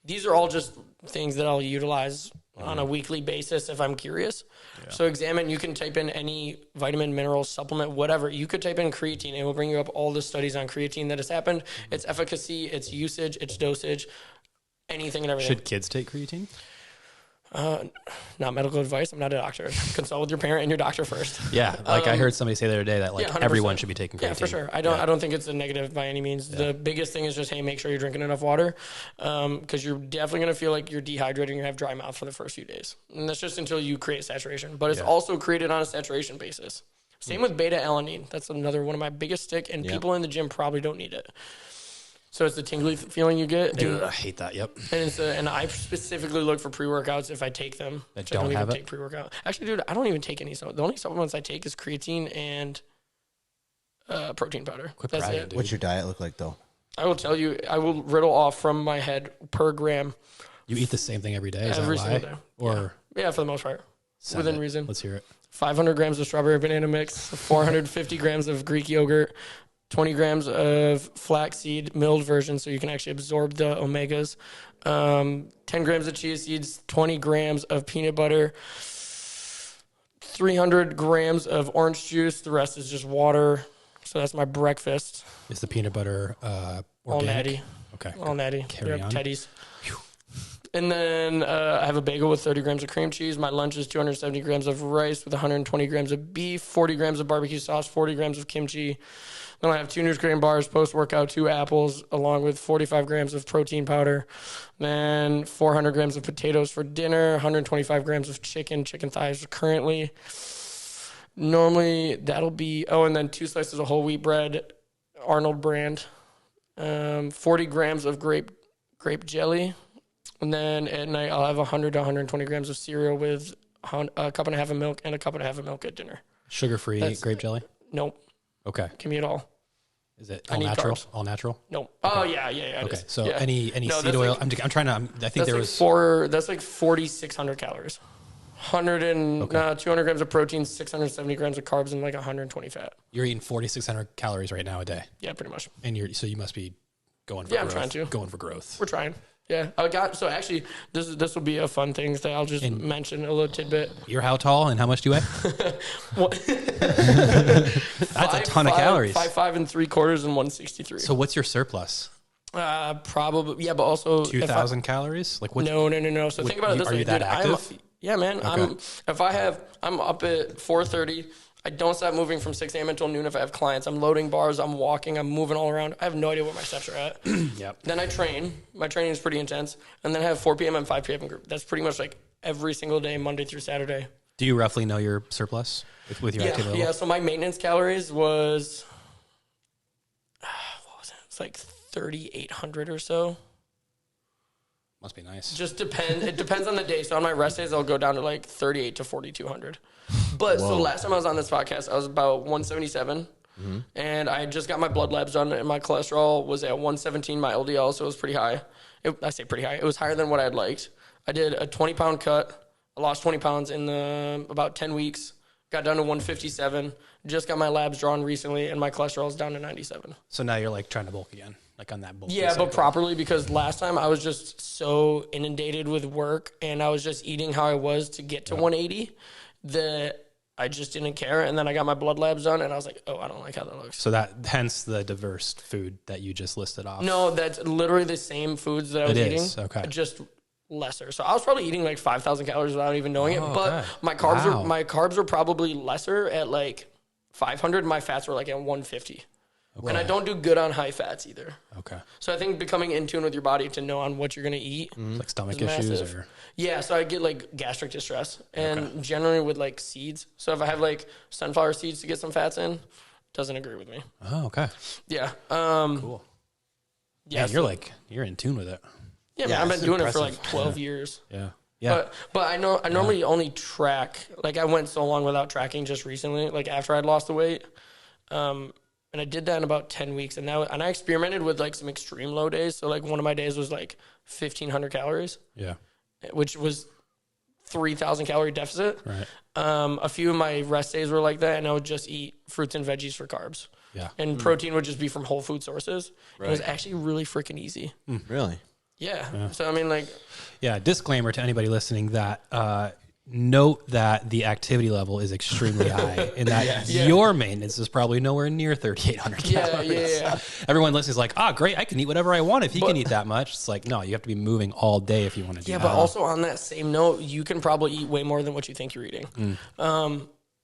Speaker 2: These are all just things that I'll utilize on a weekly basis if I'm curious. Yeah. So Examine, you can type in any vitamin, mineral, supplement, whatever. You could type in creatine. It will bring you up all the studies on creatine that has happened, its efficacy, its usage, its dosage, anything and everything.
Speaker 3: Should kids take creatine?
Speaker 2: Not medical advice. I'm not a doctor. Consult with your parent and your doctor first.
Speaker 3: Yeah, like I heard somebody say the other day that like everyone should be taking creatine.
Speaker 2: Yeah, for sure. I don't think it's a negative by any means. The biggest thing is just, hey, make sure you're drinking enough water, because you're definitely gonna feel like you're dehydrated and you have dry mouth for the first few days, and that's just until you create saturation. But it's also created on a saturation basis. Same with beta alanine. That's another one of my biggest stick, and people in the gym probably don't need it. So it's the tingly feeling you get.
Speaker 3: Dude, I hate that. Yep.
Speaker 2: And I specifically look for pre-workouts if I take them.
Speaker 3: I don't even
Speaker 2: take pre-workout. Actually, dude, I don't even take any. The only supplements I take is creatine and protein powder.
Speaker 3: That's it. Dude.
Speaker 1: What's your diet look like, though?
Speaker 2: I will tell you. I will riddle off from my head per gram.
Speaker 3: You eat the same thing every day?
Speaker 2: Every single day.
Speaker 3: Or
Speaker 2: yeah, for the most part. Within reason.
Speaker 3: Let's hear it.
Speaker 2: 500 grams of strawberry banana mix, 450 grams of Greek yogurt, 20 grams of flaxseed milled version, so you can actually absorb the omegas. 10 grams of chia seeds, 20 grams of peanut butter, 300 grams of orange juice. The rest is just water. So that's my breakfast.
Speaker 3: Is the peanut butter organic?
Speaker 2: All natty.
Speaker 3: Okay.
Speaker 2: All natty.
Speaker 3: Carry on.
Speaker 2: Teddies. And then I have a bagel with 30 grams of cream cheese. My lunch is 270 grams of rice with 120 grams of beef, 40 grams of barbecue sauce, 40 grams of kimchi. Then I have 2 Nutri-Grain bars post-workout, 2 apples, along with 45 grams of protein powder. Then 400 grams of potatoes for dinner, 125 grams of chicken thighs currently. Normally, that'll be, and then 2 slices of whole wheat bread, Arnold brand. 40 grams of grape jelly. And then at night, I'll have 100 to 120 grams of cereal with a cup and a half of milk and a cup and a half of milk at dinner.
Speaker 3: Sugar-free grape jelly?
Speaker 2: Nope.
Speaker 3: Okay.
Speaker 2: Give me it all.
Speaker 3: Is it all natural?
Speaker 2: Carbs.
Speaker 3: All natural?
Speaker 2: No. Okay. Oh yeah.
Speaker 3: Okay. So any seed oil? Like, I'm trying to. I think there was
Speaker 2: that's like 4,600 calories. 200 grams of protein, 670 grams of carbs, and like 120 fat.
Speaker 3: You're eating 4,600 calories right now a day.
Speaker 2: Yeah, pretty much.
Speaker 3: And you must be going for growth.
Speaker 2: I'm trying to.
Speaker 3: Going for growth.
Speaker 2: We're trying. Yeah, so actually, this will be a fun thing that I'll just mention a little tidbit.
Speaker 3: You're how tall and how much do you weigh? That's a ton of calories.
Speaker 2: 5'5" and 3/4 and 163.
Speaker 3: So what's your surplus?
Speaker 2: Probably but also
Speaker 3: 2,000 calories. Like what?
Speaker 2: No. So think about it this way.
Speaker 3: Are you that active?
Speaker 2: Yeah, man. Okay. I'm up at 4:30. I don't stop moving from 6 a.m. until noon if I have clients. I'm loading bars, I'm walking, I'm moving all around. I have no idea where my steps are at.
Speaker 3: Yep.
Speaker 2: Then I train. My training is pretty intense. And then I have 4 p.m. and 5 p.m. group. That's pretty much like every single day, Monday through Saturday.
Speaker 3: Do you roughly know your surplus with your activity level?
Speaker 2: Yeah, so my maintenance calories was, what was it? It's like 3,800 or so.
Speaker 3: Must be nice.
Speaker 2: Just depends. It depends on the day. So on my rest days, I'll go down to like 3,800 to 4,200. But so last time I was on this podcast, I was about 177. Mm-hmm. And I just got my blood labs done, and my cholesterol was at 117, my LDL, so it was pretty high. I say pretty high. It was higher than what I'd liked. I did a 20-pound cut. I lost 20 pounds in about 10 weeks. Got down to 157. Just got my labs drawn recently, and my cholesterol is down to 97.
Speaker 3: So now you're like trying to bulk again, like on that bulk.
Speaker 2: Yeah, but properly, because last time I was just so inundated with work, and I was just eating how I was to get to 180 that I just didn't care. And then I got my blood labs done, and I was like, oh, I don't like how that looks.
Speaker 3: So that, hence the diverse food that you just listed off.
Speaker 2: No, that's literally the same foods that I was eating.
Speaker 3: Okay.
Speaker 2: Just lesser. So I was probably eating like 5,000 calories without even knowing it. But
Speaker 3: okay.
Speaker 2: my carbs were probably lesser at like 500. My fats were like at 150. Okay. And I don't do good on high fats either.
Speaker 3: Okay.
Speaker 2: So I think becoming in tune with your body to know on what you're going to eat.
Speaker 3: Like stomach issues or?
Speaker 2: Yeah, so I get like gastric distress and generally with like seeds. So if I have like sunflower seeds to get some fats in, doesn't agree with me.
Speaker 3: Oh, okay.
Speaker 2: Yeah.
Speaker 3: Cool.
Speaker 2: Yeah,
Speaker 3: man, you're in tune with it.
Speaker 2: Yeah, man, I've been doing it for like 12 years.
Speaker 3: Yeah. Yeah.
Speaker 2: But I normally only track, like I went so long without tracking just recently, like after I'd lost the weight. And I did that in about 10 weeks. And I experimented with like some extreme low days. So like one of my days was like 1,500 calories. Yeah. Which was 3,000 calorie deficit.
Speaker 3: Right.
Speaker 2: A few of my rest days were like that. And I would just eat fruits and veggies for carbs. Yeah. And protein would just be from whole food sources. Right. It was actually really freaking easy.
Speaker 1: Really?
Speaker 2: Yeah. So, I mean, like.
Speaker 3: Yeah. Disclaimer to anybody listening that, note that the activity level is extremely high and that your maintenance is probably nowhere near 3,800 calories. Yeah. Everyone listening is like, great, I can eat whatever I want if he can eat that much. It's like, no, you have to be moving all day if you want to do that.
Speaker 2: Yeah, but also on that same note, you can probably eat way more than what you think you're eating.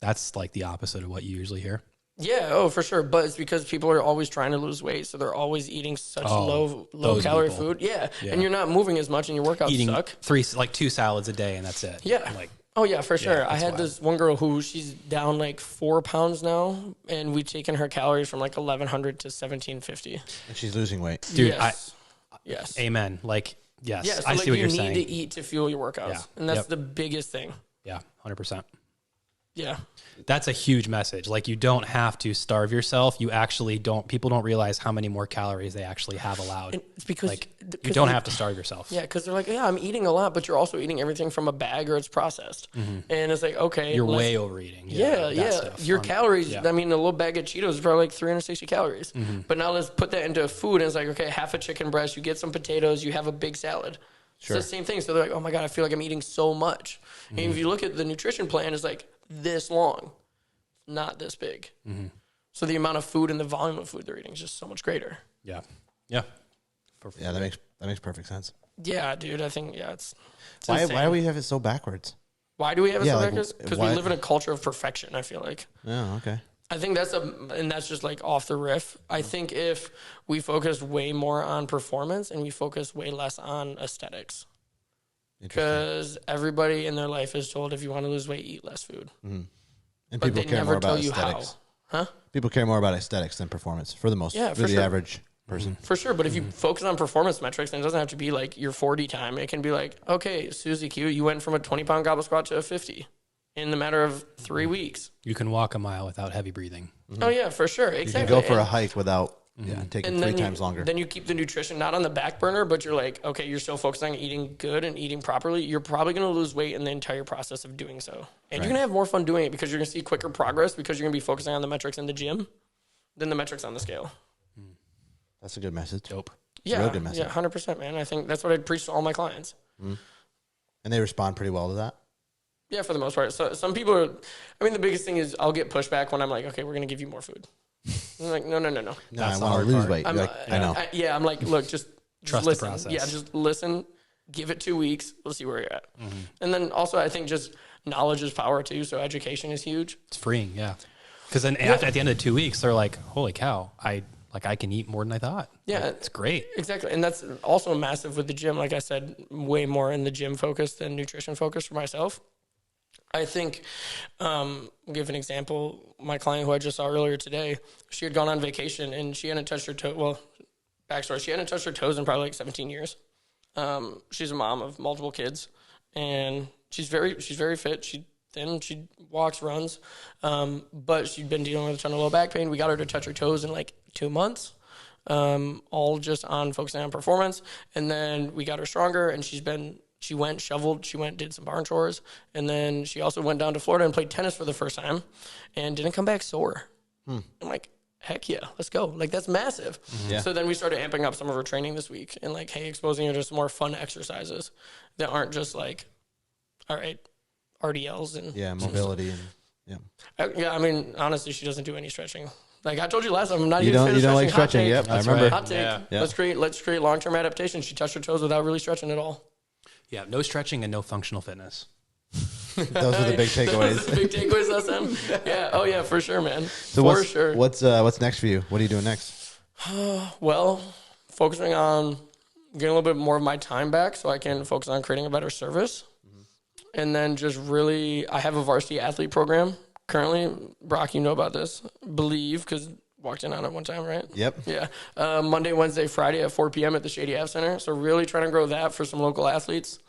Speaker 3: That's like the opposite of what you usually hear.
Speaker 2: Yeah, oh, for sure. But it's because people are always trying to lose weight, so they're always eating such low calorie food. Yeah. And you're not moving as much and your workouts suck.
Speaker 3: Eating 2 salads a day and that's it.
Speaker 2: Yeah.
Speaker 3: Like,
Speaker 2: oh, yeah, for sure. I had this one girl who she's down like 4 pounds now, and we've taken her calories from like 1,100 to 1,750.
Speaker 1: And she's losing weight.
Speaker 3: Dude,
Speaker 2: yes.
Speaker 3: Amen. Like, yes,
Speaker 2: yeah, so
Speaker 3: I see what you're saying.
Speaker 2: You need to eat to fuel your workouts, and that's the biggest thing.
Speaker 3: Yeah, 100%.
Speaker 2: Yeah.
Speaker 3: That's a huge message. Like, you don't have to starve yourself. You actually don't. People don't realize how many more calories they actually have allowed. And it's because like, you don't have to starve yourself.
Speaker 2: Yeah, because they're like, yeah, I'm eating a lot, but you're also eating everything from a bag or it's processed. Mm-hmm. And it's like, okay.
Speaker 3: You're way overeating.
Speaker 2: Yeah. Your calories, I mean, a little bag of Cheetos is probably like 360 calories. Mm-hmm. But now let's put that into food. And it's like, okay, half a chicken breast, you get some potatoes, you have a big salad. Sure. It's the same thing. So they're like, oh my God, I feel like I'm eating so much. Mm-hmm. And if you look at the nutrition plan, it's like this long. Not this big. Mm-hmm. So the amount of food and the volume of food they're eating is just so much greater.
Speaker 3: Yeah.
Speaker 1: That makes perfect sense.
Speaker 2: Yeah, dude. I think it's
Speaker 1: why do we have it so backwards?
Speaker 2: Why do we have it so backwards? Because we live in a culture of perfection, I feel like.
Speaker 1: Oh, okay.
Speaker 2: I think that's just like off the riff. I think if we focus way more on performance and we focus way less on aesthetics. Because everybody in their life is told if you want to lose weight, eat less food. Mm-hmm.
Speaker 1: And people care more about aesthetics. People care more about aesthetics than performance for the most, for the average person.
Speaker 2: For sure. But if you focus on performance metrics, then it doesn't have to be like your 40 time. It can be like, okay, Susie Q, you went from a 20-pound goblet squat to a 50 in the matter of 3 weeks.
Speaker 3: You can walk a mile without heavy breathing.
Speaker 2: Mm-hmm. Oh, yeah, for sure. Exactly.
Speaker 1: You can go for a hike without taking 3 times longer.
Speaker 2: Then you keep the nutrition not on the back burner, but you're like, okay, you're still focusing on eating good and eating properly. You're probably going to lose weight in the entire process of doing so. And you're going to have more fun doing it because you're going to see quicker progress because you're going to be focusing on the metrics in the gym than the metrics on the scale.
Speaker 1: That's a good message.
Speaker 3: Dope.
Speaker 1: It's a real good message.
Speaker 2: Yeah, 100%, man. I think that's what I preach to all my clients.
Speaker 1: And they respond pretty well to that?
Speaker 2: Yeah, for the most part. So some people are, the biggest thing is I'll get pushback when I'm like, okay, we're going to give you more food. I'm like, no.
Speaker 1: No, I want to lose weight. I know.
Speaker 2: I'm like, look, just
Speaker 3: trust
Speaker 2: listen.
Speaker 3: the process.
Speaker 2: Yeah, just listen. Give it 2 weeks. We'll see where you're at. Mm-hmm. And then also, I think just knowledge is power too. So education is huge.
Speaker 3: It's freeing, yeah. Because then at the end of 2 weeks, they're like, holy cow, I can eat more than I thought.
Speaker 2: Yeah,
Speaker 3: like, it's great.
Speaker 2: Exactly, and that's also massive with the gym. Like I said, way more in the gym focus than nutrition focus for myself. I think, I'll give an example. My client who I just saw earlier today, she had gone on vacation and she hadn't touched her toe. Well, backstory, she hadn't touched her toes in probably like 17 years. She's a mom of multiple kids and she's very fit. She's thin, she walks, runs. But she'd been dealing with a ton of low back pain. We got her to touch her toes in like 2 months. All just on focusing on performance. And then we got her stronger and she went, shoveled, did some barn chores, and then she also went down to Florida and played tennis for the first time and didn't come back sore. I'm like, heck yeah, let's go. Like, that's massive. Mm-hmm. Yeah. So then we started amping up some of her training this week and like, hey, exposing her to some more fun exercises that aren't just like, all right, RDLs and
Speaker 1: mobility.
Speaker 2: Yeah, I mean, honestly, she doesn't do any stretching. Like I told you last time, I'm not
Speaker 1: You
Speaker 2: even
Speaker 1: don't. You don't like
Speaker 2: Hot
Speaker 1: stretching.
Speaker 2: take.
Speaker 1: Yep, I
Speaker 3: That's
Speaker 1: remember.
Speaker 3: right.
Speaker 2: Hot take.
Speaker 3: Yeah.
Speaker 2: Let's create long-term adaptation. She touched her toes without really stretching at all.
Speaker 3: Yeah, no stretching and no functional fitness.
Speaker 1: Those are the big takeaways.
Speaker 2: Those are the big takeaways, SM. Yeah. Oh yeah, for sure, man.
Speaker 1: So
Speaker 2: for sure.
Speaker 1: What's next for you? What are you doing next?
Speaker 2: Well, focusing on getting a little bit more of my time back so I can focus on creating a better service. And then just really, I have a varsity athlete program currently. Brock, you know about this. Believe, because walked in on it one time, right?
Speaker 1: Yep.
Speaker 2: Yeah. Monday, Wednesday, Friday at 4 p.m. at the Shady Ave Center. So really trying to grow that for some local athletes.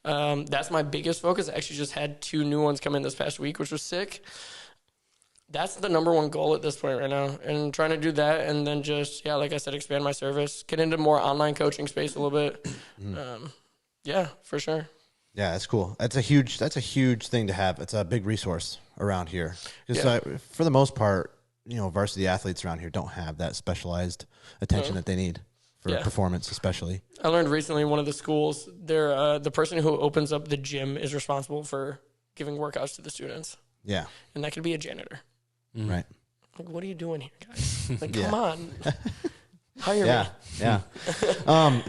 Speaker 2: That's my biggest focus. I actually just had 2 new ones come in this past week, which was sick. That's the number one goal at this point right now. And trying to do that and then just, like I said, expand my service, get into more online coaching space a little bit. Yeah, for sure.
Speaker 1: Yeah, that's cool. That's a huge thing to have. It's a big resource around here. Because for the most part, varsity athletes around here don't have that specialized attention that they need for performance, especially.
Speaker 2: I learned recently in one of the schools, the person who opens up the gym is responsible for giving workouts to the students.
Speaker 1: Yeah.
Speaker 2: And that could be a janitor.
Speaker 1: Right.
Speaker 2: Like, what are you doing here, guys? Like, come on. Hire me.
Speaker 1: Yeah.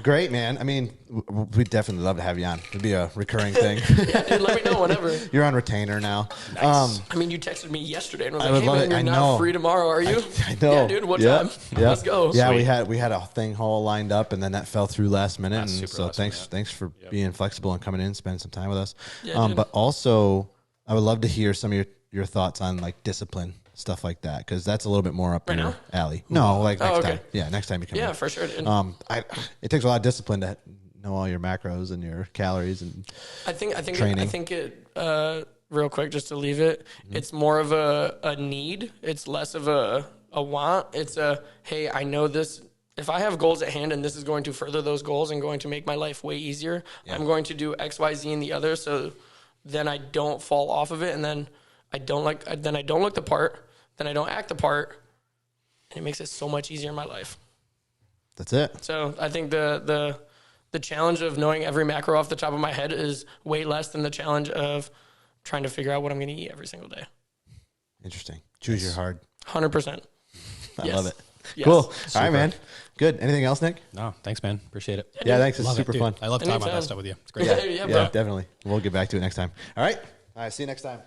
Speaker 1: Great, man. I mean, we'd definitely love to have you on. It'd be a recurring thing.
Speaker 2: Yeah, dude, let me know whenever.
Speaker 1: You're on retainer now.
Speaker 3: Nice.
Speaker 2: I mean, you texted me yesterday and was
Speaker 1: I
Speaker 2: like,
Speaker 1: would
Speaker 2: hey,
Speaker 1: love
Speaker 2: man,
Speaker 1: it.
Speaker 2: you're
Speaker 1: I
Speaker 2: not
Speaker 1: know.
Speaker 2: free tomorrow, are you?
Speaker 1: I know.
Speaker 2: Yeah, dude, what time?
Speaker 1: Yeah.
Speaker 2: Let's go.
Speaker 1: Yeah,
Speaker 2: Sweet.
Speaker 1: we had a thing all lined up, and then that fell through last minute.
Speaker 3: That's
Speaker 1: And
Speaker 3: super
Speaker 1: so
Speaker 3: awesome,
Speaker 1: thanks for being flexible and coming in, spending some time with us.
Speaker 2: Yeah, dude.
Speaker 1: But also, I would love to hear some of your thoughts on like discipline, stuff like that, because that's a little bit more up
Speaker 2: Right
Speaker 1: your
Speaker 2: now?
Speaker 1: alley. No, like next
Speaker 2: okay.
Speaker 1: time. Yeah, next time you come.
Speaker 2: Yeah,
Speaker 1: in.
Speaker 2: for sure, dude.
Speaker 1: It takes a lot of discipline to know all your macros and your calories and
Speaker 2: I think
Speaker 1: training.
Speaker 2: real quick, just to leave it, it's more of a need. It's less of a want. It's hey, I know this. If I have goals at hand and this is going to further those goals and going to make my life way easier, I'm going to do X, Y, Z, and the other. So then I don't fall off of it, and then I don't look the part, then I don't act the part, and it makes it so much easier in my life.
Speaker 1: That's it.
Speaker 2: So I think the challenge of knowing every macro off the top of my head is way less than the challenge of trying to figure out what I'm going to eat every single day.
Speaker 1: Interesting. Choose your hard.
Speaker 2: 100%.
Speaker 1: I love it.
Speaker 2: Yes.
Speaker 1: Cool. All right, man. Good. Anything else, Nick?
Speaker 3: No, thanks, man. Appreciate it.
Speaker 1: Yeah, thanks. It's
Speaker 3: Love
Speaker 1: super
Speaker 3: it, dude.
Speaker 1: fun.
Speaker 3: I love talking about
Speaker 2: Anytime.
Speaker 3: that stuff with you. It's great.
Speaker 2: Yeah, bro.
Speaker 1: Yeah, definitely. We'll get back to it next time. All right. See you next time.